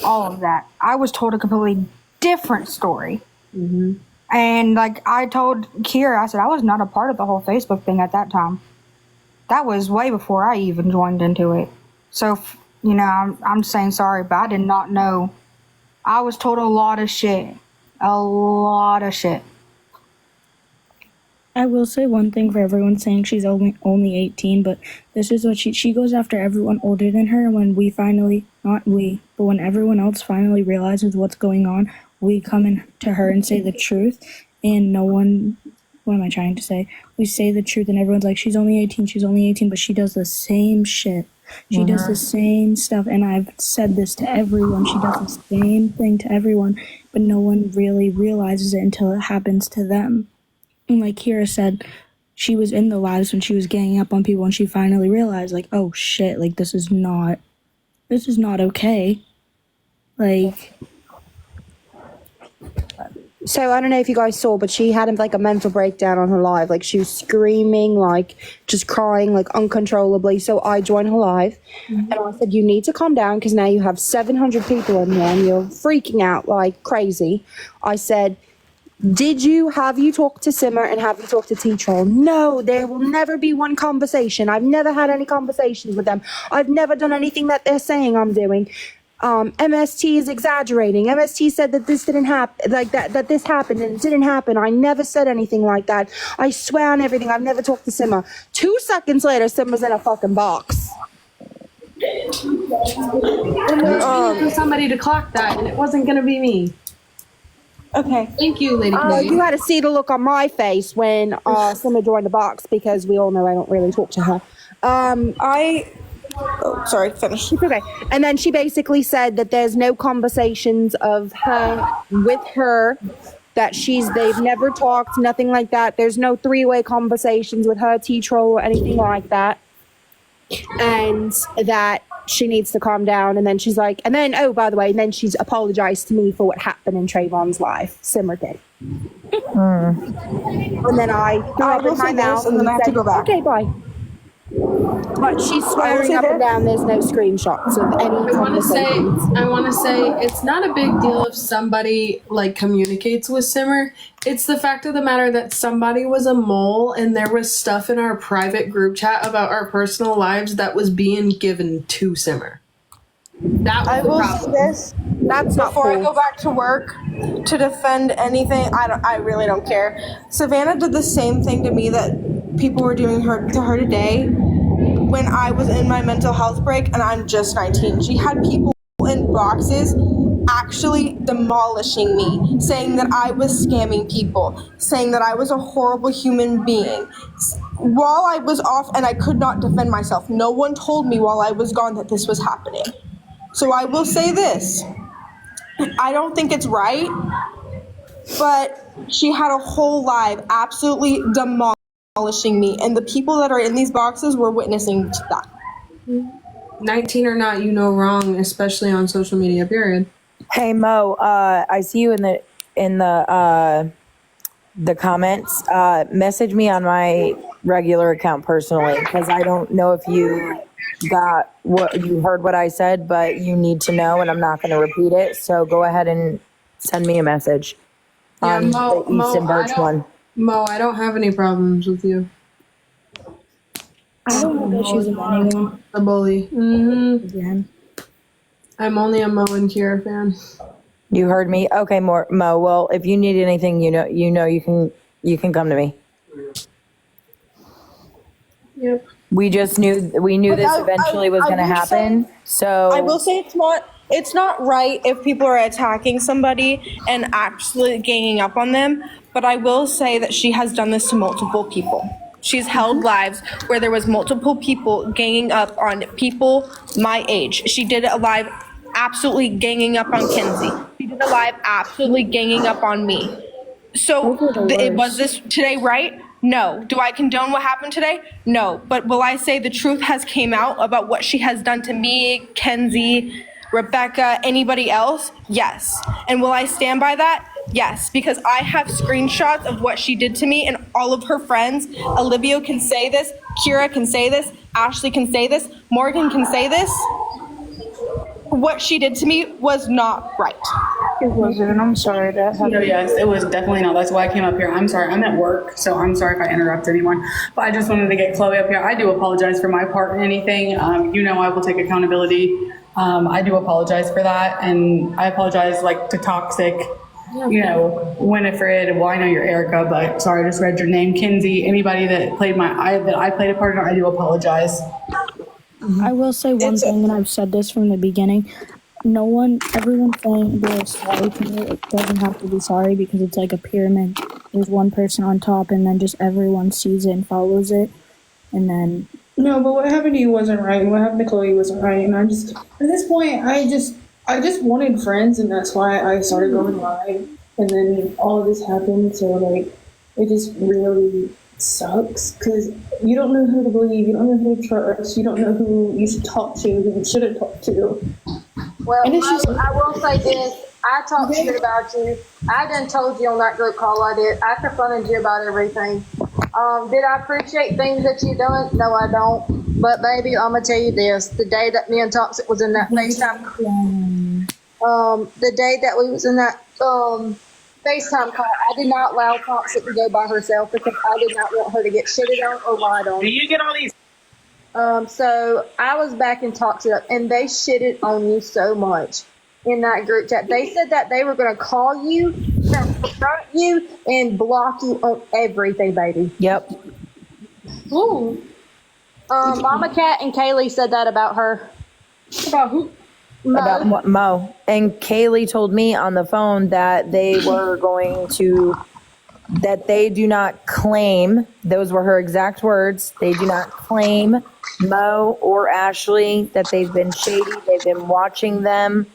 all of that. I was told a completely different story. Mm-hmm. And like I told Kira, I said I was not a part of the whole Facebook thing at that time. That was way before I even joined into it. So, you know, I'm saying sorry, but I did not know. I was told a lot of shit. A lot of shit. I will say one thing for everyone saying she's only 18, but this is what she goes after everyone older than her. When we finally, not we, but when everyone else finally realizes what's going on, we come in to her and say the truth, and no one, what am I trying to say? We say the truth and everyone's like, she's only 18, but she does the same shit. She does the same stuff, and I've said this to everyone. She does the same thing to everyone, but no one really realizes it until it happens to them. And like Kira said, she was in the lives when she was ganging up on people, and she finally realized, like, oh shit, like this is not okay. Like, so I don't know if you guys saw, but she had like a mental breakdown on her live. Like she was screaming, like just crying, like uncontrollably. So I joined her live and I said, you need to calm down because now you have 700 people in here and you're freaking out like crazy. I said, have you talked to Simmer and have you talked to T-Troll? No, there will never be one conversation. I've never had any conversations with them. I've never done anything that they're saying I'm doing. MST is exaggerating. MST said that this didn't happen, like that this happened and it didn't happen. I never said anything like that. I swear on everything. I've never talked to Simmer. 2 seconds later, Simmer's in a fucking box. For somebody to clock that, and it wasn't gonna be me. Okay. Thank you, Lady. You had to see the look on my face when Simmer joined the box because we all know I don't really talk to her. Sorry, finish. It's okay. And then she basically said that there's no conversations of her with her, that they've never talked, nothing like that. There's no 3-way conversations with her, T-Troll, or anything like that. And that she needs to calm down. And then she's like, oh, by the way, and then she's apologized to me for what happened in Trayvon's life. Simmer did. And then I opened my mouth and then I have to go back. Okay, bye. But she's swearing up and down there's no screenshots of any conversations. I want to say it's not a big deal if somebody like communicates with Simmer. It's the fact of the matter that somebody was a mole and there was stuff in our private group chat about our personal lives that was being given to Simmer. That was I the will problem. say this. That's not before I cool. go back to work to defend anything. I really don't care. Savannah did the same thing to me that people were doing to her today when I was in my mental health break, and I'm just 19. She had people in boxes actually demolishing me, saying that I was scamming people, saying that I was a horrible human being. While I was off and I could not defend myself, no one told me while I was gone that this was happening. So I will say this. I don't think it's right, but she had a whole live absolutely demolishing me, and the people that are in these boxes were witnessing to that. 19 or not, you know wrong, especially on social media, period. Hey Mo, I see you in the comments. Message me on my regular account personally, because I don't know if you heard what I said, but you need to know, and I'm not going to repeat it. So go ahead and send me a message on the Easton Birch one. Mo, I don't have any problems with you. I don't have issues with anyone. A bully. Again. I'm only a Mo and Kira fan. You heard me? Okay, Mo. Well, if you need anything, you know you can come to me. Yep. We knew this eventually was going to happen. So I will say it's not right if people are attacking somebody and actually ganging up on them, but I will say that she has done this to multiple people. She's held lives where there was multiple people ganging up on people my age. She did a live absolutely ganging up on Kenzie. She did a live absolutely ganging up on me. So was this today right? No. Do I condone what happened today? No. But will I say the truth has came out about what she has done to me, Kenzie, Rebecca, anybody else? Yes. And will I stand by that? Yes, because I have screenshots of what she did to me and all of her friends. Olivia can say this, Kira can say this, Ashley can say this, Morgan can say this. What she did to me was not right. It wasn't, and I'm sorry that happened. No, yes, it was definitely not. That's why I came up here. I'm sorry. I'm at work, so I'm sorry if I interrupt anyone. But I just wanted to get Chloe up here. I do apologize for my part in anything. I will take accountability. I do apologize for that, and I apologize to Toxic, Winifred. Well, I know you're Erica, but sorry, I just read your name. Kinsey, anybody that I played a part in, I do apologize. I will say one thing, and I've said this from the beginning. Everyone saying they're sorry to me, it doesn't have to be sorry because it's like a pyramid. There's one person on top, and then just everyone sees it and follows it, and then... No, but what happened to you wasn't right. What happened to Chloe wasn't right, and at this point, I just wanted friends, and that's why I started going live, and then all of this happened, so it just really sucks because you don't know who to believe, you don't know who to trust, you don't know who you should talk to, who you shouldn't talk to. Well, And it's just- I will say this. I talked shit about you. I done told you on that group call I did. I confronted you about everything. Did I appreciate things that you done? No, I don't. But baby, I'm gonna tell you this: the day that me and Toxic was in that FaceTime, the day that we was in that FaceTime call, I did not allow Toxic to go by herself because I did not want her to get shitted on or lied on. Do you get all these? So I was back in Toxic, and they shitted on you so much in that group chat. They said that they were going to call you, confront you, and block you on everything, baby. Yep. Ooh. Mama Cat and Kaylee said that about her. About who? About Mo. And Kaylee told me on the phone that they were going to, that they do not claim, those were her exact words, they do not claim Mo or Ashley, that they've been shady, they've been watching them,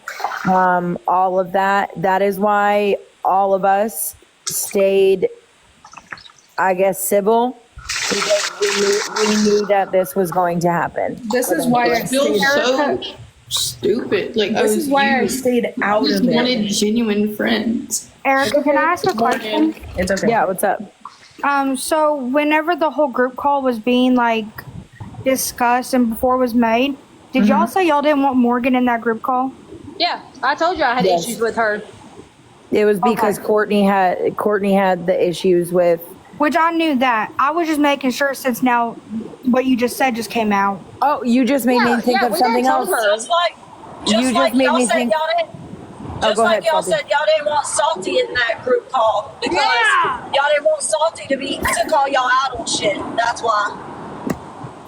all of that. That is why all of us stayed, I guess, civil, because we knew that this was going to happen. This is why I feel so stupid. Like, This is why I stayed out I just of it. wanted genuine friends. Erica, can I ask a question? It's okay. Yeah, what's up? So whenever the whole group call was being like discussed and before it was made, did y'all say y'all didn't want Morgan in that group call? Yeah, I told you I had Yes. issues with her. It was because Courtney had the issues with. Which I knew that. I was just making sure since now what you just said just came out. Oh, you just made me think of something else. Just like You just made y'all me said think. y'all didn't. Oh, Just go like ahead, y'all Salty. said y'all didn't want Salty in that group call because y'all didn't want Salty to call y'all out on shit. That's why.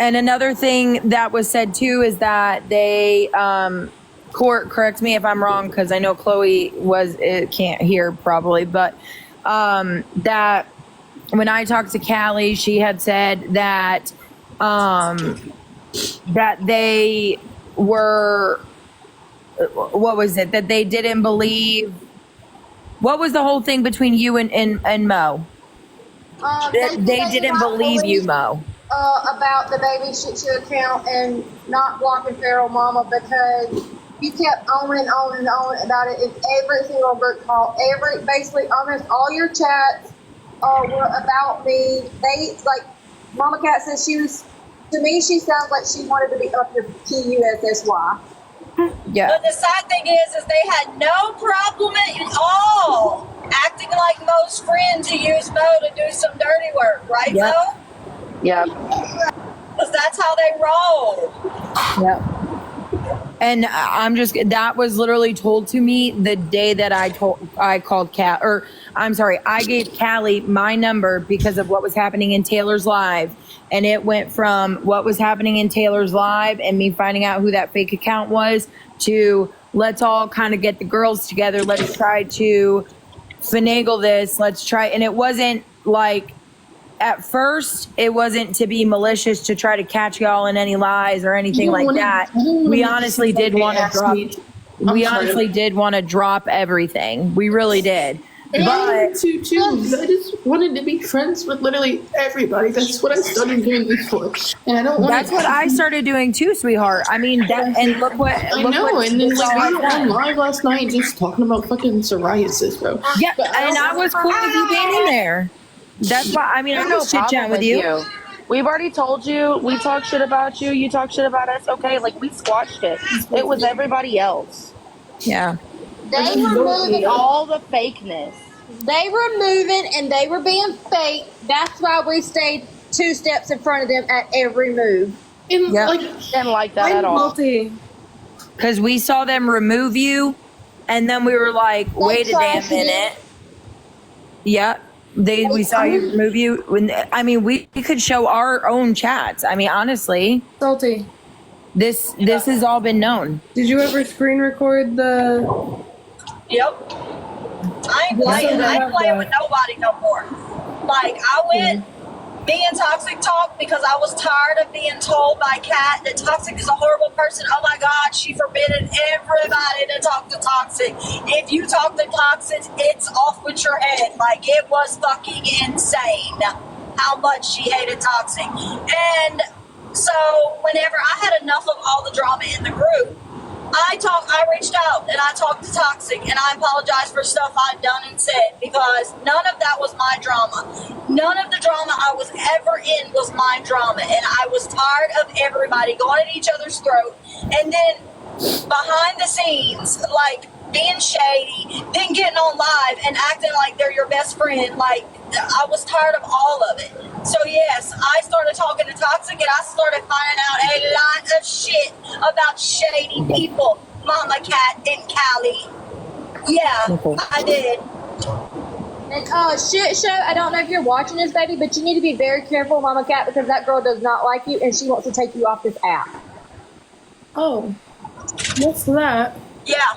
And another thing that was said too is that they, correct me if I'm wrong, because I know Chloe can't hear probably, but that when I talked to Callie, she had said that that they were, what was it? That they didn't believe. What was the whole thing between you and Mo? They didn't believe you, Mo. About the baby shit show account and not blocking Feral Mama because you kept on and on and on about it in every single group call. Basically, almost all your chats were about me. They, like, Mama Cat says to me, she sounds like she wanted to be up your PUSSY. Yeah. But the sad thing is they had no problem at all acting like Mo's friend to use Mo to do some dirty work, right, Yep. Mo? Yeah. Because that's how they roll. Yeah. And that was literally told to me the day that I called I gave Callie my number because of what was happening in Taylor's Live. And it went from what was happening in Taylor's Live and me finding out who that fake account was to let's all kind of get the girls together. Let's try to finagle this. Let's try. And it wasn't like, at first, it wasn't to be malicious to try to catch y'all in any lies or anything like that. We honestly did want to drop. We honestly did want to drop everything. We really did. And I But wanted to too. I just wanted to be friends with literally everybody. That's what I started doing this for. And I don't want. that's what I started doing too, sweetheart. I mean, and look what I know. And then like we were on live last night just talking about fucking psoriasis, bro. Yeah, But and I was cool with you being in there. That's why. I mean, I don't chit chat with you. We've already told you. We talk shit about you. You talk shit about us. Okay, like we squashed it. It was everybody else. Yeah. They were moving all the fakeness. They were moving and they were being fake. That's why we stayed 2 steps in front of them at every move. And didn't like that at all. Because we saw them remove you, and then we were like, wait a damn minute. Yeah. We saw you remove you. I mean, we could show our own chats. I mean, honestly. Salty. This has all been known. Did you ever screen record the? Yep. I ain't playing with nobody no more. Like, I went being Toxic talk because I was tired of being told by Kat that Toxic is a horrible person. Oh my God, she forbidden everybody to talk to Toxic. If you talk to Toxic, it's off with your head. Like, it was fucking insane. how much she hated Toxic. And so whenever I had enough of all the drama in the group, I reached out and I talked to Toxic and I apologized for stuff I'd done and said, because none of that was my drama. None of the drama I was ever in was my drama, and I was tired of everybody going at each other's throat, and then behind the scenes, like, being shady, then getting on live and acting like they're your best friend. Like, I was tired of all of it. So yes, I started talking to Toxic and I started finding out a lot of shit about shady people. Mama Cat and Callie. Yeah, I did. And shit show, I don't know if you're watching this, baby, but you need to be very careful, Mama Cat, because that girl does not like you and she wants to take you off this app. Oh, what's that? Yeah.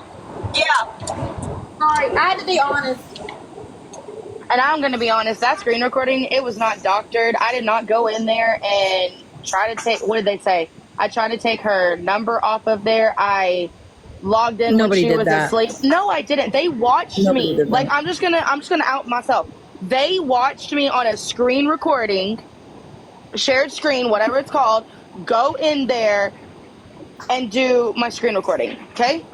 Sorry, I had to be honest. And I'm going to be honest, that screen recording, it was not doctored. I did not go in there and try to take, what did they say? I tried to take her number off of there. I logged in when she was asleep. No, I didn't. They watched me. Like, I'm just gonna out myself. They watched me on a screen recording, shared screen, whatever it's called, go in there and do my screen recording, okay?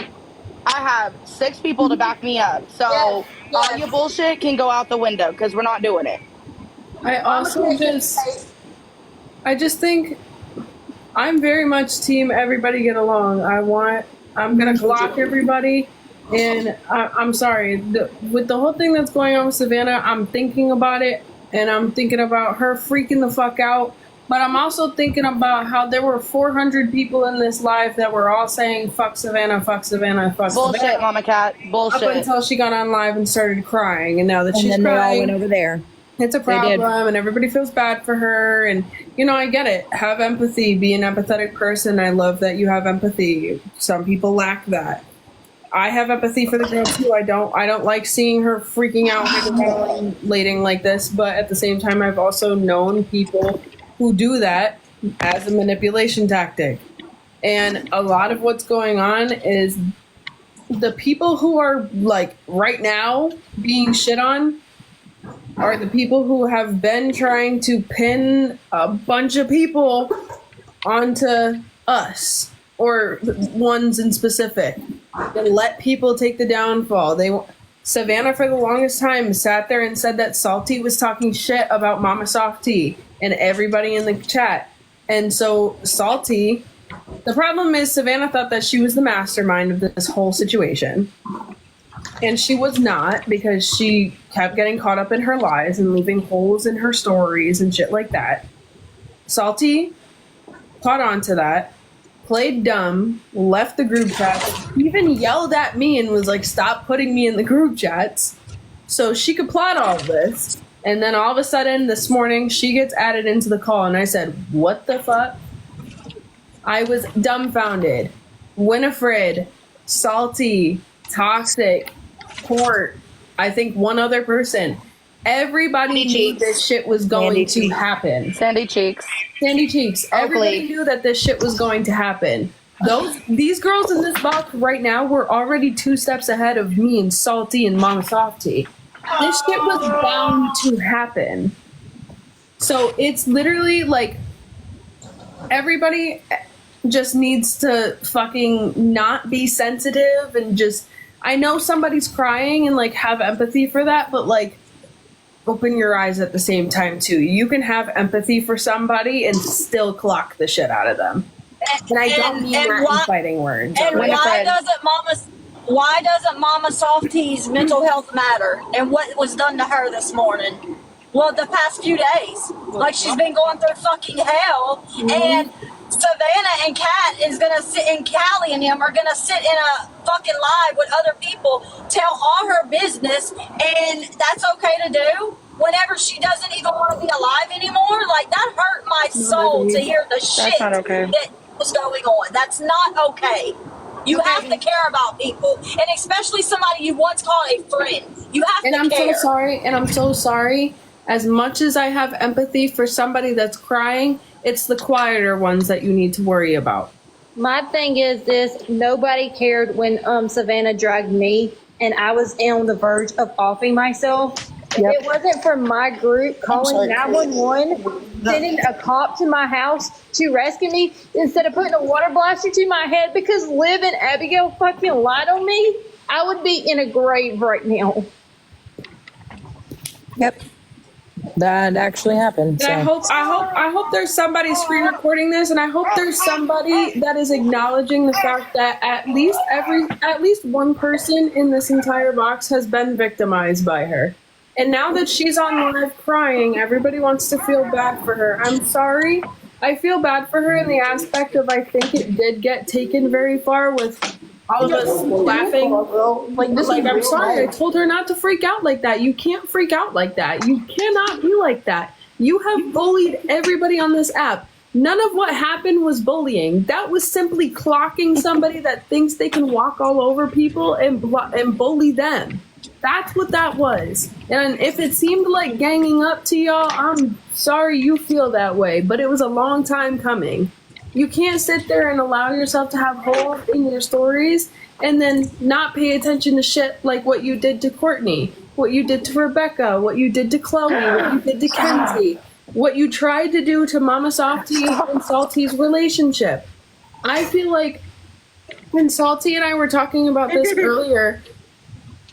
I have 6 people to back me up. So all your bullshit can go out the window because we're not doing it. I just think I'm very much team everybody get along. I'm going to block everybody. And I'm sorry. With the whole thing that's going on with Savannah, I'm thinking about it. And I'm thinking about her freaking the fuck out. But I'm also thinking about how there were 400 people in this live that were all saying, fuck Savannah, fuck Savannah, fuck Bullshit, Savannah. Mama Cat. Bullshit. Up until she got on live and started crying. And now that she's then crying, they all went over there. it's a problem and everybody feels bad for her. And, you know, I get it. Have empathy. Be an empathetic person. I love that you have empathy. Some people lack that. I have empathy for the girl too. I don't like seeing her freaking out, hyperventilating like this. But at the same time, I've also known people who do that as a manipulation tactic. And a lot of what's going on is the people who are, like, right now being shit on are the people who have been trying to pin a bunch of people onto us, or ones in specific, and let people take the downfall. Savannah, for the longest time, sat there and said that Salty was talking shit about Mama Softy and everybody in the chat. And so Salty, the problem is Savannah thought that she was the mastermind of this whole situation. And she was not, because she kept getting caught up in her lies and leaving holes in her stories and shit like that. Salty caught on to that, played dumb, left the group chat, even yelled at me and was like, stop putting me in the group chats so she could plot all of this. And then all of a sudden this morning she gets added into the call and I said, what the fuck? I was dumbfounded. Winifred, Salty, Toxic, Court, I think one other person. Everybody knew this shit was going to happen. Sandy Cheeks. Everybody knew that this shit was going to happen. These girls in this box right now were already 2 steps ahead of me and Salty and Mama Softy. This shit was bound to happen. So it's literally like everybody just needs to fucking not be sensitive and just, I know somebody's crying and like have empathy for that, but like open your eyes at the same time too. You can have empathy for somebody and still clock the shit out of them. And I don't mean that in fighting words. And why doesn't Mama Softy's mental health matter? And what was done to her this morning? Well, the past few days. Like, she's been going through fucking hell. And Savannah and Kat is gonna sit, and Callie and them are gonna sit in a fucking live with other people, tell all her business, and that's okay to do whenever she doesn't even want to be alive anymore. Like, that hurt my soul to hear the shit that was going on. That's not okay. You have to care about people, and especially somebody you once called a friend. You have to care. I'm so sorry. As much as I have empathy for somebody that's crying, it's the quieter ones that you need to worry about. My thing is this: nobody cared when Savannah dragged me, and I was on the verge of offing myself. If it wasn't for my group calling 911, sending a cop to my house to rescue me instead of putting a water blaster to my head because Liv and Abigail fucking lied on me, I would be in a grave right now. Yep. That actually happened. And I hope there's somebody screen recording this, and I hope there's somebody that is acknowledging the fact that at least one person in this entire box has been victimized by her. And now that she's on live crying, everybody wants to feel bad for her. I'm sorry. I feel bad for her in the aspect of I think it did get taken very far with all of us laughing. Like, I'm sorry, I told her not to freak out like that. You can't freak out like that. You cannot be like that. You have bullied everybody on this app. None of what happened was bullying. That was simply clocking somebody that thinks they can walk all over people and bully them. That's what that was. And if it seemed like ganging up to y'all, I'm sorry you feel that way, but it was a long time coming. You can't sit there and allow yourself to have holes in your stories and then not pay attention to shit like what you did to Courtney, what you did to Rebecca, what you did to Chloe, what you did to Kenzie, what you tried to do to Mama Softy and Salty's relationship. I feel like when Salty and I were talking about this earlier,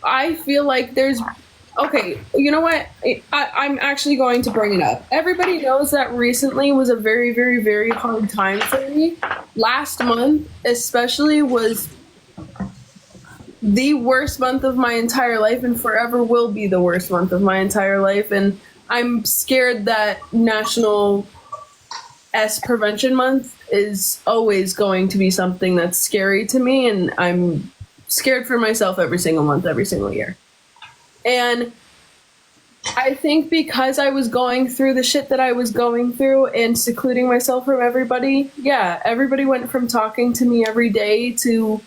I feel like there's... Okay, you know what? I'm actually going to bring it up. Everybody knows that recently was a very, very, very hard time for me. Last month, especially, was the worst month of my entire life and forever will be the worst month of my entire life. And I'm scared that National S Prevention Month is always going to be something that's scary to me. And I'm scared for myself every single month, every single year. And I think because I was going through the shit that I was going through and secluding myself from everybody, everybody went from talking to me every day to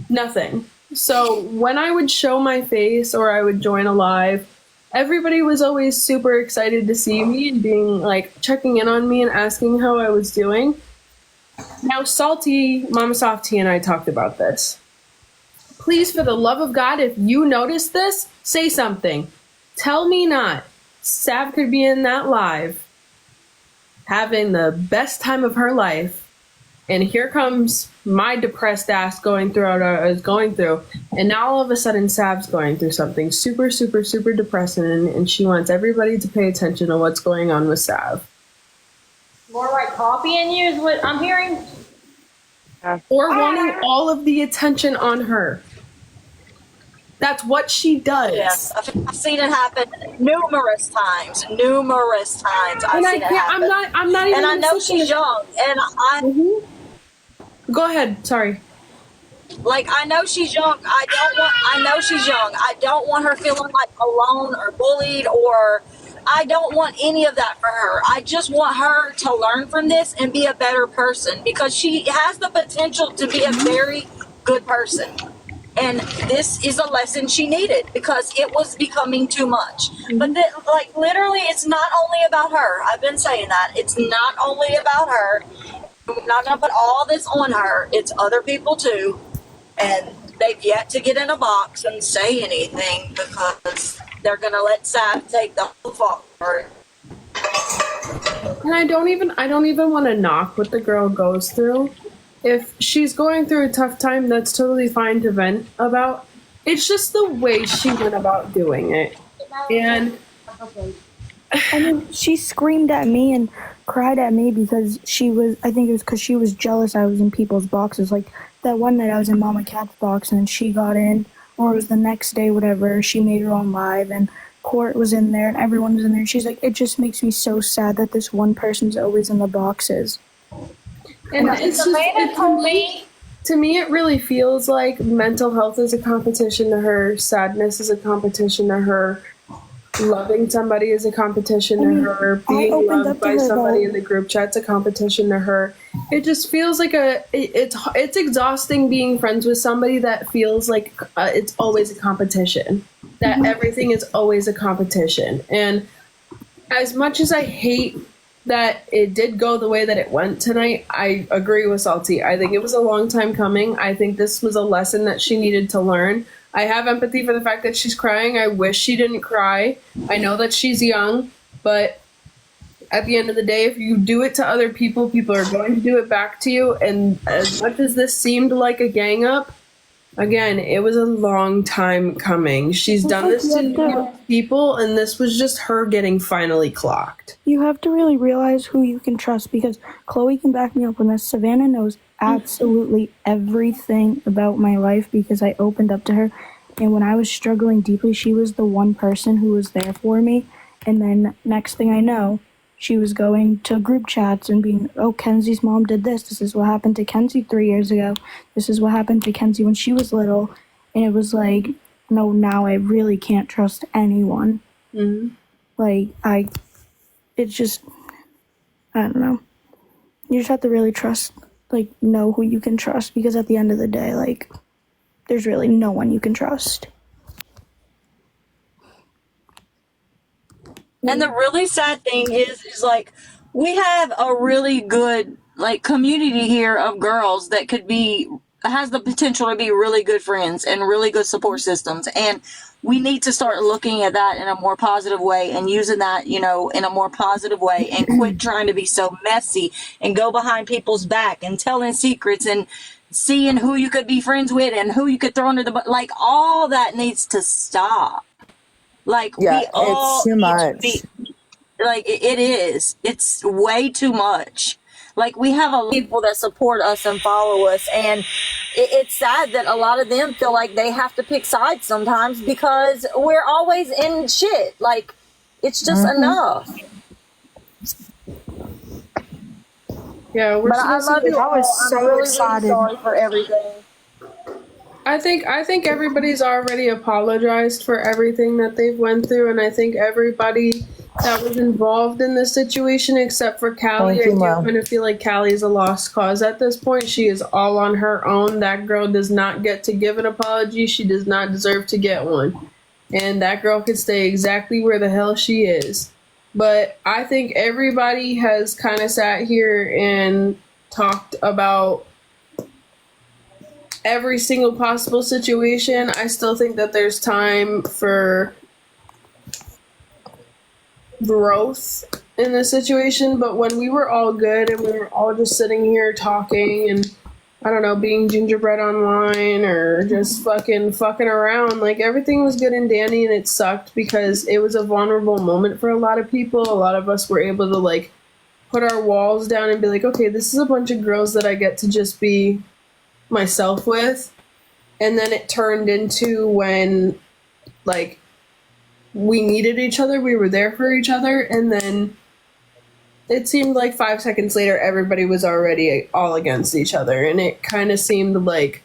nothing. So when I would show my face or I would join a live, everybody was always super excited to see me and being like checking in on me and asking how I was doing. Now Salty, Mama Softy, and I talked about this. Please, for the love of God, if you notice this, say something. Tell me not. Sav could be in that live, having the best time of her life, and here comes my depressed ass going through what I was going through, and now all of a sudden Sav's going through something super, super, super depressing, and she wants everybody to pay attention to what's going on with Sav. More like copying you is what I'm hearing. Or wanting all of the attention on her. That's what she does. Yes, I've seen it happen numerous times. I've seen it happen. I'm not even. And I know she's young. And Go ahead. Sorry. Like, I know she's young. I know she's young. I don't want her feeling like alone or bullied, or I don't want any of that for her. I just want her to learn from this and be a better person, because she has the potential to be a very good person. And this is a lesson she needed, because it was becoming too much. But like, literally, it's not only about her. I've been saying that. It's not only about her. We're not going to put all this on her. It's other people too. And they've yet to get in a box and say anything, because they're going to let Sav take the whole fault for it. And I don't even want to knock what the girl goes through. If she's going through a tough time, that's totally fine to vent about. It's just the way she went about doing it. And I mean, she screamed at me and cried at me because I think it was because she was jealous I was in people's boxes. Like that one night I was in Mama Cat's box and she got in, or it was the next day, whatever, she made her own live and Court was in there and everyone was in there. She's like, it just makes me so sad that this one person's always in the boxes. And it's just, to me, it really feels like mental health is a competition to her. Sadness is a competition to her. Loving somebody is a competition to her. Being loved by somebody in the group chat's a competition to her. It just feels like it's exhausting being friends with somebody that feels like it's always a competition. That everything is always a competition. And as much as I hate that it did go the way that it went tonight, I agree with Salty. I think it was a long time coming. I think this was a lesson that she needed to learn. I have empathy for the fact that she's crying. I wish she didn't cry. I know that she's young, but at the end of the day, if you do it to other people, people are going to do it back to you. And as much as this seemed like a gang up, again, it was a long time coming. She's done this to people, and this was just her getting finally clocked. You have to really realize who you can trust, because Chloe can back me up on this. Savannah knows absolutely everything about my life because I opened up to her. And when I was struggling deeply, she was the one person who was there for me. And then next thing I know, she was going to group chats and being, oh, Kenzie's mom did this. This is what happened to Kenzie 3 years ago. This is what happened to Kenzie when she was little. And it was like, no, now I really can't trust anyone. Mm-hmm. Like, it's just, I don't know. You just have to really trust, like, know who you can trust, because at the end of the day, like, there's really no one you can trust. And the really sad thing is like, we have a really good like community here of girls that has the potential to be really good friends and really good support systems. And we need to start looking at that in a more positive way and using that, in a more positive way, and quit trying to be so messy and go behind people's back and telling secrets and seeing who you could be friends with and who you could throw under the bus. Like, all that needs to stop. Like, Yeah, we all it's too need much. to be, like, it is. It's way too much. Like, we have a lot of people that support us and follow us, and it's sad that a lot of them feel like they have to pick sides sometimes because we're always in shit. Like, it's just enough. Yeah, But I love you. I was all. so I'm really, excited. Really sorry for everything. I think everybody's already apologized for everything that they've went through, and I think everybody that was involved in this situation, except for Callie, I do kind of feel like Callie is a lost cause at this point. She is all on her own. That girl does not get to give an apology. She does not deserve to get one, and that girl could stay exactly where the hell she is. But I think everybody has kind of sat here and talked about every single possible situation. I still think that there's time for growth in this situation, but when we were all good and we were all just sitting here talking and, I don't know, being gingerbread online or just fucking around, like, everything was good and dandy, and it sucked because it was a vulnerable moment for a lot of people. A lot of us were able to, like, put our walls down and be like, okay, this is a bunch of girls that I get to just be myself with. And then it turned into when, like, we needed each other, we were there for each other, and then it seemed like 5 seconds later everybody was already all against each other. And it kind of seemed like,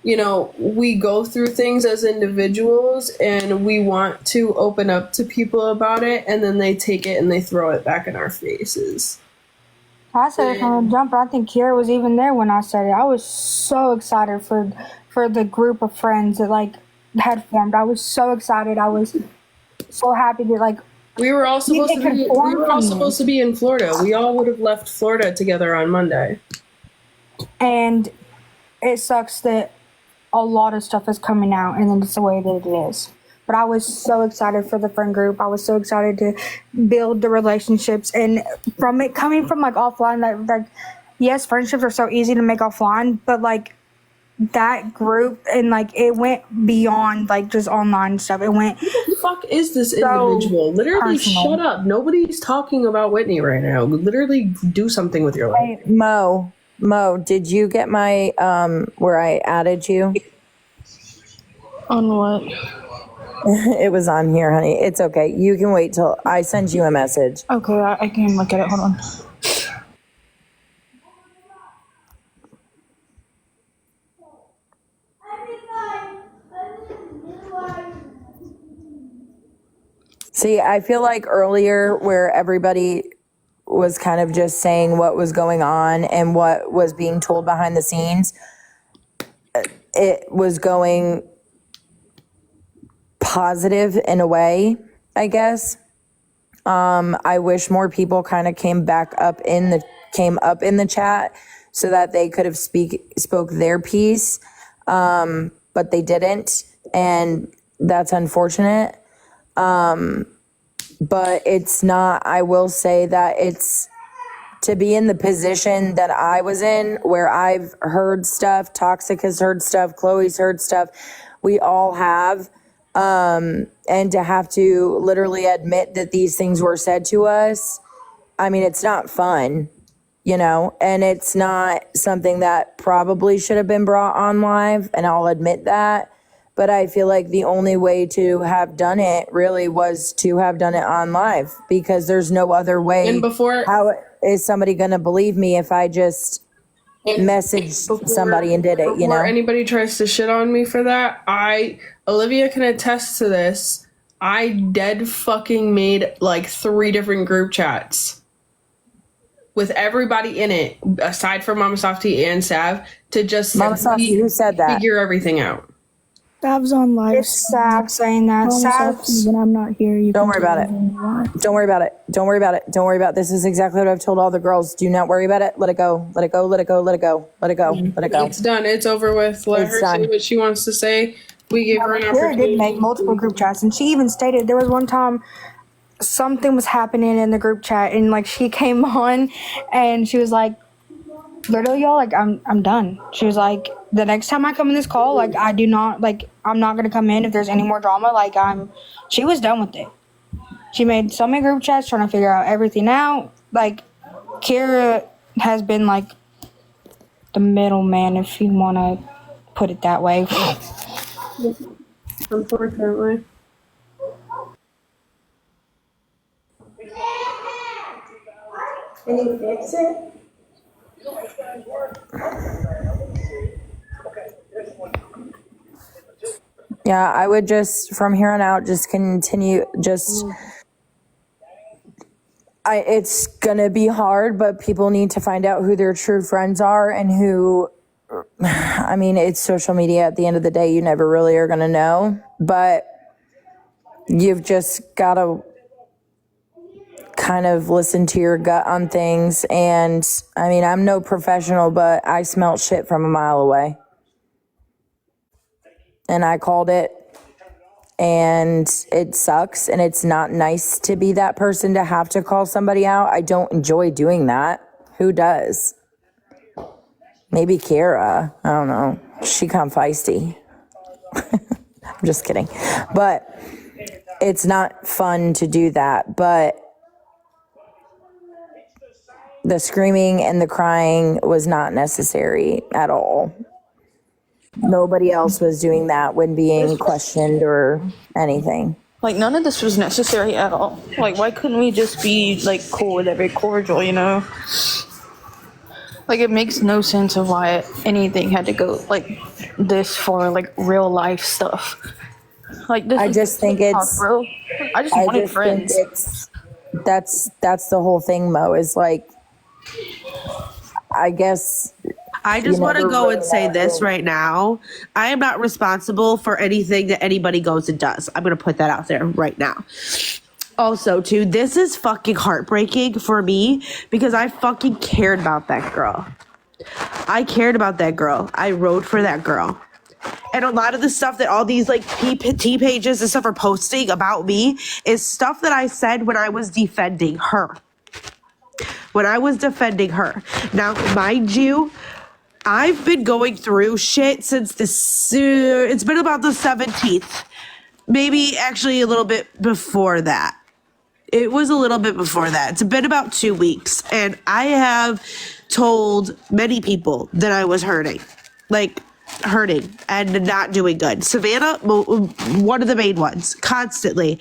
we go through things as individuals and we want to open up to people about it, and then they take it and they throw it back in our faces. I said it from the jump. I think Kiera was even there when I said it. I was so excited for the group of friends that like had formed. I was so excited. I was so happy that like we were all supposed to be in Florida. We all would have left Florida together on Monday. And it sucks that a lot of stuff is coming out, and then it's the way that it is. But I was so excited for the friend group. I was so excited to build the relationships, and from it coming from like offline, like yes, friendships are so easy to make offline, but like that group and like it went beyond like just online stuff. It went. Who the fuck is this individual? Literally, personal. shut up. Nobody's talking about Whitney right now. Literally, do something with your life. Hey, Mo, did you get my where I added you? On what? It was on here, honey. It's okay. You can wait till I send you a message. Okay, I can look at it. Hold on. See, I feel like earlier where everybody was kind of just saying what was going on and what was being told behind the scenes, it was going positive in a way, I guess. I wish more people kind of came up in the chat so that they could have spoke their piece. but they didn't. And that's unfortunate. But it's not, I will say that it's to be in the position that I was in where I've heard stuff, Toxic has heard stuff, Chloe's heard stuff, we all have. And to have to literally admit that these things were said to us, I mean, it's not fun, you know, and it's not something that probably should have been brought on live, and I'll admit that. But I feel like the only way to have done it really was to have done it on live, because there's no other way. And before, how is somebody going to believe me if I just messaged somebody and did it, you know? Before anybody tries to shit on me for that, Olivia can attest to this. I dead fucking made like 3 different group chats with everybody in it, aside from Mama Softy and Sav, to just Mama Softy, who said that? Figure everything out. Sav's on live. It's Sav saying that. Sav's when I'm not here. You Don't worry about it. Don't worry about it. Don't worry about it. Don't worry about it. This is exactly what I've told all the girls. Do not worry about it. Let it go. Let it go. Let it go. Let it go. Let it go. Let it go. It's done. It's over with. Let her say what she wants to say. We gave her an Kira opportunity. did make multiple group chats, and she even stated there was one time something was happening in the group chat, and like she came on, and she was like, "Literally, y'all, like I'm done." She was like, "The next time I come in this call, like I do not like I'm not gonna come in if there's any more drama." Like she was done with it. She made so many group chats trying to figure out everything out. Like Kira has been like the middleman, if you want to put it that way. Unfortunately. Can you fix it? Yeah, I would just, from here on out, just continue, it's gonna be hard, but people need to find out who their true friends are and who, I mean, it's social media. At the end of the day, you never really are gonna know, but you've just gotta kind of listen to your gut on things. And I mean, I'm no professional, but I smelled shit from a mile away. And I called it, and it sucks, and it's not nice to be that person to have to call somebody out. I don't enjoy doing that. Who does? Maybe Kara. I don't know. She kind of feisty. I'm just kidding. But it's not fun to do that. But the screaming and the crying was not necessary at all. Nobody else was doing that when being questioned or anything. Like, none of this was necessary at all. Like, why couldn't we just be, like, cool with every cordial, you know? Like, it makes no sense of why anything had to go, like, this far, like, real life stuff. Like, this I just think it's... bro. I just wanted friends. That's the whole thing, Mo, is, like, I guess... I just want to go and say this right now. I am not responsible for anything that anybody goes and does. I'm going to put that out there right now. Also, too, this is fucking heartbreaking for me because I fucking cared about that girl. I cared about that girl. I wrote for that girl. And a lot of the stuff that all these like T pages and stuff are posting about me is stuff that I said when I was defending her. When I was defending her. Now, mind you, I've been going through shit since this, it's been about the 17th. Maybe actually a little bit before that. It was a little bit before that. It's been about 2 weeks. And I have told many people that I was hurting. Like, hurting and not doing good. Savannah, one of the main ones, constantly.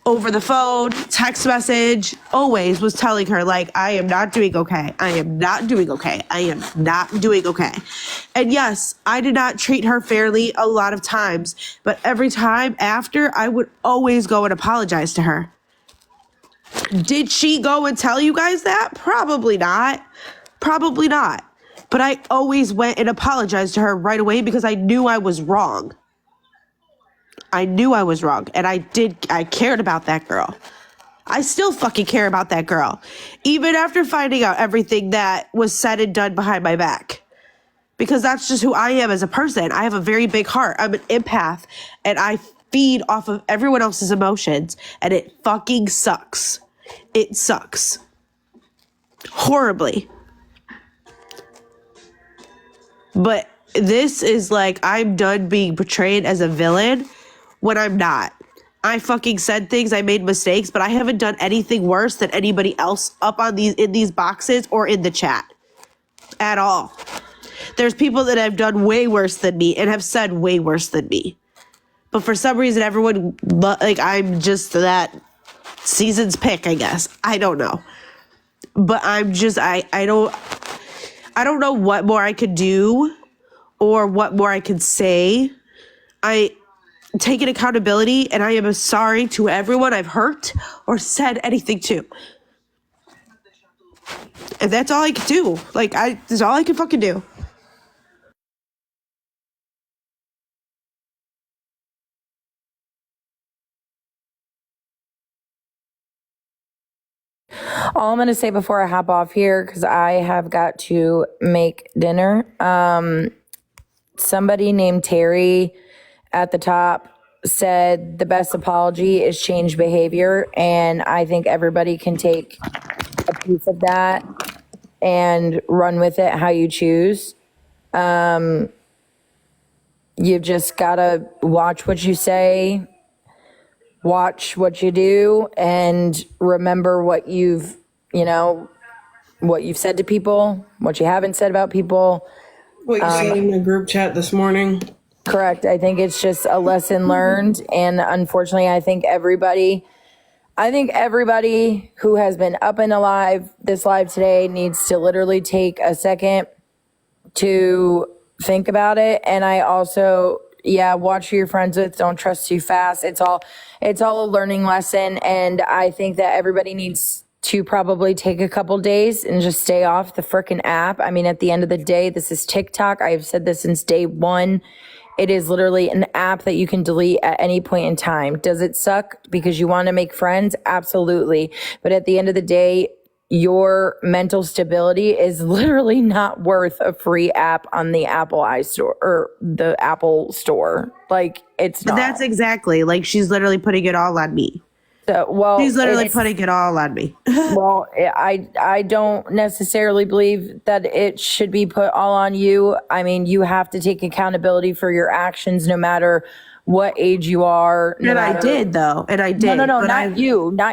Over the phone, text message, always was telling her, like, I am not doing okay. I am not doing okay. I am not doing okay. And yes, I did not treat her fairly a lot of times, but every time after, I would always go and apologize to her. Did she go and tell you guys that? Probably not. Probably not. But I always went and apologized to her right away because I knew I was wrong. I knew I was wrong, and I cared about that girl. I still fucking care about that girl. Even after finding out everything that was said and done behind my back. because that's just who I am as a person. I have a very big heart. I'm an empath, and I feed off of everyone else's emotions, and it fucking sucks. It sucks. Horribly. But this is like, I'm done being portrayed as a villain when I'm not. I fucking said things, I made mistakes, but I haven't done anything worse than anybody else up on in these boxes or in the chat at all. There's people that have done way worse than me and have said way worse than me. But for some reason, everyone, like, I'm just that season's pick, I guess. I don't know. But I'm just, I don't know what more I could do or what more I could say. I take an accountability, and I am sorry to everyone I've hurt or said anything to. And that's all I can do. Like, that's all I can fucking do. All I'm going to say before I hop off here, because I have got to make dinner. Somebody named Terry at the top said the best apology is change behavior. And I think everybody can take a piece of that and run with it how you choose. You've just got to watch what you say, watch what you do, and remember what you've said to people, what you haven't said about people. What you said in the group chat this morning. Correct. I think it's just a lesson learned. And unfortunately, I think everybody who has been up and alive this live today needs to literally take a second to think about it. And I also, watch who you're friends with. Don't trust too fast. It's all a learning lesson. And I think that everybody needs to probably take a couple days and just stay off the frickin' app. I mean, at the end of the day, this is TikTok. I've said this since day one. It is literally an app that you can delete at any point in time. Does it suck because you want to make friends? Absolutely. But at the end of the day, your mental stability is literally not worth a free app on the Apple iStore or the Apple Store. Like, it's not. But that's exactly, like, she's literally putting it all on me. So, she's literally putting it all on me. Well, I don't necessarily believe that it should be put all on you. I mean, you have to take accountability for your actions, no matter what age you are. I did, though. And I did. No, not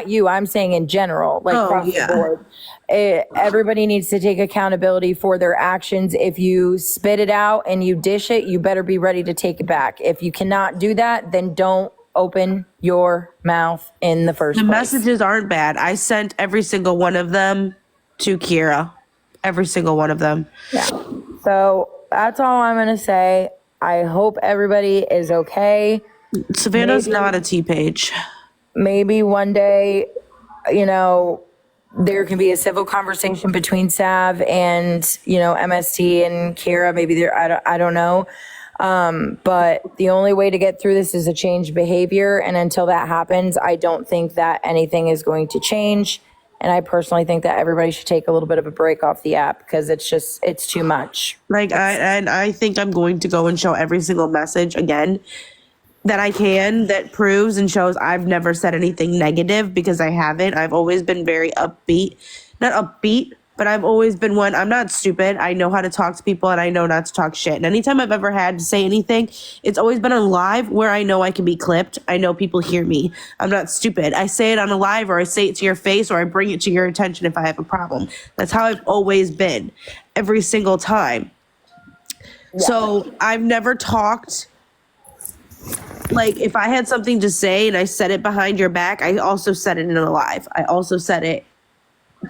you. I'm saying in general, like across the board. Everybody needs to take accountability for their actions. If you spit it out and you dish it, you better be ready to take it back. If you cannot do that, then don't open your mouth in the first place. The messages aren't bad. I sent every single one of them to Kira. Every single one of them. Yeah. So that's all I'm going to say. I hope everybody is okay. Savannah's not a T-Page. Maybe one day, there can be a civil conversation between Sav and, MST and Kira. Maybe I don't know. But the only way to get through this is a change behavior. And until that happens, I don't think that anything is going to change. And I personally think that everybody should take a little bit of a break off the app because it's too much. Like, I think I'm going to go and show every single message again that I can that proves and shows I've never said anything negative, because I haven't. I've always been very upbeat. Not upbeat, but I've always been one. I'm not stupid. I know how to talk to people, and I know not to talk shit. And anytime I've ever had to say anything, it's always been on live where I know I can be clipped. I know people hear me. I'm not stupid. I say it on a live, or I say it to your face, or I bring it to your attention if I have a problem. That's how I've always been every single time. Yeah. So I've never talked. Like, if I had something to say and I said it behind your back, I also said it in a live. I also said it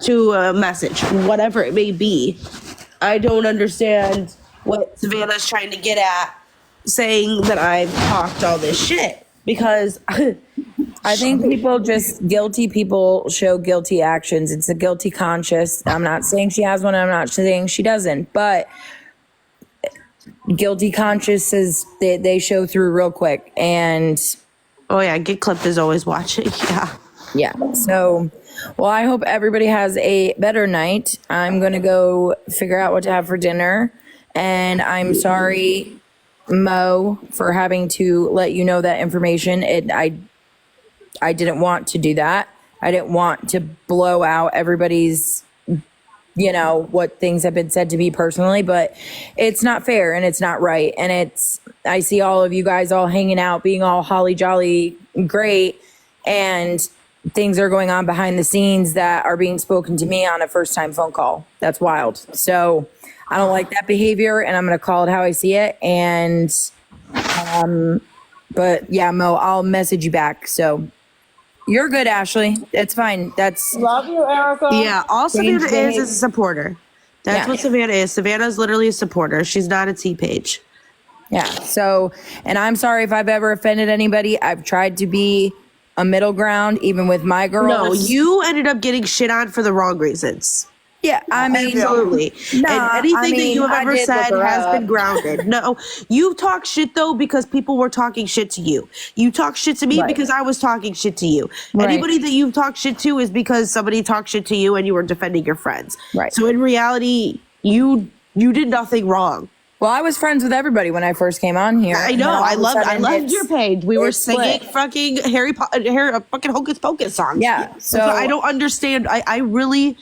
to a message, whatever it may be. I don't understand what Savannah's trying to get at saying that I've talked all this shit, because I think guilty people show guilty actions. It's a guilty conscience. I'm not saying she has one. I'm not saying she doesn't, but guilty consciences, they show through real quick. And Get Clipped is always watching. Yeah. So, well, I hope everybody has a better night. I'm going to go figure out what to have for dinner. and I'm sorry, Mo, for having to let you know that information. I didn't want to do that. I didn't want to blow out everybody's, what things have been said to me personally, but it's not fair and it's not right. And I see all of you guys all hanging out, being all holly jolly great, and things are going on behind the scenes that are being spoken to me on a first time phone call. That's wild. So I don't like that behavior, and I'm going to call it how I see it. And, but yeah, Mo, I'll message you back. So you're good, Ashley. It's fine. Love you, Erica. Yeah, all Change Savannah is the- a supporter. That's Yeah. what Savannah is. Savannah's literally a supporter. She's not a T-Page. Yeah. So, and I'm sorry if I've ever offended anybody. I've tried to be a middle ground, even with my girls. No, you ended up getting shit on for the wrong reasons. Yeah, I mean, absolutely. Nah, and anything I that mean, you have I ever did look said her has up. been grounded. No, you talk shit though because people were talking shit to you. You talk shit to me Right. because I was talking shit to you. Right. Anybody that you've talked shit to is because somebody talked shit to you and you were defending your friends. Right. So in reality, you did nothing wrong. Well, I was friends with everybody when I first came on here. I and know. then all of I a loved sudden your page. We were it singing split. fucking fucking Hocus Pocus songs. Yeah. So So I don't understand. I really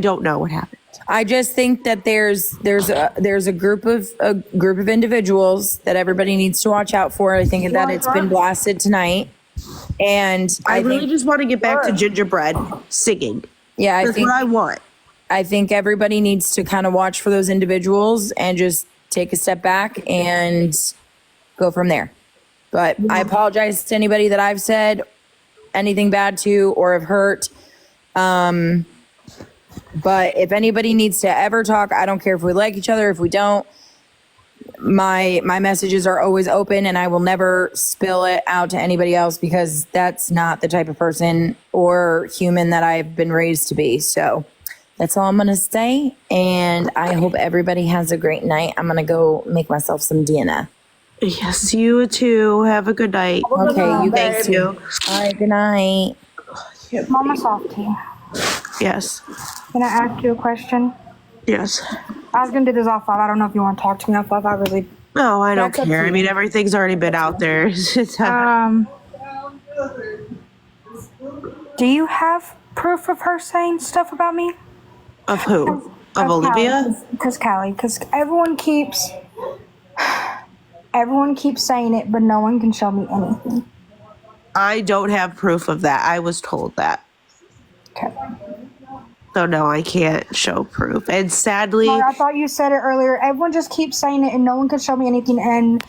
don't know what happened. I just think that there's a group of individuals that everybody needs to watch out for. I think that it's been blasted tonight, and I really think, just want to get back to Gingerbread singing. yeah, I That's think what I want. I think everybody needs to kind of watch for those individuals and just take a step back and go from there. But I apologize to anybody that I've said anything bad to or have hurt. But if anybody needs to ever talk, I don't care if we like each other, if we don't. My messages are always open, and I will never spill it out to anybody else because that's not the type of person or human that I've been raised to be. So that's all I'm going to say. And I hope everybody has a great night. I'm going to go make myself some dinner. Yes, you too. Have a good night. Okay, you Thank guys you. All right, good night. Mama Softy, Yes. can I ask you a question? Yes. I was gonna do this off live. I don't know if you want to talk to me off live. I really. No, I don't That's up care. to I you. mean, everything's already been out there. Do you have proof of her saying stuff about me? Of who? Of Olivia? Because Callie, because everyone keeps saying it, but no one can show me anything. I don't have proof of that. I was told that. Okay. So no, I can't show proof. And sadly, I thought you said it earlier. Everyone just keeps saying it, and no one can show me anything. And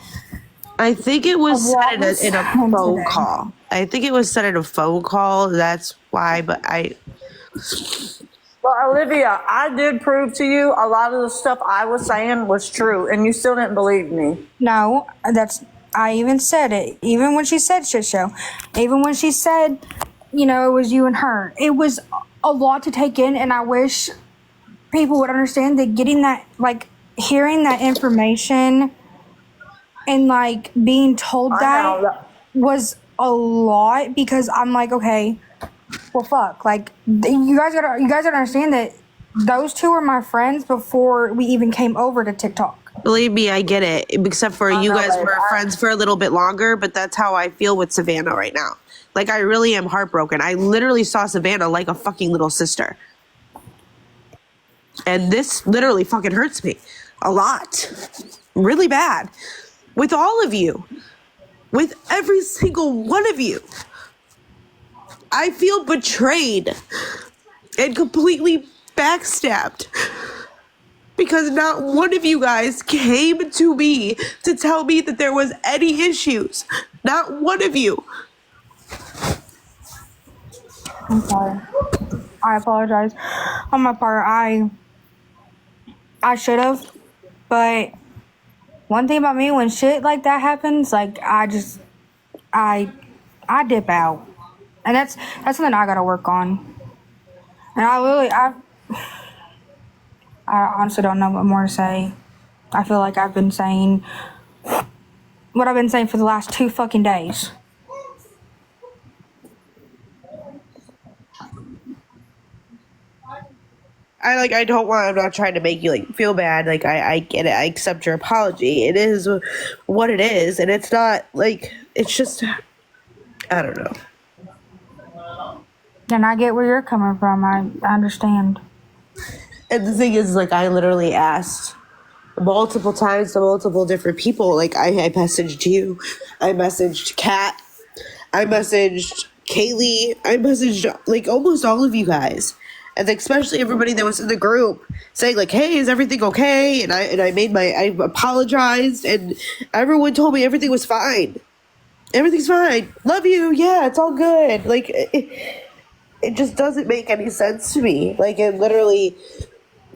I think it was Of what said was in a said phone today. call. I think it was said in a phone call. That's why, but Well, Olivia, I did prove to you a lot of the stuff I was saying was true, and you still didn't believe me. no, I even said it. Even when she said shit show, even when she said, it was you and her. It was a lot to take in, and I wish people would understand that hearing that information and being told that was a lot, because I'm like, okay, well, fuck, you guys gotta understand that those two were my friends before we even came over to TikTok. believe me, I get it. Except for you guys were friends for a little bit longer, but that's how I feel with Savannah right now. Like, I really am heartbroken. I literally saw Savannah like a fucking little sister. And this literally fucking hurts me a lot. Really bad. With all of you. With every single one of you. I feel betrayed and completely backstabbed because not one of you guys came to me to tell me that there was any issues. Not one of you. I'm sorry. I apologize. On my part, I should have, but one thing about me, when shit like that happens, I dip out, and that's something I gotta work on. And I honestly don't know what more to say. I feel like I've been saying what I've been saying for the last 2 fucking days. I'm not trying to make you like feel bad. Like I get it. I accept your apology. It is what it is, and it's not like it's just. I don't know. And I get where you're coming from. I understand. And the thing is, like, I literally asked multiple times to multiple different people. Like, I messaged you, I messaged Kat, I messaged Kaylee, I messaged like almost all of you guys, and especially everybody that was in the group saying like, "Hey, is everything okay?" And I apologized, and everyone told me everything was fine. Everything's fine. Love you. Yeah, it's all good. Like, it just doesn't make any sense to me. Like, it literally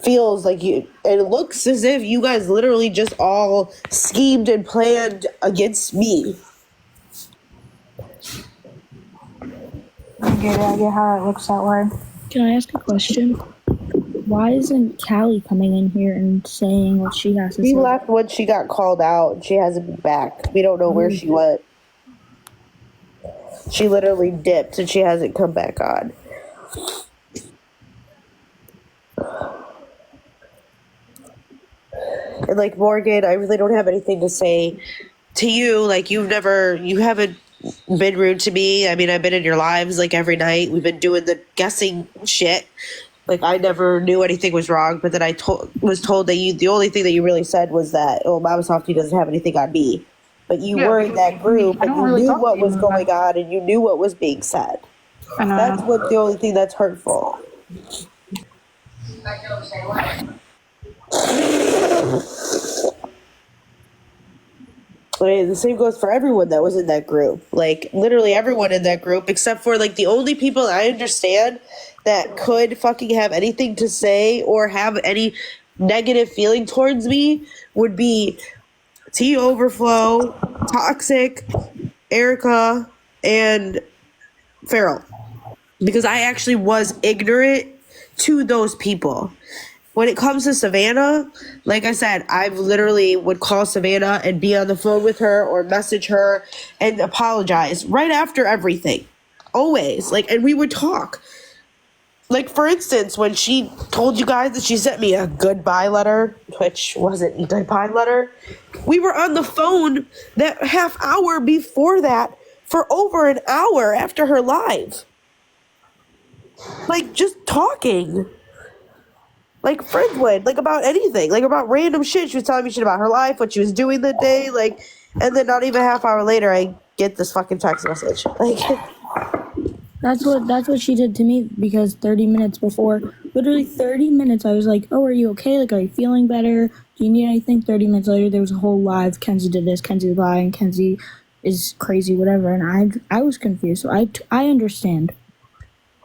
feels like it looks as if you guys literally just all schemed and planned against me. I get it. I get how it looks that way. Can I ask a question? Why isn't Callie coming in here and saying what she has to say? She left when she got called out, and she hasn't been back. We don't know where she went. She literally dipped, and she hasn't come back on. And like Morgan, I really don't have anything to say to you. Like you haven't been rude to me. I mean, I've been in your lives like every night. We've been doing the guessing shit. Like I never knew anything was wrong, but then I was told that the only thing that you really said was that, oh, Mama Softy doesn't have anything on me. But you were in that group and you knew what was going on and you knew what was being said. That's the only thing that's hurtful. I mean, the same goes for everyone that was in that group. Like, literally everyone in that group, except for, like, the only people I understand that could fucking have anything to say or have any negative feeling towards me would be T Overflow, Toxic, Erica, and Farrell. Because I actually was ignorant to those people. When it comes to Savannah, like I said, I've literally would call Savannah and be on the phone with her or message her and apologize right after everything. Always. Like, and we would talk. Like, for instance, when she told you guys that she sent me a goodbye letter, which wasn't a goodbye letter, we were on the phone that half hour before that for over an hour after her live. Like, just talking. Like friends would, like about anything, like about random shit. She was telling me shit about her life, what she was doing that day, like, and then not even a half hour later, I get this fucking text message. Like, that's what she did to me, because 30 minutes before, literally 30 minutes, I was like, oh, are you okay? Like, are you feeling better? Do you need anything? 30 minutes later, there was a whole live, Kenzie did this, Kenzie lied, and Kenzie is crazy, whatever, and I was confused. So I understand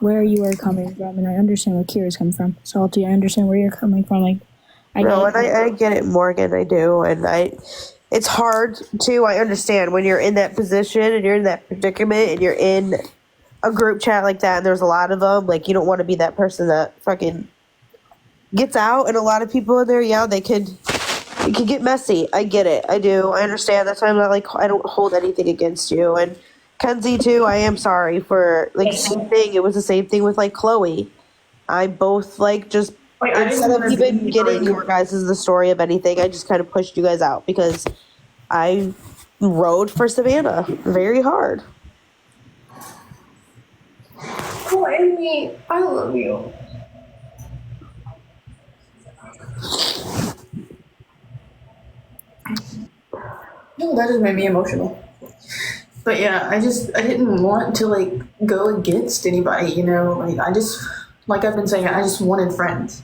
where you are coming from, and I understand where Kira's coming from. Salty, I understand where you're coming from. Like, I get it, Morgan. I do, and it's hard too. I understand when you're in that position and you're in that predicament and you're in a group chat like that, and there's a lot of them. Like, you don't want to be that person that fucking gets out, and a lot of people in there, yeah, it could get messy. I get it. I do. I understand. That's why I'm not like, I don't hold anything against you. And Kenzie too, I am sorry for like the same thing. It was the same thing with like Chloe. I both like just instead of even getting your guys' the story of anything, I just kind of pushed you guys out because I rode for Savannah very hard. Oh, Amy, I love you. No, that just made me emotional. But yeah, I didn't want to like go against anybody, you know, like I've been saying, I just wanted friends.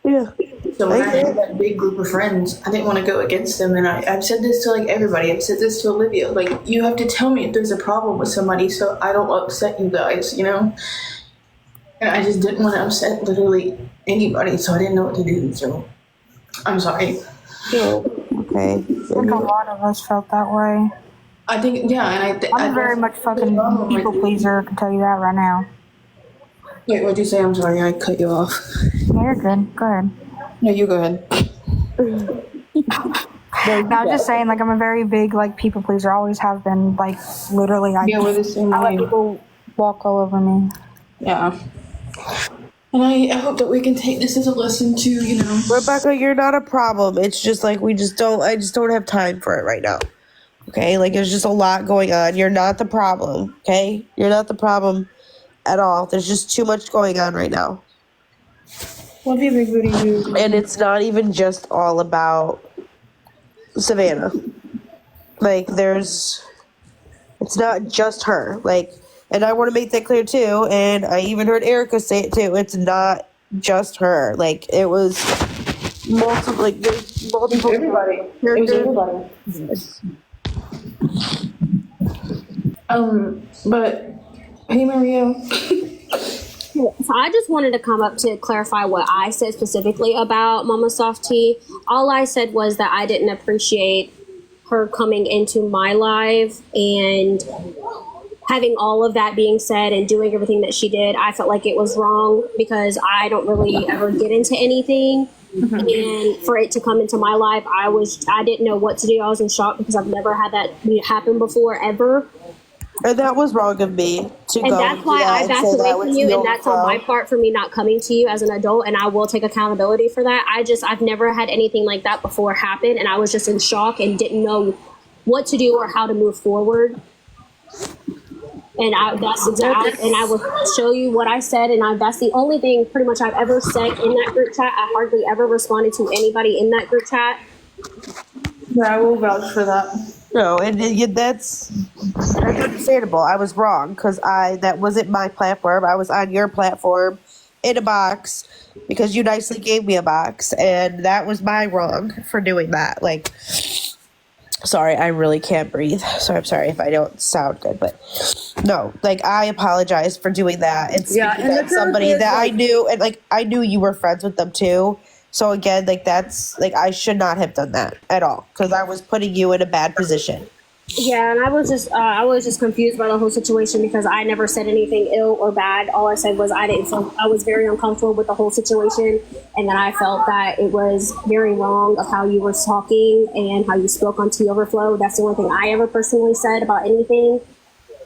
Yeah. So when I had that big group of friends, I didn't want to go against them, and I've said this to like everybody. I've said this to Olivia, like, you have to tell me if there's a problem with somebody so I don't upset you guys, you know? And I just didn't want to upset literally anybody, so I didn't know what to do, so I'm sorry. Okay. I think a lot of us felt that way. I think, yeah, and I'm very much fucking people pleaser, I can tell you that right now. Wait, what'd you say? I'm sorry, I cut you off. No, you're good. Go ahead. No, you go ahead. No, I'm just saying, like, I'm a very big, like, people pleaser. I always have been, like, literally. Yeah, we're the same I way. let people walk all over me. Yeah. And I hope that we can take this as a lesson to, Rebecca, you're not a problem. It's just like I just don't have time for it right now. Okay? Like there's just a lot going on. You're not the problem, okay? You're not the problem at all. There's just too much going on right now. Love you, big booty dude. And it's not even just all about Savannah. Like it's not just her. Like, and I want to make that clear too. And I even heard Erica say it too. It's not just her. Like it was multiple. Like there's multiple. Everybody. It was everybody. But hey, Maria. So I just wanted to come up to clarify what I said specifically about Mama Softy. All I said was that I didn't appreciate her coming into my live and having all of that being said and doing everything that she did. I felt like it was wrong because I don't really ever get into anything. And for it to come into my life, I didn't know what to do. I was in shock because I've never had that happen before, ever. And that was wrong of me to And go that's why I backed away from you, and that's on my fault. part for me not coming to you as an adult, and I will take accountability for that. I've never had anything like that before happen, and I was just in shock and didn't know what to do or how to move forward. And I will show you what I said, and that's the only thing pretty much I've ever said in that group chat. I hardly ever responded to anybody in that group chat. Yeah, I will vouch for that. No, and that's understandable. I was wrong because that wasn't my platform. I was on your platform in a box because you nicely gave me a box, and that was my wrong for doing that. Like, sorry, I really can't breathe. So I'm sorry if I don't sound good, but no, like I apologize for doing that and speaking at somebody that I knew, and like I knew you were friends with them too. So again, like that's like I should not have done that at all because I was putting you in a bad position. Yeah, and I was just confused by the whole situation because I never said anything ill or bad. All I said was I was very uncomfortable with the whole situation, and then I felt that it was very wrong of how you were talking and how you spoke on Tea Overflow. That's the only thing I ever personally said about anything.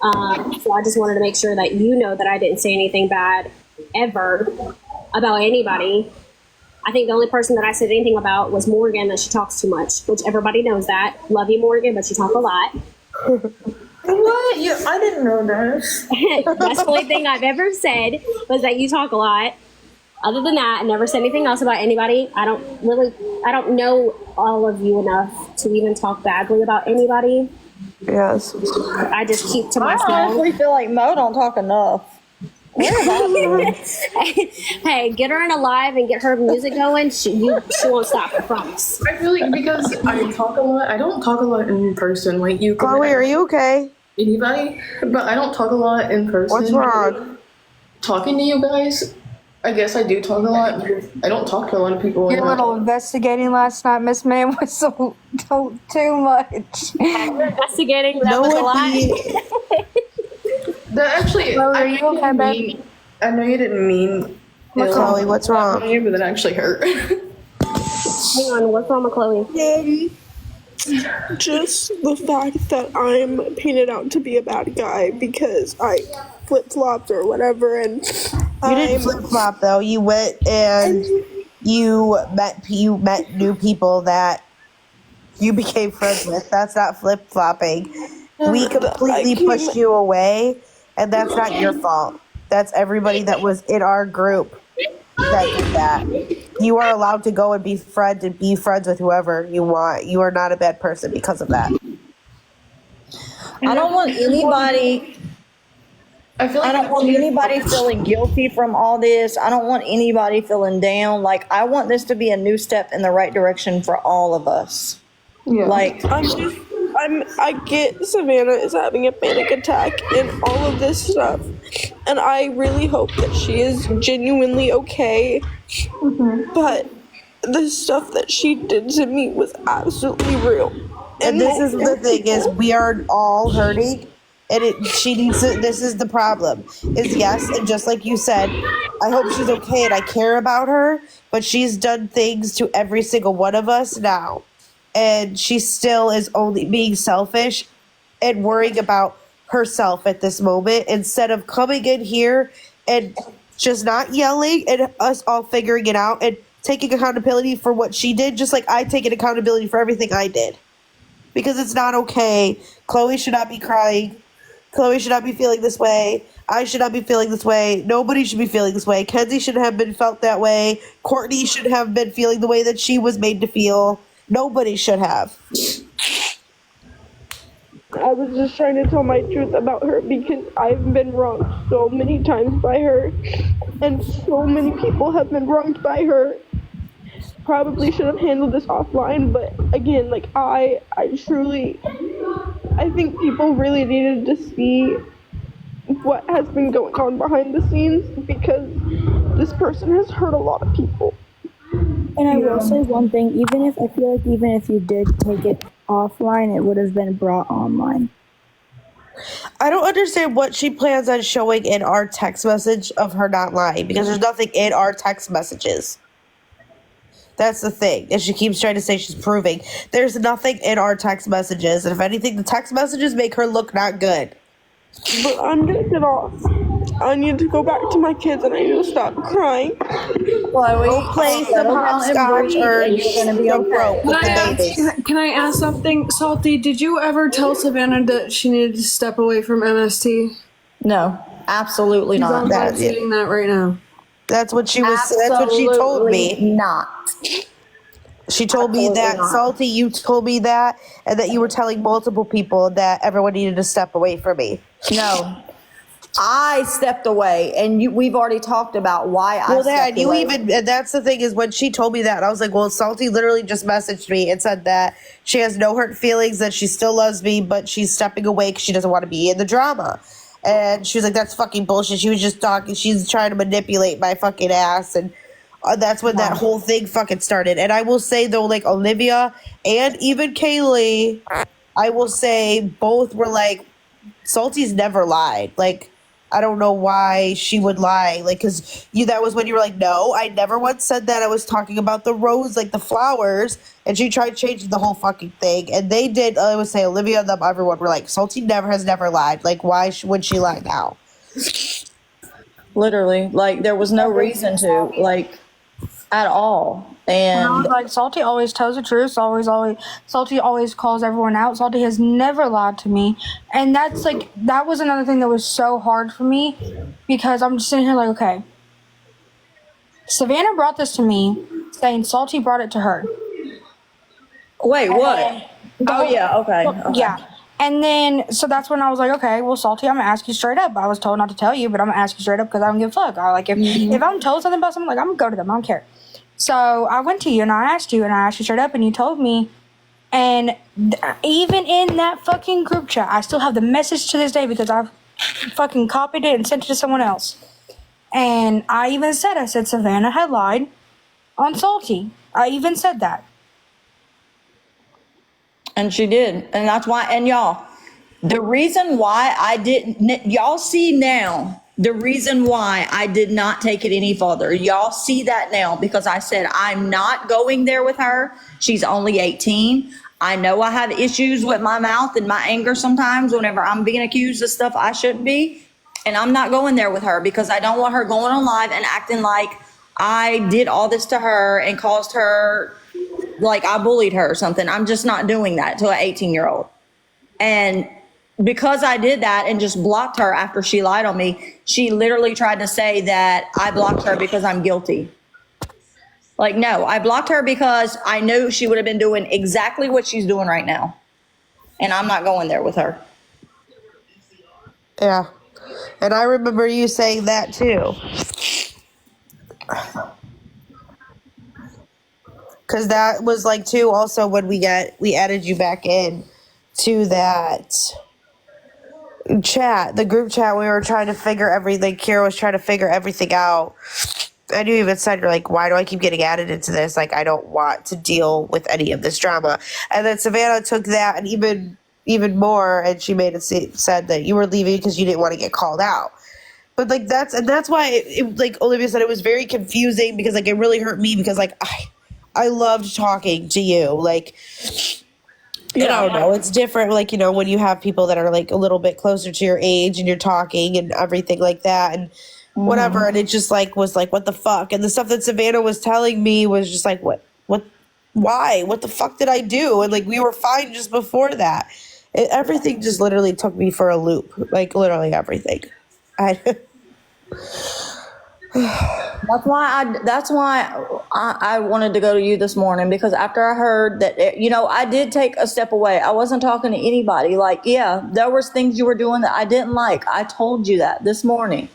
So I just wanted to make sure that you know that I didn't say anything bad ever about anybody. I think the only person that I said anything about was Morgan, that she talks too much, which everybody knows that. Love you, Morgan, but you talk a lot. What? Yeah, I didn't know this. That's the only thing I've ever said was that you talk a lot. Other than that, I never said anything else about anybody. I don't know all of you enough to even talk badly about anybody. Yes. I just keep to myself. I honestly feel like Mo don't talk enough. Hey, get her in a live and get her music going. She won't stop. I promise. I feel like because I talk a lot, I don't talk a lot in person. Like you. Chloe, are you okay? Anybody? But I don't talk a lot in person. What's wrong? Talking to you guys, I guess I do talk a lot. Because I don't talk to a lot of people. Your little investigating last night, Miss Man, was so too much. Investigating, that was a lot. That actually, I know you didn't mean. Chloe, what's wrong? But that actually hurt. Hang on, what's wrong with Chloe? Just the fact that I'm painted out to be a bad guy because I flip-flopped or whatever, and you didn't flip-flop though. You went and you met new people that you became friends with. That's not flip-flopping. We completely pushed you away, and that's not your fault. That's everybody that was in our group that did that. You are allowed to go and be friends with whoever you want. You are not a bad person because of that. I don't want anybody. I don't want anybody feeling guilty from all this. I don't want anybody feeling down. Like, I want this to be a new step in the right direction for all of us. Yeah. Like, I get Savannah is having a panic attack and all of this stuff, and I really hope that she is genuinely okay. But the stuff that she did to me was absolutely real. And this is the thing is we are all hurting, and she needs to. This is the problem. Is yes, and just like you said, I hope she's okay, and I care about her. But she's done things to every single one of us now. And she still is only being selfish and worrying about herself at this moment instead of coming in here and just not yelling and us all figuring it out and taking accountability for what she did, just like I take accountability for everything I did. Because it's not okay. Chloe should not be crying. Chloe should not be feeling this way. I should not be feeling this way. Nobody should be feeling this way. Kenzie should have been felt that way. Courtney should have been feeling the way that she was made to feel. Nobody should have. I was just trying to tell my truth about her because I've been wronged so many times by her, and so many people have been wronged by her. Probably should have handled this offline, but again, like I think people really needed to see what has been going on behind the scenes because this person has hurt a lot of people. And I will say one thing, even if you did take it offline, it would have been brought online. I don't understand what she plans on showing in our text message of her not lying, because there's nothing in our text messages. That's the thing. And she keeps trying to say she's proving. There's nothing in our text messages. And if anything, the text messages make her look not good. But I'm gonna get off. I need to go back to my kids and I need to stop crying. Go play some hopscotch or some rope with the babies. Can I ask something? Salty, did you ever tell Savannah that she needed to step away from MST? No, absolutely not. That's saying that right now. That's what she was. That's what she told me. Not. She told me that, Salty, you told me that, and that you were telling multiple people that everyone needed to step away from me. No. I stepped away, and we've already talked about why I stepped away. And that's the thing is when she told me that, I was like, well, Salty literally just messaged me and said that she has no hurt feelings, that she still loves me, but she's stepping away because she doesn't want to be in the drama. And she was like, that's fucking bullshit. She was just talking. She's trying to manipulate my fucking ass. And that's when that whole thing fucking started. And I will say, though, like, Olivia and even Kaylee, I will say both were like, Salty's never lied. Like, I don't know why she would lie. Like, because that was when you were like, no, I never once said that. I was talking about the rose, like the flowers. And she tried changing the whole fucking thing. And they did, I would say, Olivia and them, everyone were like, Salty has never lied. Like, why would she lie now? Literally. Like, there was no reason to, like, at all. And like, Salty always tells the truth. Salty always calls everyone out. Salty has never lied to me. And that's like, that was another thing that was so hard for me because I'm just sitting here like, okay, Savannah brought this to me saying Salty brought it to her. Wait, what? Okay. Yeah. And then, so that's when I was like, okay, well, Salty, I'm going to ask you straight up. I was told not to tell you, but I'm going to ask you straight up because I don't give a fuck. If I'm told something about something, like, I'm going to go to them. I don't care. So I went to you and I asked you straight up and you told me. And even in that fucking group chat, I still have the message to this day because I've fucking copied it and sent it to someone else. And I even said Savannah had lied on Salty. I even said that. And she did. And that's why, and y'all, the reason why I didn't, y'all see now, the reason why I did not take it any further. Y'all see that now because I said, I'm not going there with her. She's only 18. I know I have issues with my mouth and my anger sometimes whenever I'm being accused of stuff I shouldn't be. And I'm not going there with her because I don't want her going on live and acting like I did all this to her and caused her, like I bullied her or something. I'm just not doing that to an 18-year-old. And because I did that and just blocked her after she lied on me, she literally tried to say that I blocked her because I'm guilty. Like, no, I blocked her because I knew she would have been doing exactly what she's doing right now. And I'm not going there with her. Yeah. And I remember you saying that too. Because that was like too also when we added you back in to that chat, the group chat. We were trying to figure everything. Kira was trying to figure everything out. And you even said, you're like, why do I keep getting added into this? Like, I don't want to deal with any of this drama. And then Savannah took that and even more, and she made it said that you were leaving because you didn't want to get called out. But like that's why it like Olivia said, it was very confusing because like it really hurt me because like I loved talking to you. Like, I don't know. It's different, like, you know, when you have people that are like a little bit closer to your age and you're talking and everything like that. And whatever. And it just like was like, what the fuck? And the stuff that Savannah was telling me was just like, why? What the fuck did I do? And like, we were fine just before that. Everything just literally took me for a loop. Like, literally everything. That's why I wanted to go to you this morning, because after I heard that, I did take a step away. I wasn't talking to anybody. Like, yeah, there was things you were doing that I didn't like. I told you that this morning.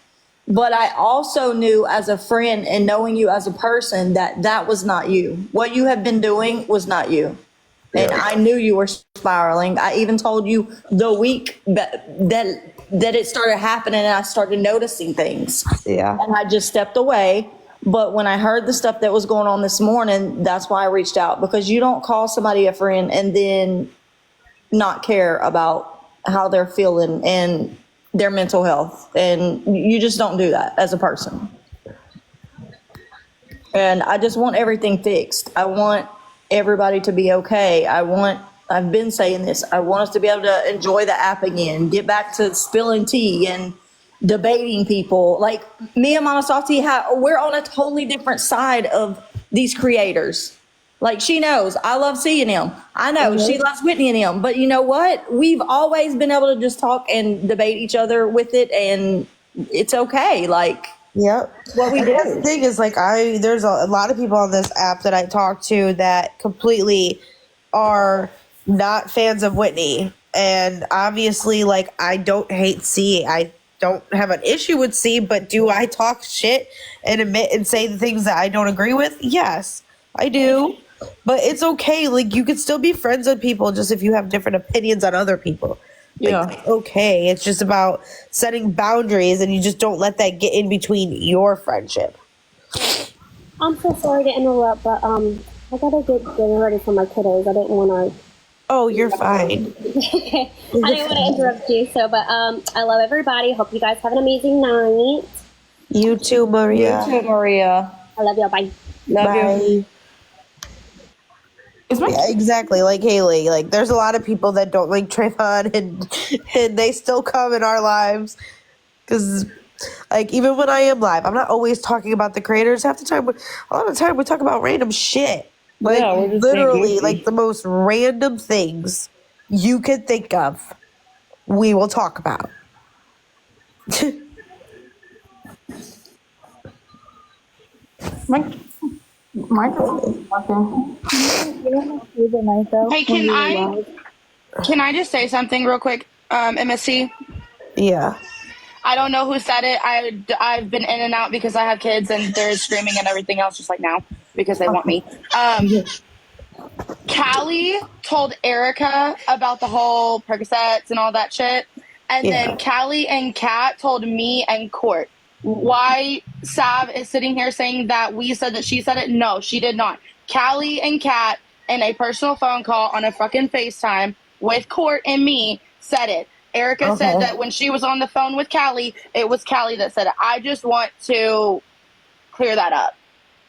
But I also knew as a friend and knowing you as a person that was not you. What you have been doing was not you. And I knew you were spiraling. I even told you the week that it started happening and I started noticing things. Yeah. And I just stepped away. But when I heard the stuff that was going on this morning, that's why I reached out, because you don't call somebody a friend and then not care about how they're feeling and their mental health. And you just don't do that as a person. And I just want everything fixed. I want everybody to be okay. I've been saying this. I want us to be able to enjoy the app again, get back to spilling tea and debating people. Like me and Mama Salty, we're on a totally different side of these creators. Like, she knows I love seeing him. I know she loves Whitney and him. But you know what? We've always been able to just talk and debate each other with it, and it's okay. Like, yep. What we do. The thing is, like, there's a lot of people on this app that I talk to that completely are not fans of Whitney. And obviously, like, I don't hate C. I don't have an issue with C, but do I talk shit and admit and say the things that I don't agree with? Yes, I do. But it's okay. Like, you can still be friends with people just if you have different opinions on other people. Like, okay. It's just about setting boundaries, and you just don't let that get in between your friendship. I'm so sorry to interrupt, but I gotta get dinner ready for my kiddos. I didn't want to. Oh, you're fine. I didn't want to interrupt you, but I love everybody. Hope you guys have an amazing night. You too, Maria. You too, Maria. I love y'all. Bye. Love you. Yeah, exactly, like Haley. Like, there's a lot of people that don't like Trayvon, and they still come in our lives. Because, like, even when I am live, I'm not always talking about the creators. Half the time, a lot of the time, we talk about random shit. Like, literally, like, the most random things you could think of, we will talk about. Hey, can I just say something real quick, MSC? Yeah. I don't know who said it. I've been in and out because I have kids and they're screaming and everything else, just like now, because they want me. Callie told Erica about the whole Percocets and all that shit. And then Callie and Kat told me and Court. Why Sav is sitting here saying that we said that she said it? No, she did not. Callie and Kat, in a personal phone call on a fucking FaceTime with Court and me, said it. Erica said that when she was on the phone with Callie, it was Callie that said it. I just want to clear that up.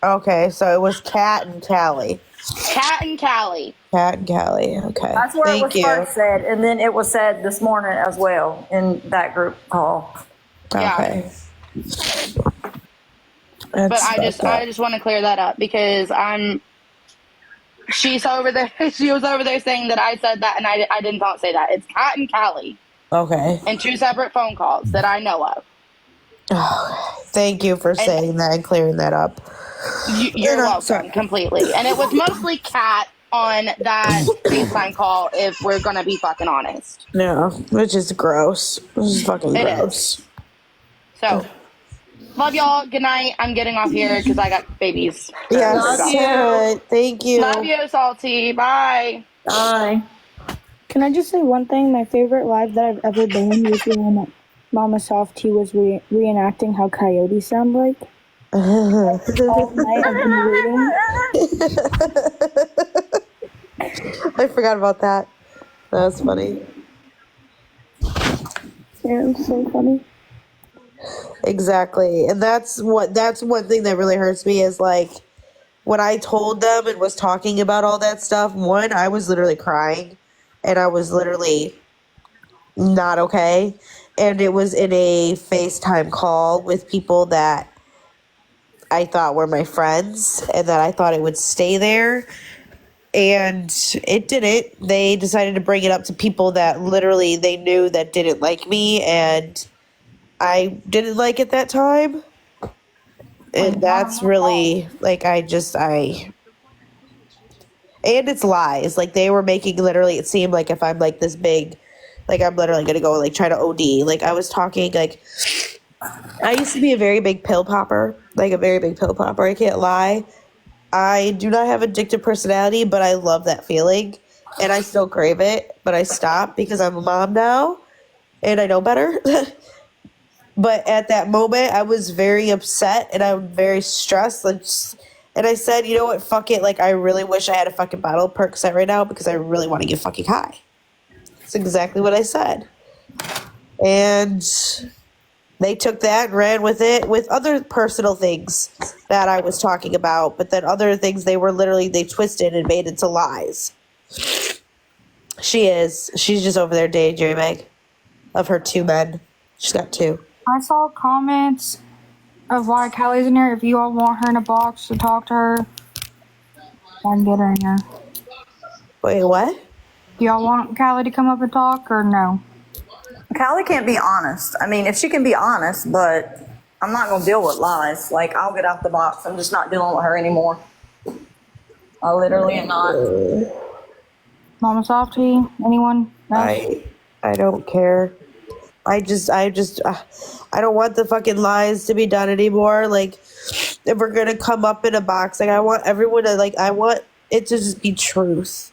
Okay, so it was Kat and Callie. Kat and Callie. Kat and Callie. Okay. That's where Thank it was first said, and then it was said this morning as well in that group call. Okay. But I just want to clear that up because she's over there. She was over there saying that I said that, and I did not say that. It's Kat and Callie. Okay. And 2 separate phone calls that I know of. Thank you for saying that and clearing that up. You're welcome, completely. And it was mostly Kat on that FaceTime call, if we're going to be fucking honest. No, which is gross. This is fucking gross. So, love y'all. Good night. I'm getting off here because I got babies. Yes. Love you. Thank you. Love you, Salty. Bye. Bye. Can I just say one thing? My favorite live that I've ever been in was when Mama Softy was reenacting how coyotes sound like. All night I've been reading. I forgot about that. That was funny. Yeah, it was so funny. Exactly. And that's one thing that really hurts me is, like, when I told them and was talking about all that stuff, one, I was literally crying and I was literally not okay. and it was in a FaceTime call with people that I thought were my friends and that I thought it would stay there. And it didn't. They decided to bring it up to people that literally they knew that didn't like me, and I didn't like it that time. And that's really, like, and it's lies. Like, they were making literally it seem like if I'm like this big, like I'm literally gonna go like try to OD. Like, I was talking like I used to be a very big pill popper, like a very big pill popper. I can't lie. I do not have addictive personality, but I love that feeling, and I still crave it, but I stopped because I'm a mom now, and I know better. But at that moment, I was very upset, and I'm very stressed, and I said, you know what, fuck it, like, I really wish I had a fucking bottle of Percocet right now because I really want to get fucking high. That's exactly what I said. And they took that and ran with it with other personal things that I was talking about, but then other things they twisted and made into lies. She's just over there daydreaming of her 2 men. She's got 2. I saw comments of why Callie's in here. If you all want her in a box to talk to her, I can get her in here. Wait, what? Do y'all want Callie to come up and talk or no? Callie can't be honest. I mean, if she can be honest, but I'm not going to deal with lies. Like, I'll get out the box. I'm just not dealing with her anymore. I literally am not. Mama Softy, anyone? No? I don't care. I don't want the fucking lies to be done anymore. Like, if we're gonna come up in a box, like, I want everyone to, like, I want it to just be truth.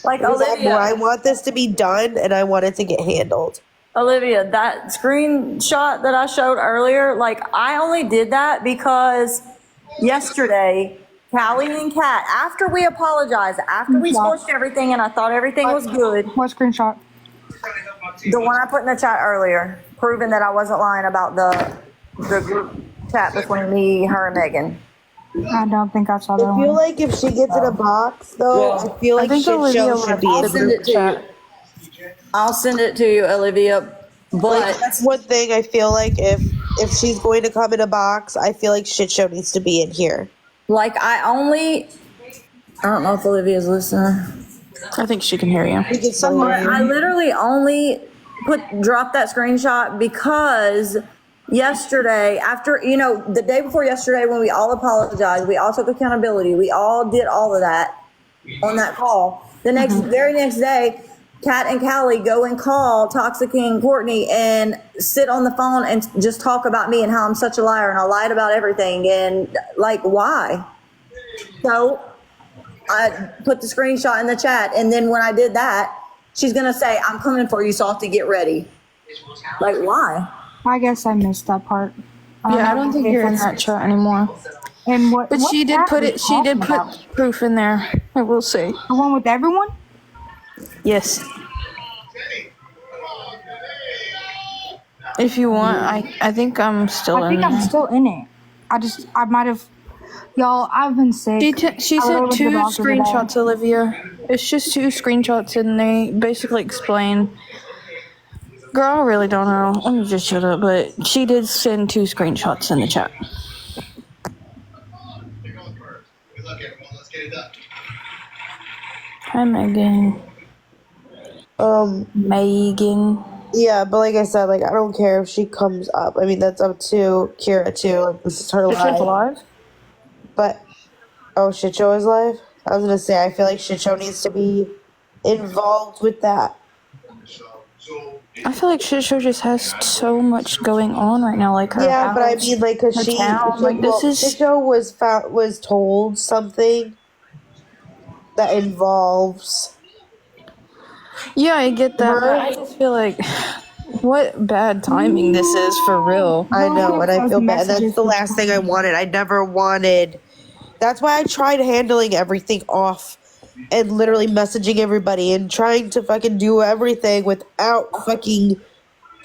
Like, Olivia, I want this to be done, and I want it to get handled. Olivia, that screenshot that I showed earlier, like, I only did that because yesterday, Callie and Kat, after we apologized, after we squashed everything and I thought everything was good. What screenshot? The one I put in the chat earlier, proving that I wasn't lying about the group chat between me, her, and Megan. I don't think I saw that one. I feel like if she gets in a box, though, I feel like shit show should be in the group chat. I'll send it to you, Olivia. But like, that's one thing I feel like if she's going to come in a box, I feel like shit show needs to be in here. Like, I don't know if Olivia's listening. I think she can hear you. I literally only dropped that screenshot because yesterday, after, the day before yesterday when we all apologized, we all took accountability, we all did all of that on that call. The very next day, Kat and Callie go and call Toxic King Courtney and sit on the phone and just talk about me and how I'm such a liar and I lied about everything and, like, why? So I put the screenshot in the chat, and then when I did that, she's gonna say, I'm coming for you, Softy, get ready. Like, why? I guess I missed that part. Yeah, I don't think you're in that chat anymore. And what? But she did put it. She did put about? proof in there. I will say. The one with everyone? Yes. If you want, I think I'm still in. I'm still in it. I might have. Y'all, I've been sick. She sent 2 screenshots, Olivia. It's just 2 screenshots, and they basically explain. Girl, I really don't know. Let me just shut up. But she did send 2 screenshots in the chat. Hi, Megan. Megan. Yeah, but like I said, like, I don't care if she comes up. I mean, that's up to Kira too. Like, this is her live. But Shit Show is live. I was gonna say, I feel like Shit Show needs to be involved with that. I feel like Shit Show just has so much going on right now, like her. Yeah, but I mean, like, cause Shit Show was told something that involves. Yeah, I get that. But I just feel like what bad timing this is for real. I know, and I feel bad. That's the last thing I wanted. I never wanted. That's why I tried handling everything off and literally messaging everybody and trying to fucking do everything without fucking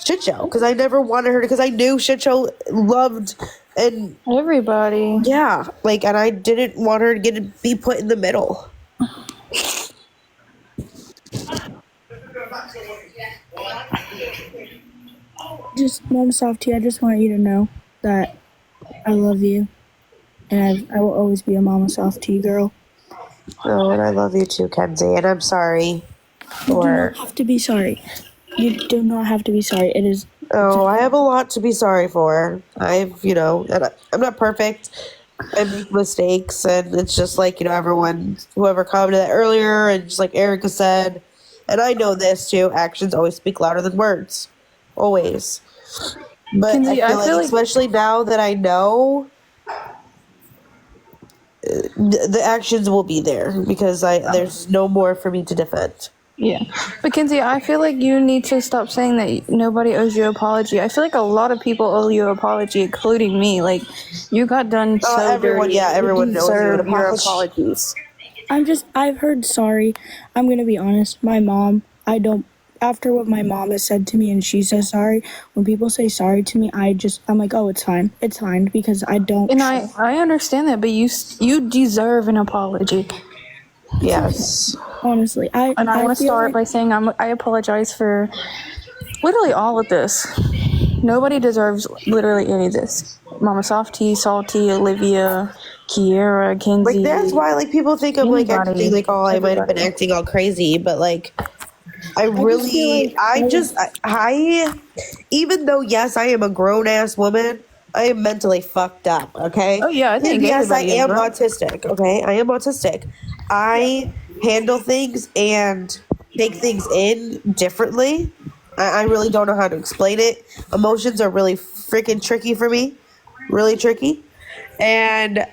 Shit Show. Because I never wanted her to, because I knew Shit Show loved and everybody. Yeah, like, and I didn't want her to be put in the middle. just Mom Softy, I just want you to know that I love you, and I will always be a Mama Softy girl. Oh, and I love you too, Kenzie, and I'm sorry You do for. not have to be sorry. You do not have to be sorry. It is. Oh, I have a lot to be sorry for. And I'm not perfect. I make mistakes, and it's just like, whoever commented that earlier, and just like Erica said, and I know this too, actions always speak louder than words. Always. But Kenzie, I feel like, especially now that I know, the actions will be there, because there's no more for me to defend. Yeah. But Kenzie, I feel like you need to stop saying that nobody owes you an apology. I feel like a lot of people owe you an apology, including me. Like, you got done so everyone, dirty. yeah, everyone knows you deserve an your apology. apologies. I've heard sorry. I'm going to be honest. My mom, after what my mom has said to me and she says sorry, when people say sorry to me, I'm like, oh, it's fine. It's fine, because I don't. And I understand that, but you deserve an apology. Yes. Honestly, I want to start by saying I apologize for literally all of this. Nobody deserves literally any of this. Mama Softy, Salty, Olivia, Kiera, Kenzie. Like, that's why, like, people think I'm like acting like, oh, I might have been everybody. acting all crazy, but like, even though, yes, I am a grown ass woman, I am mentally fucked up, okay? Oh, yeah, I think And yes, I everybody is, am right? autistic, okay? I am autistic. I handle things and take things in differently. I really don't know how to explain it. Emotions are really freaking tricky for me. Really tricky. And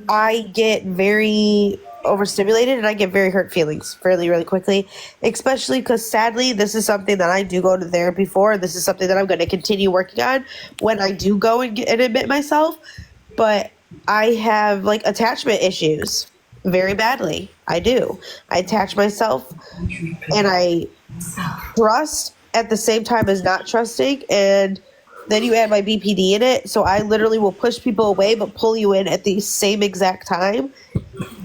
I get very overstimulated and I get very hurt feelings really, really quickly. Especially because, sadly, this is something that I do go to therapy for. And this is something that I'm going to continue working on when I do go and admit myself. But I have, like, attachment issues very badly. I do. I attach myself and I trust at the same time as not trusting, and then you add my BPD in it, so I literally will push people away but pull you in at the same exact time,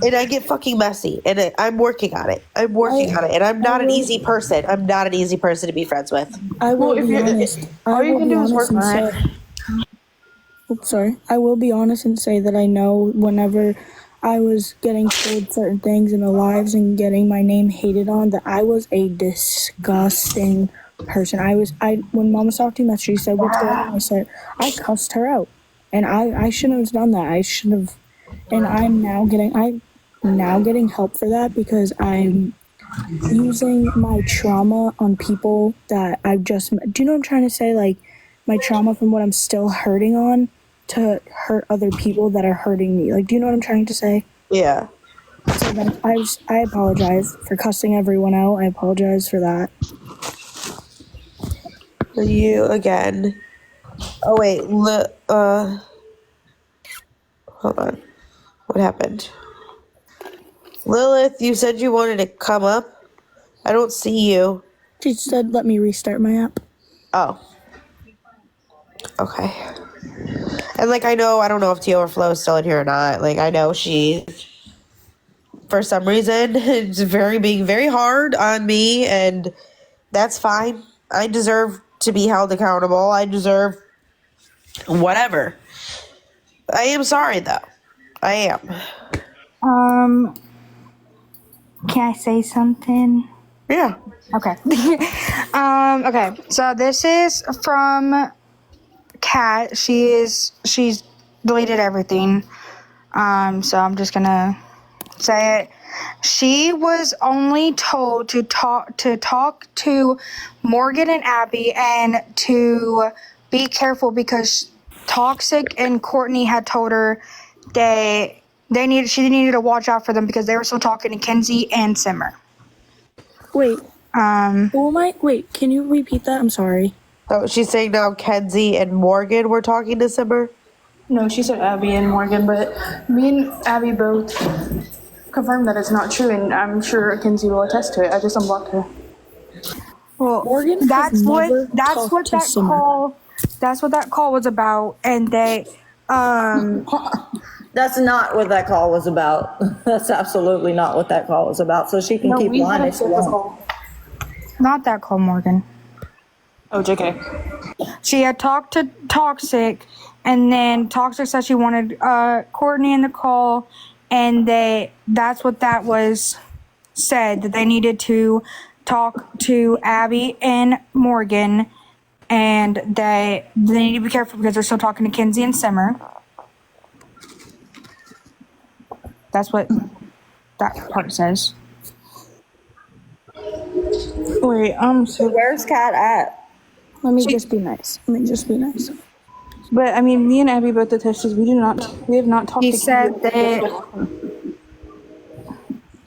and I get fucking messy, and I'm working on it. And I'm not an easy person. I'm not an easy person to be friends with. I will be honest. all you can do is work on it. Oops, sorry. I will be honest and say that I know whenever I was getting told certain things in the lives and getting my name hated on, that I was a disgusting person. When Mama Softy messaged, she said, what's going on? I cussed her out. And I shouldn't have done that. I should have, and I'm now getting help for that, because I'm using my trauma on people that I've just met. Do you know what I'm trying to say? Like, my trauma from what I'm still hurting on to hurt other people that are hurting me. Like, do you know what I'm trying to say? Yeah. So then I apologize for cussing everyone out. I apologize for that. You again. Oh wait, hold on. What happened? Lilith, you said you wanted to come up. I don't see you. She said let me restart my app. Oh. Okay. And like, I don't know if Tea Overflow is still in here or not. Like, I know she, for some reason, is being very hard on me, and that's fine. I deserve to be held accountable. I deserve whatever. I am sorry, though. I am. Can I say something? Yeah. Okay. Okay. So this is from Kat. She's deleted everything. So I'm just gonna say it. She was only told to talk to Morgan and Abby and to be careful, because Toxic and Courtney had told her she needed to watch out for them because they were still talking to Kenzie and Simmer. Wait. Wait, can you repeat that? I'm sorry. Oh, she's saying now Kenzie and Morgan were talking to Simmer? No, she said Abby and Morgan, but me and Abby both confirmed that it's not true, and I'm sure Kenzie will attest to it. I just unblocked her. Well, Morgan that's what that call was about, and they That's not what that call was about. That's absolutely not what that call was about. So she can keep lying if she wants. not that call, Morgan. Oh, JK. She had talked to Toxic, and then Toxic said she wanted Courtney and Nicole, and that's what that was said, that they needed to talk to Abby and Morgan, and they need to be careful because they're still talking to Kenzie and Simmer. That's what that part says. Wait, so where's Kat at? Let me just be nice. But I mean, me and Abby both attested we have not talked. He to said Kenzie.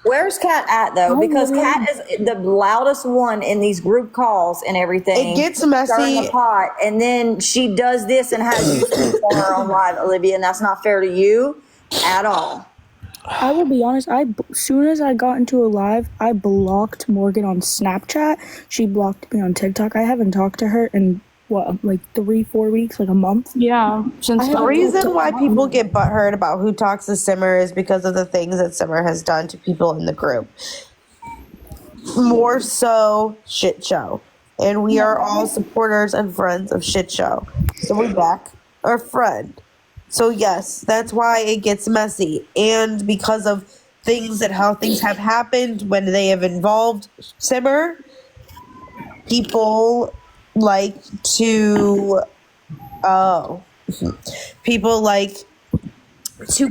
Where's Kat at though? Because Kat is the loudest one in these group calls and everything. It gets messy. Stirring the pot, and then she does this and has you speak on her own live, Olivia, and that's not fair to you at all. I will be honest, as soon as I got into a live, I blocked Morgan on Snapchat. She blocked me on TikTok. I haven't talked to her in, like 3-4 weeks, like a month? Yeah. Since the reason why people get butthurt about who talks to Simmer is because of the things that Simmer has done to people in the group. More so, Shit Show. And we are all supporters and friends of Shit Show. So we back our friend. So yes, that's why it gets messy. And because of how things have happened when they have involved Simmer, people like to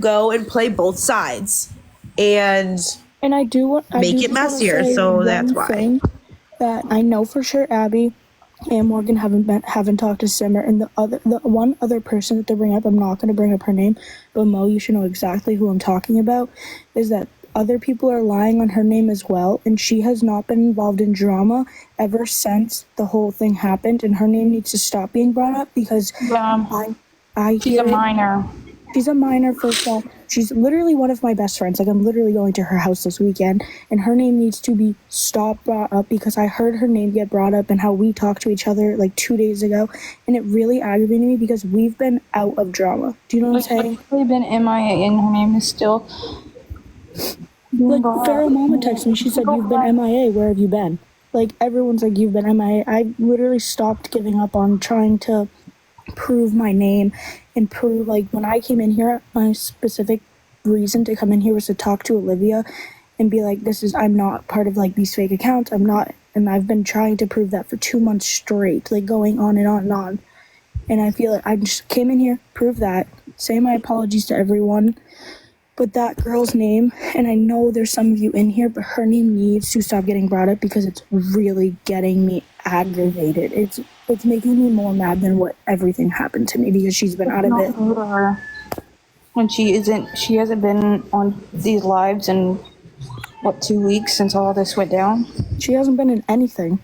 go and play both sides and I do make it messier. So that's why. That I know for sure Abby and Morgan haven't talked to Simmer, and the one other person that they bring up, I'm not going to bring up her name, but Mo, you should know exactly who I'm talking about, is that other people are lying on her name as well, and she has not been involved in drama ever since the whole thing happened, and her name needs to stop being brought up because she's a minor. She's a minor, first of all. She's literally one of my best friends. Like, I'm literally going to her house this weekend, and her name needs to be brought up because I heard her name get brought up and how we talked to each other like 2 days ago, and it really aggravated me because we've been out of drama. Do you know what I'm saying? We've been MIA, and her name is still. Like, Pharaoh Mama texted me. She said, "You've been MIA. Where have you been?" Like, everyone's like, "You've been MIA." I literally stopped giving up on trying to prove my name and prove, like, when I came in here, my specific reason to come in here was to talk to Olivia and be like, I'm not part of like these fake accounts. I'm not, and I've been trying to prove that for 2 months straight, like going on and on and on. And I feel like I just came in here, proved that, say my apologies to everyone, but that girl's name, and I know there's some of you in here, but her name needs to stop getting brought up because it's really getting me aggravated. It's making me more mad than what everything happened to me because she's been out of it. And she hasn't been on these lives in 2 weeks since all this went down? She hasn't been in anything.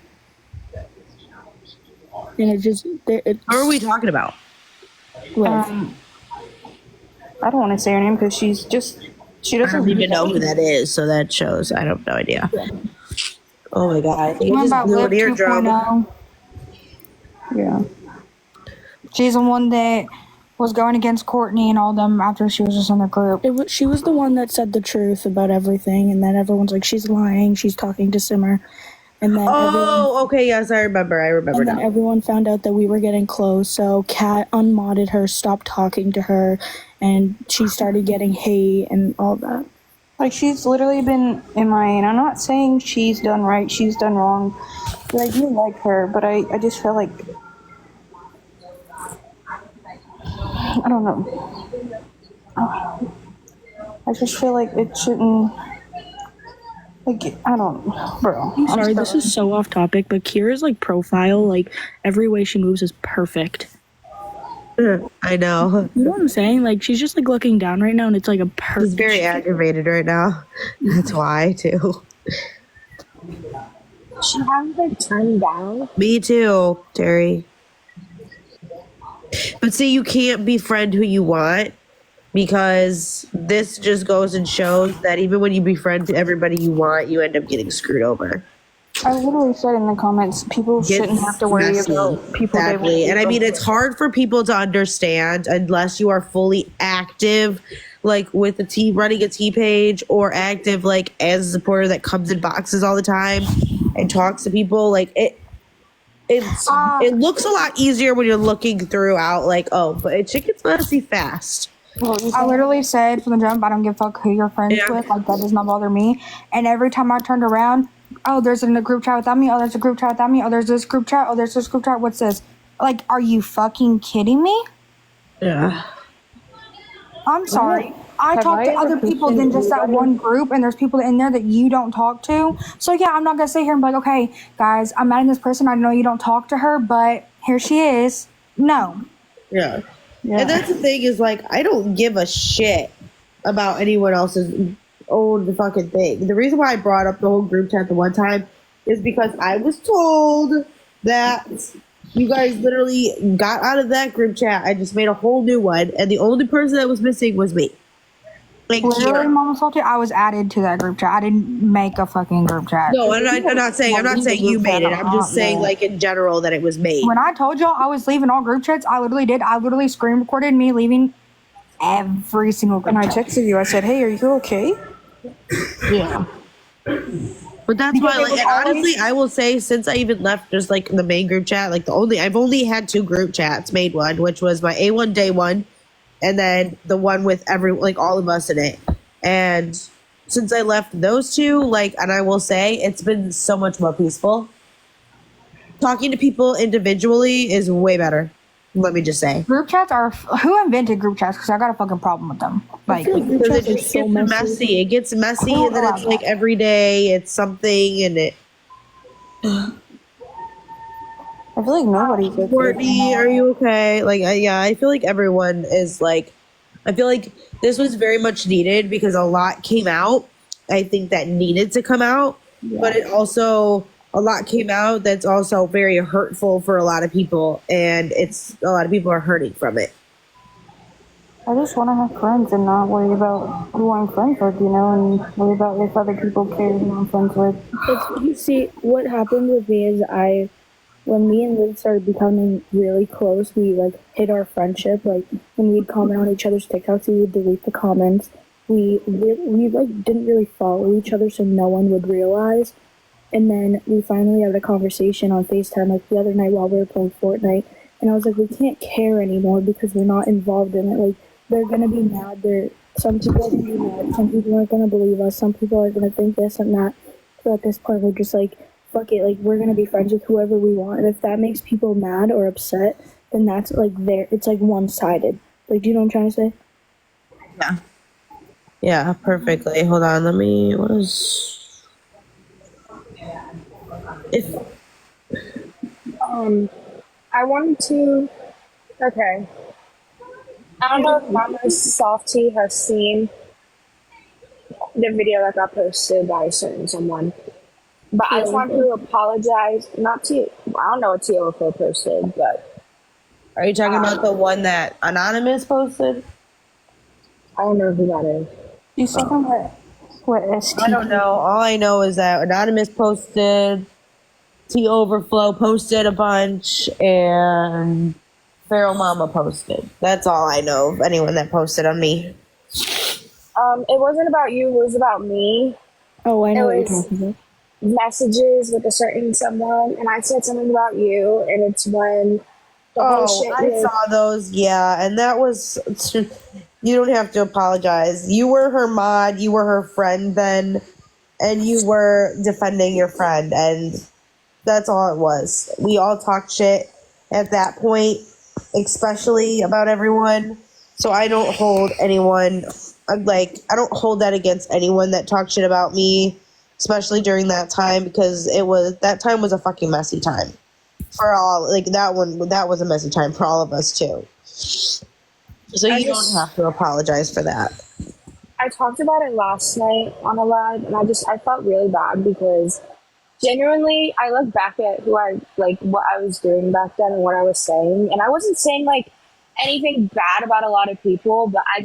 And who are we talking about? I don't want to say her name because she doesn't even know who that is, so that shows I have no idea. Yeah. Oh my god, you One just about blew Liv an eardrum. 2.0. Yeah. She's the one that was going against Courtney and all them after she was just in the group. She was the one that said the truth about everything, and then everyone's like, she's lying, she's talking to Simmer. And then okay, yes, I remember and now. then everyone found out that we were getting close, so Kat unmodded her, stopped talking to her, and she started getting hate and all that. Like, she's literally been MIA, and I'm not saying she's done right, she's done wrong, but I do like her, but I just feel like, I don't know. I just feel like it shouldn't, like, I don't, bro. I'm sorry, this is so off topic, but Kira's, like, profile, like, every way she moves is perfect. I know. You know what I'm saying? Like, she's just, like, looking down right now, and it's, like, a perfect... She's very aggravated right now. That's why, too. She hasn't been turned down. Me too, Terry. But see, you can't befriend who you want, because this just goes and shows that even when you befriend everybody you want, you end up getting screwed over. I literally said in the comments, people shouldn't have to worry about people they want to and I mean, it's hard for people to understand unless you are fully active, like with a T running a T page, or active like as a supporter that comes in boxes all the time and talks to people. Like it looks a lot easier when you're looking throughout, like, oh, but it gets messy fast. I literally said from the jump, I don't give a fuck who you're friends with. Like, that does not bother me. And every time I turned around, oh, there's a group chat without me. Oh, there's a group chat without me. Oh, there's this group chat. Oh, there's this group chat. What's this? Like, are you fucking kidding me? Yeah. I'm sorry. I talk to other people than just that one group, and there's people in there that you don't talk to. So, yeah, I'm not going to sit here and be like, okay, guys, I'm mad at this person. I know you don't talk to her, but here she is. No. Yeah. And that's the thing is, like, I don't give a shit about anyone else's own fucking thing. The reason why I brought up the whole group chat the one time is because I was told that you guys literally got out of that group chat. I just made a whole new one, and the only person that was missing was me. Like, literally, Mama Salty, I was added to that group chat. I didn't make a fucking group chat. No, I'm not saying you made it. I'm just saying, like, in general, that it was made. When I told y'all I was leaving all group chats, I literally did. I literally screen recorded me leaving every single group And I chat. texted you. I said, "Hey, are you okay?" Yeah. But that's why, like, and honestly, I will say, since I even left just, like, the main group chat, like, I've only had 2 group chats, made one, which was my A1 day one, and then the one with all of us in it. And since I left those 2, like, and I will say, it's been so much more peaceful. Talking to people individually is way better. Let me just say. Group chats are who invented group chats? Because I got a fucking problem with them. Like, because it just gets messy. It gets messy, and then it's like every day it's something, and it. I feel like nobody's okay. Courtney, are you okay? Like, yeah, I feel like everyone is like. I feel like this was very much needed because a lot came out. I think that needed to come out, but it also a lot came out that's also very hurtful for a lot of people, and it's a lot of people are hurting from it. I just want to have friends and not worry about who I'm friends with, and worry about if other people care who I'm friends with. You see, what happened with me is when me and Liz started becoming really close, we hit our friendship. Like when we'd comment on each other's TikToks, we would delete the comments. We didn't really follow each other, so no one would realize. And then we finally had a conversation on FaceTime the other night while we were playing Fortnite. And I was like, we can't care anymore because we're not involved in it. Like, they're going to be mad. Some people are going to be mad. Some people aren't going to believe us. Some people are going to think this and that. So at this point, we're just like, fuck it. Like, we're going to be friends with whoever we want. And if that makes people mad or upset, then that's it's one-sided. Like, do you know what I'm trying to say? Yeah. Yeah, perfectly. Hold on. I wanted to. Okay. I don't know if Mama Softy has seen the video that got posted by a certain someone, but I just want to apologize. Not to. I don't know what TOFO posted, but. Are you talking about the one that Anonymous posted? I don't know who that is. You talking about what ST? I don't know. All I know is that Anonymous posted, T Overflow posted a bunch, and Feral Mama posted. That's all I know of anyone that posted on me. It wasn't about you. It was about me. Oh, I know what It you're was talking about. messages with a certain someone, and I said something about you, and it's when the whole shit. I saw those. Yeah, and that was. You don't have to apologize. You were her mod. You were her friend then, and you were defending your friend, and that's all it was. We all talked shit at that point, especially about everyone. So I don't hold anyone, I don't hold that against anyone that talked shit about me, especially during that time, because that time was a fucking messy time for all. That was a messy time for all of us too. So you don't have to apologize for that. I talked about it last night on a live, and I felt really bad because genuinely, I look back at what I was doing back then and what I was saying, and I wasn't saying anything bad about a lot of people, but I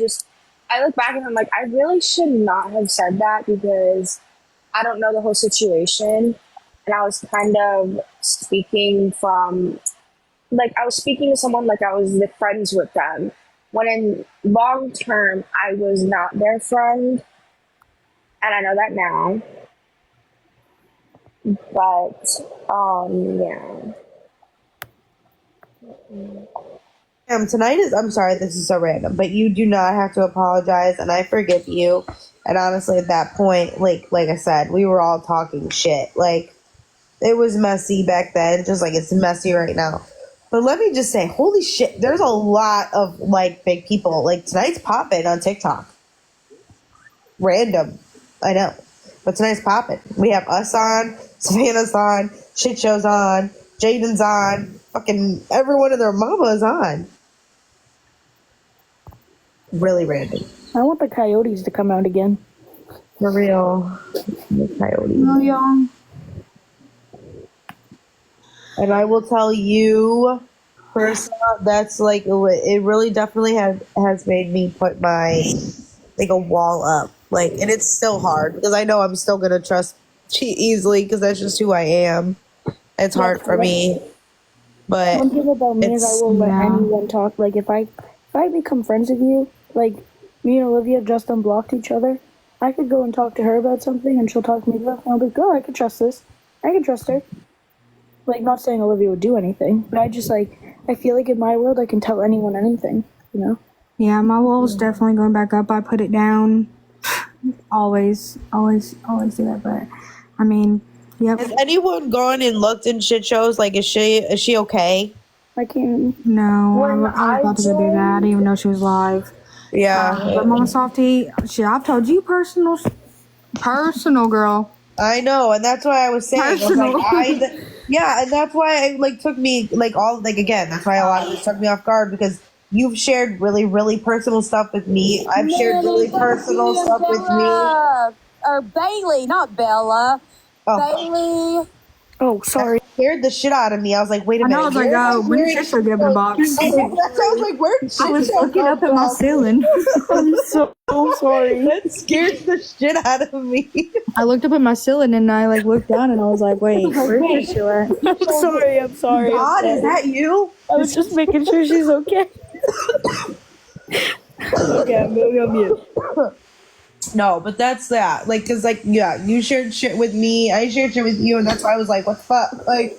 look back and I'm like, I really should not have said that because I don't know the whole situation, and I was kind of speaking from, I was speaking to someone like I was the friends with them, when in long term, I was not their friend, and I know that now. But, yeah. Tonight is, I'm sorry, this is so random, but you do not have to apologize, and I forgive you. And honestly, at that point, like I said, we were all talking shit. Like, it was messy back then, just like it's messy right now. But let me just say, holy shit, there's a lot of, like, big people. Like, tonight's popping on TikTok. Random. I know. But tonight's popping. We have us on, Savannah's on, Shit Show's on, Jaden's on, fucking everyone and their mama is on. Really random. I want the Coyotes to come out again. For real. The Coyotes. Oh, y'all. And I will tell you, personally, that's like, it really definitely has made me put my, like, a wall up. Like, and it's still hard because I know I'm still going to trust easily because that's just who I am. It's hard for me. But one thing about me is I will let anyone talk. Like, if I become friends with you, like, me and Olivia just unblocked each other, I could go and talk to her about something and she'll talk to me about it. And I'll be like, oh, I can trust this. I can trust her. Like, not saying Olivia would do anything, but I just, like, I feel like in my world I can tell anyone anything, you know? Yeah, my wall's definitely going back up. I put it down. Always do that. But I mean, yep. Has anyone gone and looked in Shit Shows? Like, is she okay? I can't. No, I was about to go do that. I didn't even know she was live. Yeah. But Mama Softy, shit, I've told you personal, girl. I know, and that's why I was saying. I was like, yeah, and that's why it, like, took me, like, all, like, again, that's why a lot of this took me off guard because you've shared really, really personal stuff with me. I've shared really personal stuff with me. Or Bailey, not Bella. Bailey. Oh, sorry. That scared the shit out of me. I was like, wait a minute. I was like, oh, when did Shit Show get up in the box? I was like, where did I was looking up at my ceiling. I'm so sorry. That scared the shit out of me. I looked up at my ceiling and I, like, looked down and I was like, wait, where's Shit Show at? I'm sorry. God, is that you? I was just making sure she's okay. Okay, I'm going on mute. No, but that's that. Like, cause like, yeah, you shared shit with me. I shared shit with you, and that's why I was like, what the fuck? Like,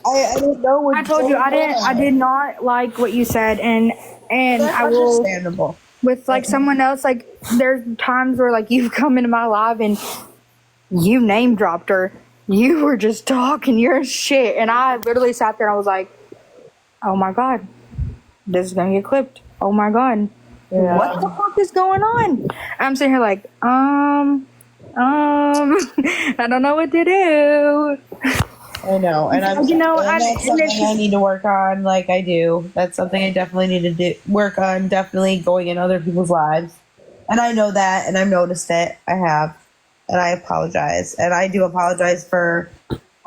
I didn't know what. I told you I did not like what you said, and that's I will. Understandable. With like someone else, like there's times where like you've come into my live and you name dropped her. You were just talking your shit, and I literally sat there and I was like, oh my god, this is gonna get clipped. Oh my god. Yeah. What the fuck is going on? I'm sitting here like, I don't know what to do. I know, and I'm, you know, and that's something I need to work on. Like I do, that's something I definitely need to work on. Definitely going in other people's lives, and I know that, and I've noticed it. I have, and I apologize, and I do apologize for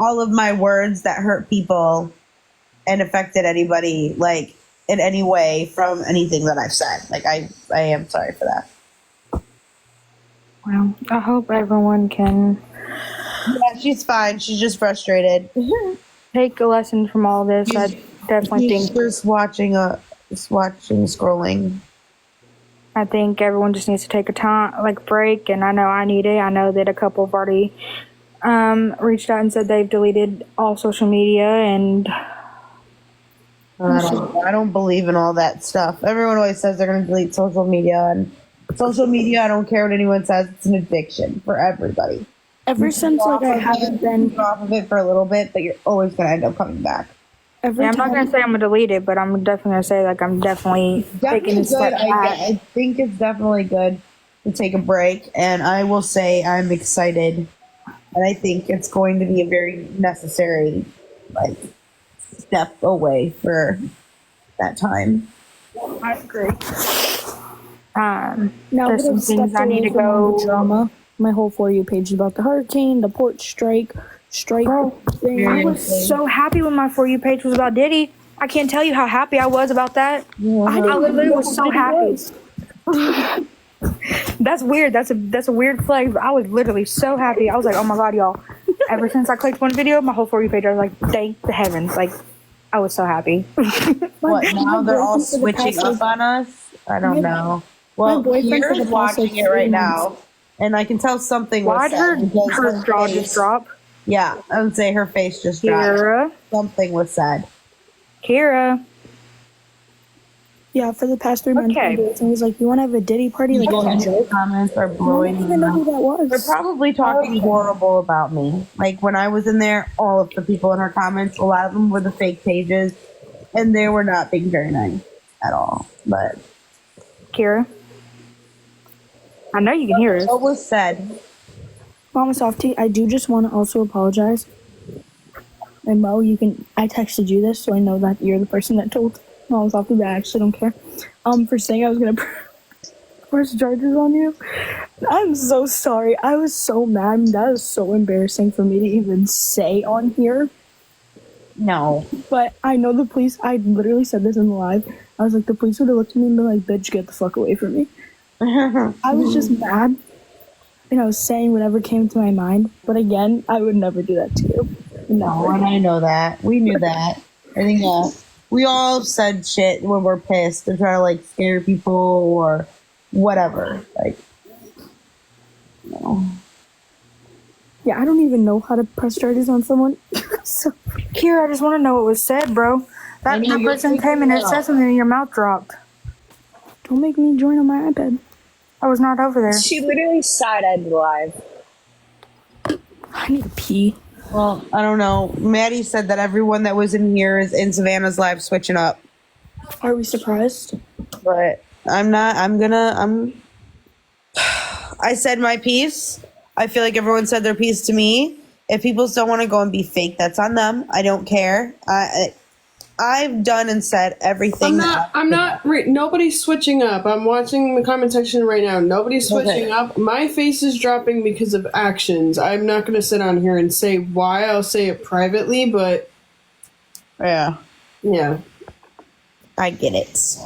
all of my words that hurt people and affected anybody, like, in any way from anything that I've said. Like, I am sorry for that. Well, I hope everyone can. Yeah, she's fine. She's just frustrated. Take a lesson from all this. I definitely think. Just watching scrolling. I think everyone just needs to take a time, like, break, and I know I need it. I know that a couple have already reached out and said they've deleted all social media, and I don't believe in all that stuff. Everyone always says they're going to delete social media, and social media, I don't care what anyone says, it's an addiction for everybody. Ever since like I haven't been off of it for a little bit, but you're always going to end up coming back. I'm not going to say I'm going to delete it, but I'm definitely going to say, like, I'm definitely taking a step back. I think it's definitely good to take a break, and I will say I'm excited, and I think it's going to be a very necessary, like, step away for that time. I agree. Now there's some things I need to go. Drama. My whole For You page is about the hurricane, the port strike thing. I was so happy when my For You page was about Diddy. I can't tell you how happy I was about that. I literally was so happy. That's weird. That's a weird flex, but I was literally so happy. I was like, oh my god, y'all. Ever since I clicked one video, my whole For You page, I was like, thank the heavens. Like, I was so happy. What, now they're all switching up on us? I don't know. Well, Kira's watching it right now, and I can tell something was said. Why'd her jaw just drop? Yeah, I would say her face just dropped. Kira? Something was said. Kira. Yeah, for the past 3 months, Okay. it was like, you want to have a Diddy party? Like, People a in joke? the comments are I blowing don't even me know who up. that was. They're probably talking horrible about me. Like when I was in there, all of the people in her comments, a lot of them were the fake pages, and they were not being very nice at all. But Kira, I know you can hear us. what was said? Mama Softy, I do just want to also apologize. And Mo, I texted you this, so I know that you're the person that told Mama Softy that I actually don't care. For saying I was going to press charges on you. I'm so sorry. I was so mad. That is so embarrassing for me to even say on here. No. But I know the police, I literally said this in the live. I was like, the police would have looked at me and been like, bitch, get the fuck away from me. I was just mad. And I was saying whatever came to my mind. But again, I would never do that to you. No, and I know that. We knew that. I think we all said shit when we're pissed and try to like scare people or whatever. Like, no. Yeah, I don't even know how to press charges on someone. So, Kira, I just want to know what was said, bro. That person came in and said something and your mouth dropped. don't make me join on my iPad. I was not over there. She literally side-eyed the live. I need to pee. Well, I don't know. Maddie said that everyone that was in here is in Savannah's live switching up. Are we surprised? But I'm not. I said my piece. I feel like everyone said their piece to me. If people still want to go and be fake, that's on them. I don't care. I've done and said everything. Nobody's switching up. I'm watching the comment section right now. Nobody's switching up. My face is dropping because of actions. I'm not going to sit on here and say why. I'll say it privately, but yeah, I get it.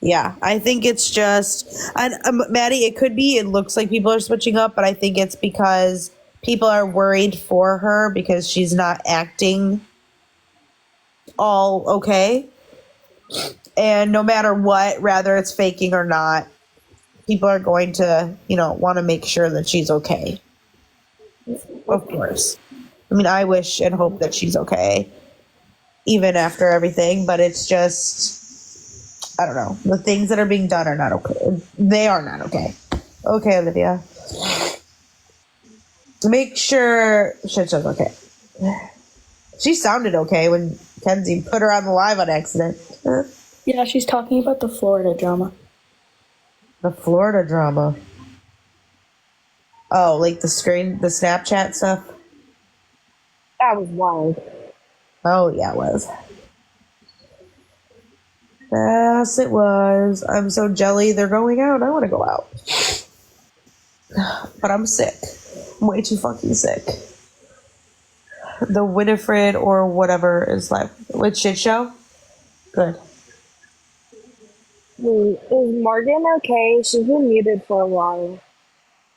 Yeah, I think it's just, and Maddie, it could be, it looks like people are switching up, but I think it's because people are worried for her because she's not acting all okay. And no matter what, whether it's faking or not, people are going to, want to make sure that she's okay. Of course. I mean, I wish and hope that she's okay, even after everything, but it's just, I don't know. The things that are being done are not okay. They are not okay. Okay, Olivia. Make sure shit's okay. She sounded okay when Kenzie put her on the live on accident. Yeah, she's talking about the Florida drama. The Florida drama. Oh, like the Snapchat stuff? That was wild. Oh, yeah, it was. Yes, it was. I'm so jelly. They're going out. I want to go out. But I'm sick. I'm way too fucking sick. The Winifred or whatever is live. With shit show? Good. Is Morgan okay? She's been muted for a while.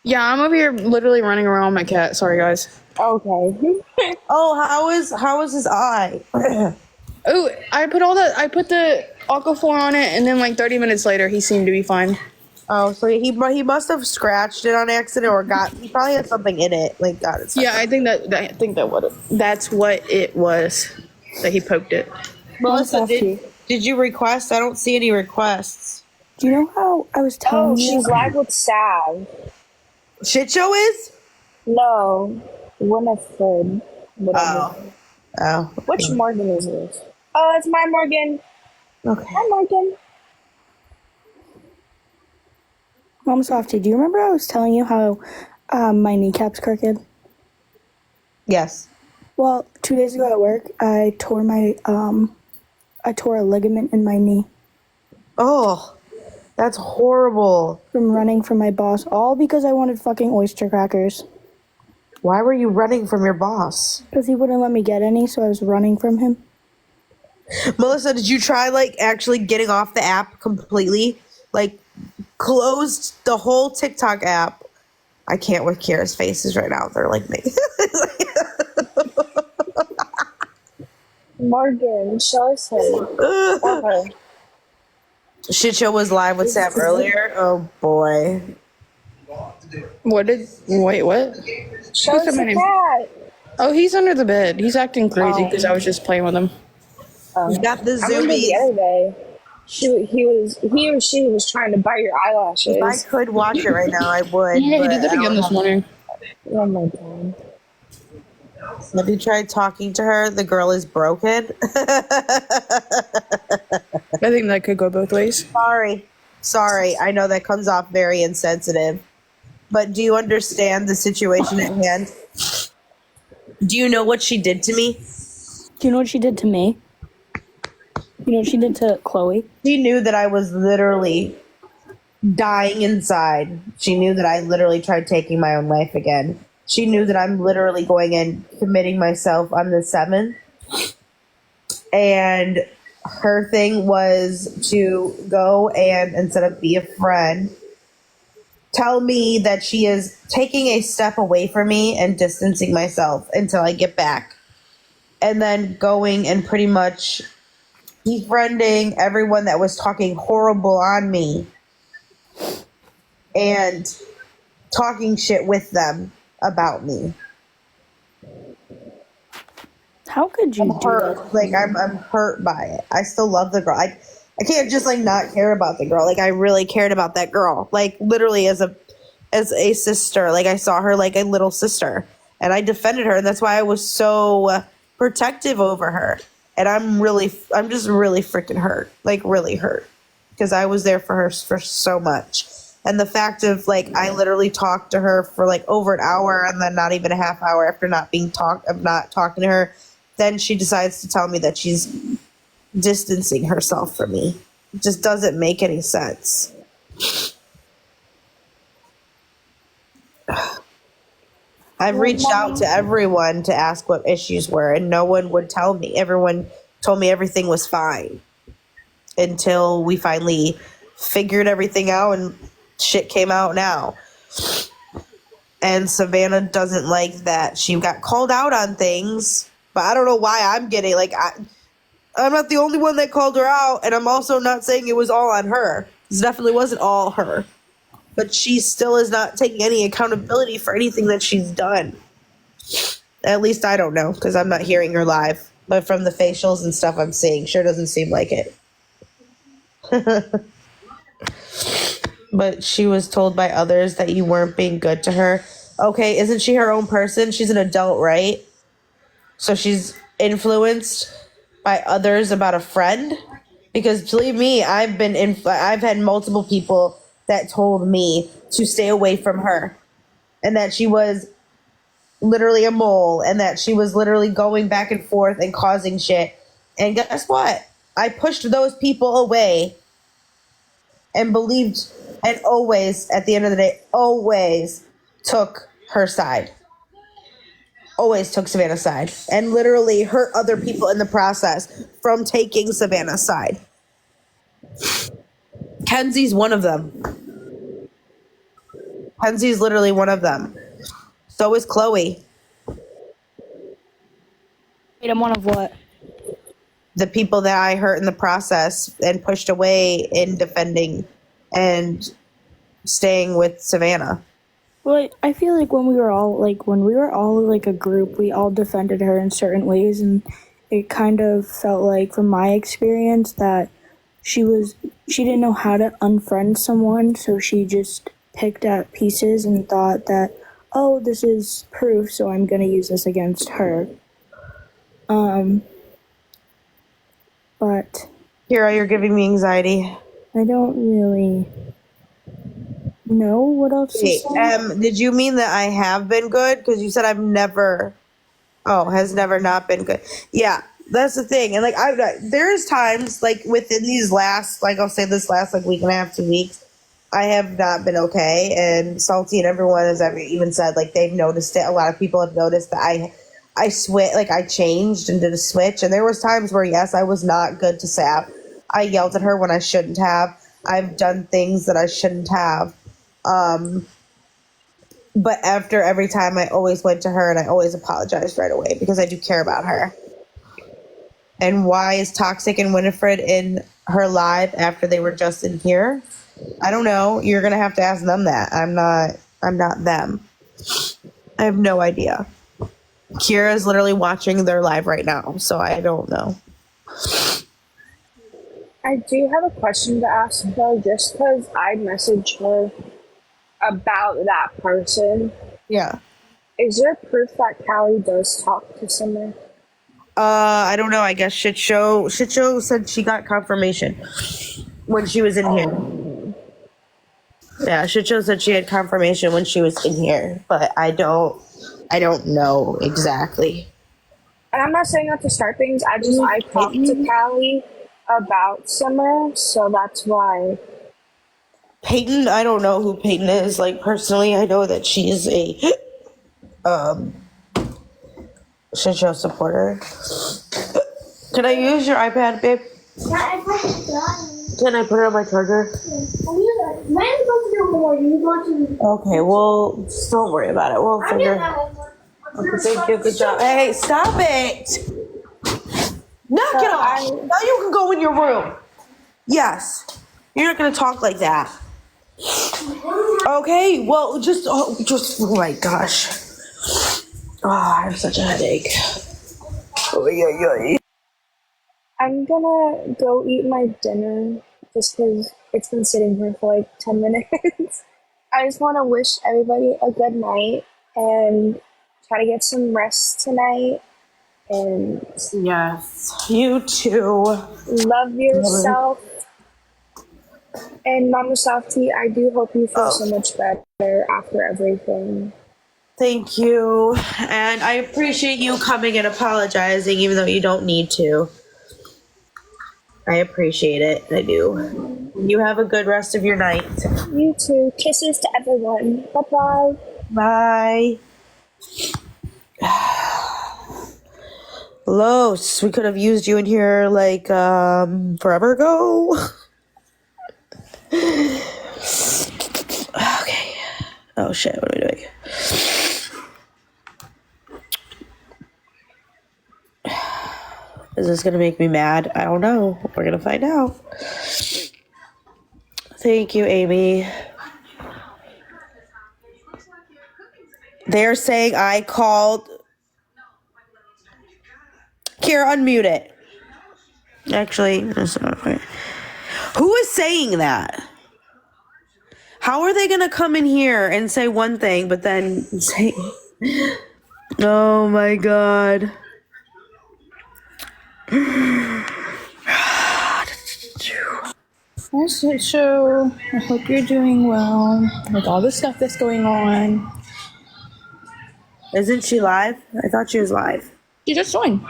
Yeah, I'm over here literally running around with my cat. Sorry, guys. Okay. Oh, how is his eye? Oh, I put the Aquaphor on it, and then like 30 minutes later, he seemed to be fine. Oh, so he must have scratched it on accident or he probably had something in it. Like got it. Yeah, I think that's what it was that he poked it. Melissa, did you request? I don't see any requests. Do you know how I was telling you? She's live with Sav. Shit show is? No. Winifred. Whatever. Oh. Which Morgan is this? Oh, it's my Morgan. Okay. Hi, Morgan. Mama Softy, do you remember I was telling you how my kneecap's crooked? Yes. Well, 2 days ago at work, I tore a ligament in my knee. Oh, that's horrible. From running from my boss, all because I wanted fucking oyster crackers. Why were you running from your boss? Because he wouldn't let me get any, so I was running from him. Melissa, did you try actually getting off the app completely? Closed the whole TikTok app. I can't with Kira's faces right now. They're like me. Morgan, show us him. Okay. Shit show was live with Sam earlier. Oh boy. Wait, what? Show us the cat. Oh, he's under the bed. He's acting crazy because I was just playing with him. You got the I remember the zoomies. other day. He or she was trying to bite your eyelashes. If I could watch it right now, I would. Yeah, he but did that I don't again this have- morning. Oh my god. Have you tried talking to her? The girl is broken. I think that could go both ways. Sorry. I know that comes off very insensitive. But do you understand the situation at hand? Do you know what she did to me? Do you know what she did to me? You know what she did to Chloe? She knew that I was literally dying inside. She knew that I literally tried taking my own life again. She knew that I'm literally going and committing myself on the 7th. And her thing was to go and, instead of be a friend, tell me that she is taking a step away from me and distancing myself until I get back. And then going and pretty much befriending everyone that was talking horrible on me and talking shit with them about me. How could you do hurt. that? Like I'm hurt by it. I still love the girl. I can't just like not care about the girl. Like I really cared about that girl. Like literally as a sister. Like I saw her like a little sister, and I defended her, and that's why I was so protective over her. And I'm just really freaking hurt. Like really hurt because I was there for her for so much. And the fact of like I literally talked to her for like over an hour and then not even a half hour after not talking to her, then she decides to tell me that she's distancing herself from me. It just doesn't make any sense. I've reached out to everyone to ask what issues were, and no one would tell me. Everyone told me everything was fine until we finally figured everything out and shit came out now. And Savannah doesn't like that. She got called out on things, but I don't know why I'm getting like I'm not the only one that called her out, and I'm also not saying it was all on her. It definitely wasn't all her. But she still is not taking any accountability for anything that she's done. At least I don't know, because I'm not hearing her live. But from the facials and stuff I'm seeing, sure doesn't seem like it. But she was told by others that you weren't being good to her. Okay, isn't she her own person? She's an adult, right? So she's influenced by others about a friend? Because believe me, I've had multiple people that told me to stay away from her, and that she was literally a mole, and that she was literally going back and forth and causing shit. And guess what? I pushed those people away and believed, and always, at the end of the day, always took her side. Always took Savannah's side, and literally hurt other people in the process from taking Savannah's side. Kenzie's one of them. Kenzie's literally one of them. So is Chloe. Wait, I'm one of what? The people that I hurt in the process and pushed away in defending and staying with Savannah. Well, I feel like when we were all like a group, we all defended her in certain ways, and it kind of felt like, from my experience, that she didn't know how to unfriend someone, so she just picked at pieces and thought that, oh, this is proof, so I'm gonna use this against her. But Kira, you're giving me anxiety. I don't really know what else to Wait, say. did you mean that I have been good? Because you said has never not been good. Yeah, that's the thing. And like there's times like within these last, like I'll say this last like week and a half, 2 weeks, I have not been okay. And Salty and everyone has even said like they've noticed it. A lot of people have noticed that I changed and did a switch. And there was times where yes, I was not good to Sav. I yelled at her when I shouldn't have. I've done things that I shouldn't have. But after every time, I always went to her and I always apologized right away because I do care about her. And why is Toxic and Winifred in her live after they were just in here? I don't know. You're gonna have to ask them that. I'm not them. I have no idea. Kira's literally watching their live right now, so I don't know. I do have a question to ask though, just because I messaged her about that person. Yeah. Is there proof that Callie does talk to Summer? I don't know. I guess Shit Show said she got confirmation when she was in here. Yeah, Shit Show said she had confirmation when she was in here, but I don't know exactly. And I'm not saying that to start things. I talked to Callie about Summer, so that's why. Peyton, I don't know who Peyton is. Like, personally, I know that she is a Shit Show supporter. Can I use your iPad, babe? Can I put it on my charger? Okay, well, just don't worry about it. We'll figure. Okay, thank you. Good job. Hey, stop it! Knock it off! Now you can go in your room. Yes. You're not gonna talk like that. Okay, well, oh my gosh. Oh, I have such a headache. Oh, yeah. I'm gonna go eat my dinner just because it's been sitting here for like 10 minutes. I just want to wish everybody a good night and try to get some rest tonight. And yes, you too. Love yourself. And Mama Softy, I do hope you feel so much better after everything. Thank you. And I appreciate you coming and apologizing, even though you don't need to. I appreciate it. I do. You have a good rest of your night. You too. Kisses to everyone. Bye-bye. Bye. Los, we could have used you in here like forever ago. Okay. Oh shit, what are we doing? Is this gonna make me mad? I don't know. We're gonna find out. Thank you, Amy. They're saying I called. Kira, unmute it. Actually, that's not right. Who is saying that? How are they gonna come in here and say one thing, but then say, oh my god. So, I hope you're doing well with all the stuff that's going on. Isn't she live? I thought she was live. She just joined.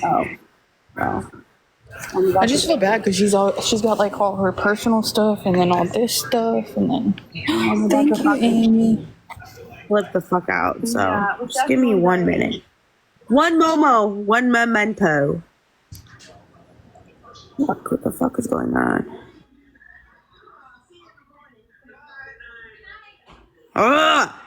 Oh. I just feel bad because she's got like all her personal stuff and then all this stuff and then thank you, Amy. Flip the fuck out. So just give me 1 minute. One memento. What the fuck is going on? Ah!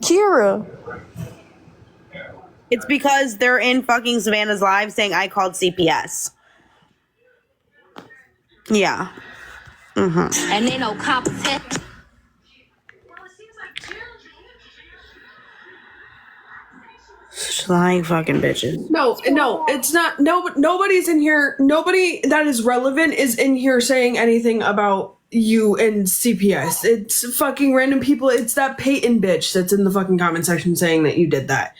Kira. It's because they're in fucking Savannah's live saying I called CPS. Yeah. Mm-hmm. And they no competition. Lying fucking bitches. No, it's not. Nobody's in here. Nobody that is relevant is in here saying anything about you and CPS. It's fucking random people. It's that Peyton bitch that's in the fucking comment section saying that you did that.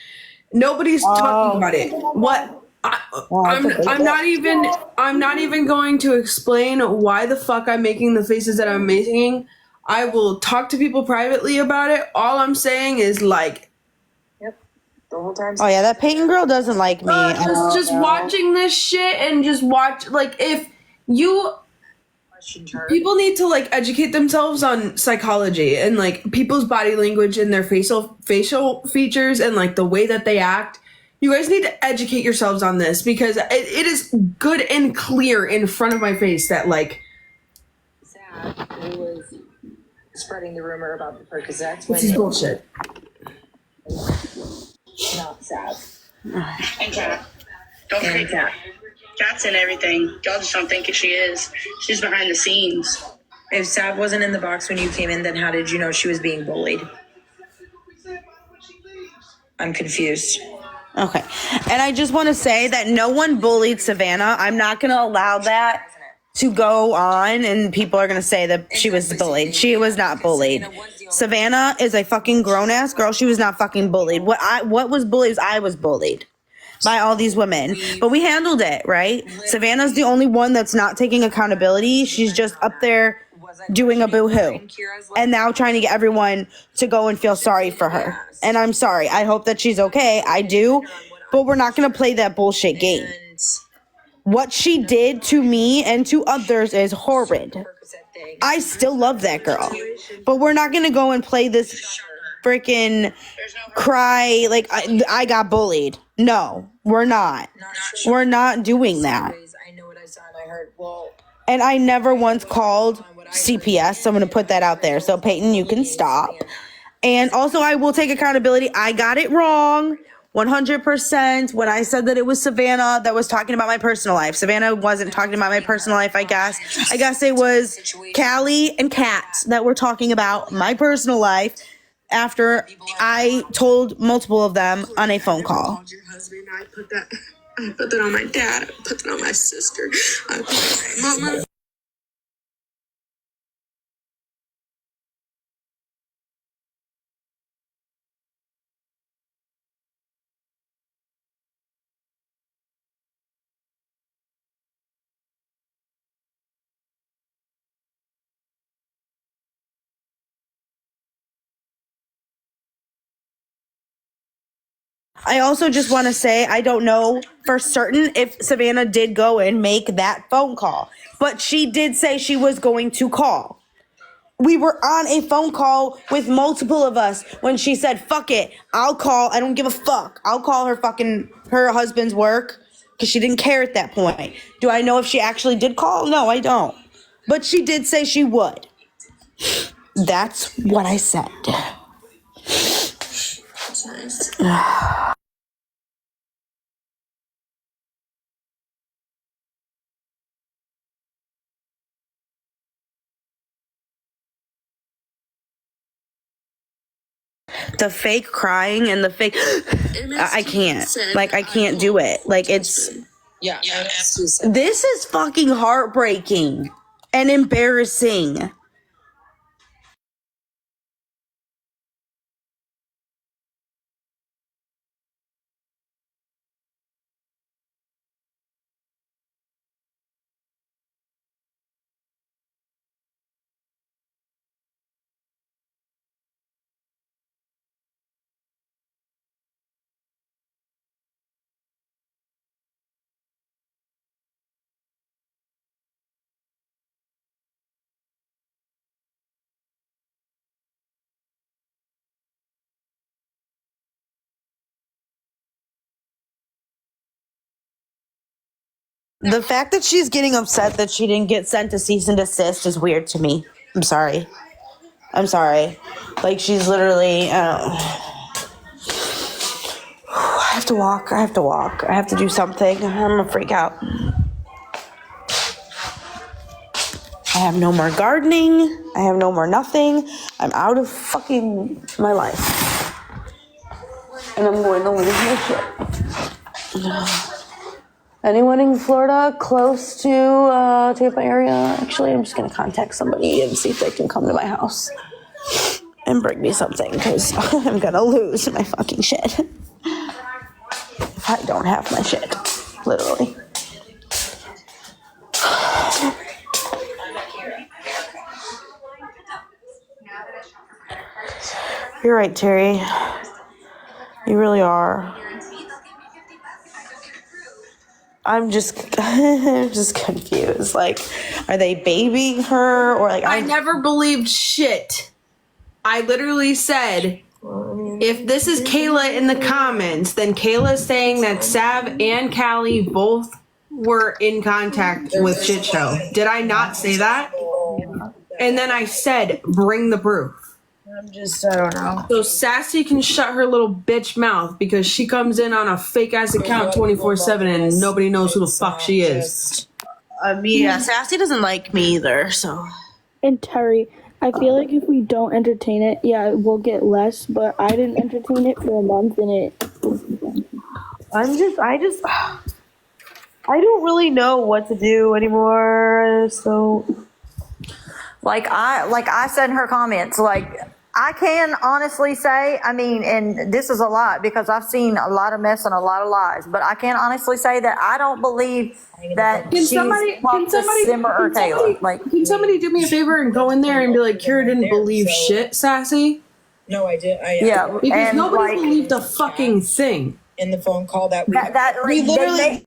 Nobody's talking about it. What? I'm not even going to explain why the fuck I'm making the faces that I'm making. I will talk to people privately about it. All I'm saying is like. Oh yeah, that Peyton girl doesn't like me. Just watching this shit and just watch, like, if you people need to like educate themselves on psychology and like people's body language and their facial features and like the way that they act. You guys need to educate yourselves on this because it is good and clear in front of my face that like sad who was spreading the rumor about the Percocets. This is bullshit. Not sad. And Jack. Don't forget Jack. chats and everything. Y'all just don't think she is. She's behind the scenes. If Sav wasn't in the box when you came in, then how did you know she was being bullied? I'm confused. Okay. And I just want to say that no one bullied Savannah. I'm not going to allow that to go on and people are going to say that she was bullied. She was not bullied. Savannah is a fucking grown-ass girl. She was not fucking bullied. What was bullied was I was bullied by all these women. But we handled it, right? Savannah's the only one that's not taking accountability. She's just up there doing a boo-hoo. And now trying to get everyone to go and feel sorry for her. And I'm sorry. I hope that she's okay. I do. But we're not going to play that bullshit game. What she did to me and to others is horrid. I still love that girl. But we're not going to go and play this freaking cry like I got bullied. No, we're not. We're not doing that. I know what I saw and I heard. Well, and I never once called CPS, so I'm going to put that out there. So Peyton, you can stop. And also I will take accountability. I got it wrong. 100% when I said that it was Savannah that was talking about my personal life. Savannah wasn't talking about my personal life, I guess. I guess it was Callie and Kat that were talking about my personal life after I told multiple of them on a phone call. I put that on my dad. I put that on my sister. I put that on my mama. I also just want to say, I don't know for certain if Savannah did go and make that phone call, but she did say she was going to call. We were on a phone call with multiple of us when she said, fuck it, I'll call. I don't give a fuck. I'll call her husband's work because she didn't care at that point. Do I know if she actually did call? No, I don't. But she did say she would. That's what I said. The fake crying and the fake I can't. Like I can't do it. Like it's this is fucking heartbreaking and embarrassing. The fact that she's getting upset that she didn't get sent to cease and desist is weird to me. I'm sorry. Like she's literally I have to walk. I have to do something. I'm gonna freak out. I have no more gardening. I have no more nothing. I'm out of fucking my life. And I'm going to lose my shit. Anyone in Florida close to Tampa area? Actually, I'm just going to contact somebody and see if they can come to my house and bring me something because I'm going to lose my fucking shit. If I don't have my shit, literally. You're right, Terry. You really are. I'm just confused. Like, are they babying her or like? I never believed shit. I literally said, if this is Kayla in the comments, then Kayla's saying that Sav and Callie both were in contact with Shit Show. Did I not say that? And then I said, bring the proof. I don't know. So Sassy can shut her little bitch mouth because she comes in on a fake ass account 24/7 and nobody knows who the fuck she is. Sassy doesn't like me either, so. And Terry, I feel like if we don't entertain it, yeah, we'll get less, but I didn't entertain it for a month and I don't really know what to do anymore, so. Like I said in her comments, like, I can honestly say, I mean, and this is a lot because I've seen a lot of mess and a lot of lies, but I can honestly say that I don't believe that Can she's talked to Simmer or Taylor. Like, can somebody do me a favor and go in there and be like, Kira didn't believe shit, Sassy? No, I did. Yeah, because and nobody like, believed a fucking thing. In the phone call that we they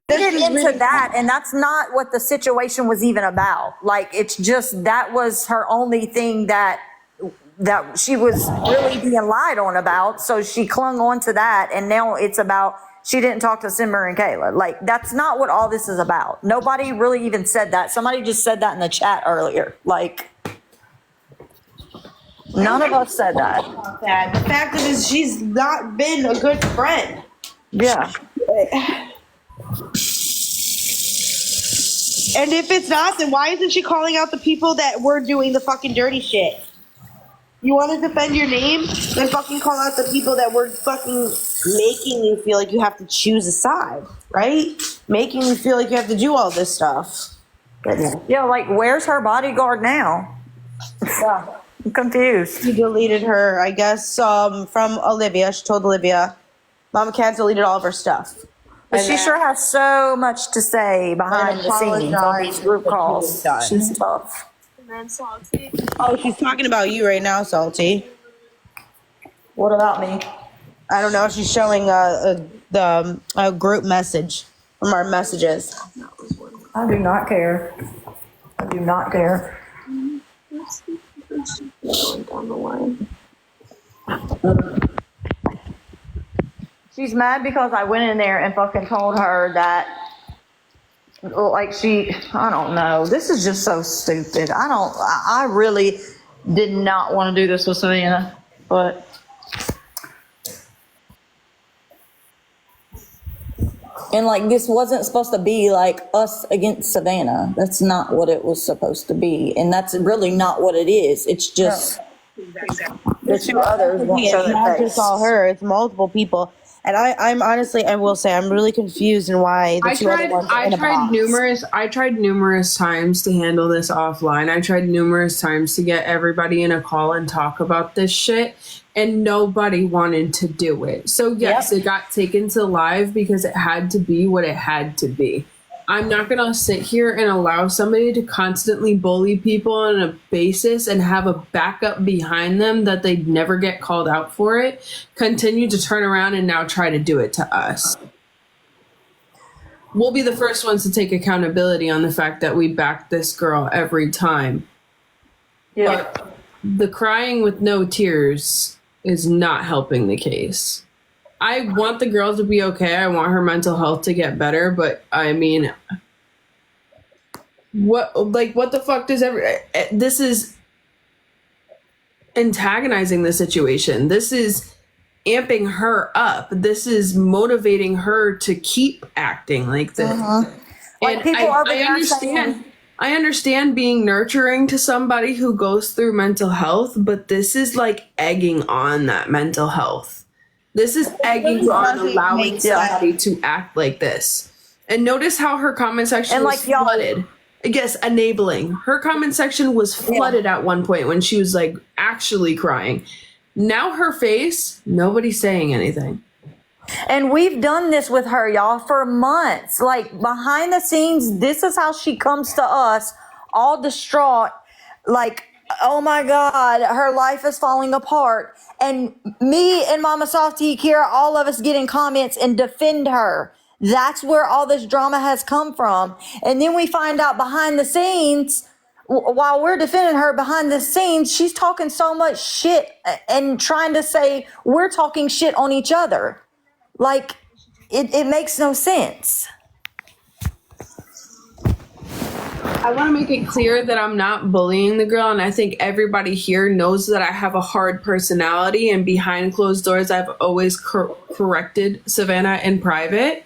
get into that, and that's not what the situation was even about. Like, it's just that was her only thing that she was really being lied on about, so she clung on to that, and now it's about she didn't talk to Simmer and Kayla. Like, that's not what all this is about. Nobody really even said that. Somebody just said that in the chat earlier. Like, none of us said that. The fact is, she's not been a good friend. Yeah. And if it's not, then why isn't she calling out the people that were doing the fucking dirty shit? You want to defend your name? Then fucking call out the people that were fucking making you feel like you have to choose a side, right? Making you feel like you have to do all this stuff. Yeah, like, where's her bodyguard now? Yeah, I'm confused. She deleted her, I guess, from Olivia. She told Olivia. Mama Cat deleted all of her stuff. But she sure has so much to say behind the scenes on these group calls. She's tough. Oh, she's talking about you right now, Salty. What about me? I don't know. She's showing a group message from our messages. I do not care. I do not care. Going down the line. She's mad because I went in there and fucking told her that, like, I don't know. This is just so stupid. I really did not want to do this with Savannah, but. And, like, this wasn't supposed to be, like, us against Savannah. That's not what it was supposed to be. And that's really not what it is. It's just the two others won't show It's their not face. just all her. It's multiple people. And I'm honestly, I will say, I'm really confused in why the two other ones are in a box. I tried numerous times to handle this offline. I tried numerous times to get everybody in a call and talk about this shit, and nobody wanted to do it. So yes, it got taken to live because it had to be what it had to be. I'm not going to sit here and allow somebody to constantly bully people on a basis and have a backup behind them that they'd never get called out for it, continue to turn around and now try to do it to us. We'll be the first ones to take accountability on the fact that we backed this girl every time. Yeah. But the crying with no tears is not helping the case. I want the girl to be okay. I want her mental health to get better, but I mean, what the fuck does this is antagonizing the situation. This is amping her up. This is motivating her to keep acting like this. Like, And people over I there understand. saying- I understand being nurturing to somebody who goes through mental health, but this is like egging on that mental health. This is egging on allowing somebody to act like this. And notice how her comment section And, was like, y'all- flooded. Yes, enabling. Her comment section was flooded at one point when she was like actually crying. Now her face, nobody's saying anything. And we've done this with her, y'all, for months. Like, behind the scenes, this is how she comes to us, all distraught, like, oh my God, her life is falling apart. And me and Mama Softy, Kira, all of us get in comments and defend her. That's where all this drama has come from. And then we find out behind the scenes, while we're defending her behind the scenes, she's talking so much shit and trying to say we're talking shit on each other. Like, it makes no sense. I want to make it clear that I'm not bullying the girl, and I think everybody here knows that I have a hard personality, and behind closed doors, I've always corrected Savannah in private.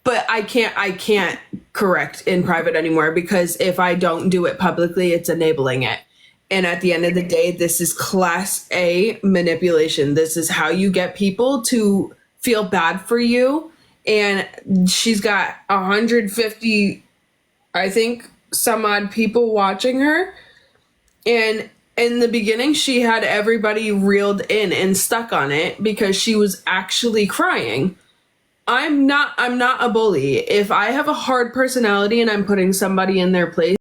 But I can't correct in private anymore, because if I don't do it publicly, it's enabling it. And at the end of the day, this is class A manipulation. This is how you get people to feel bad for you. And she's got 150, I think, some odd people watching her. And in the beginning, she had everybody reeled in and stuck on it because she was actually crying. I'm not a bully. If I have a hard personality and I'm putting somebody in their place,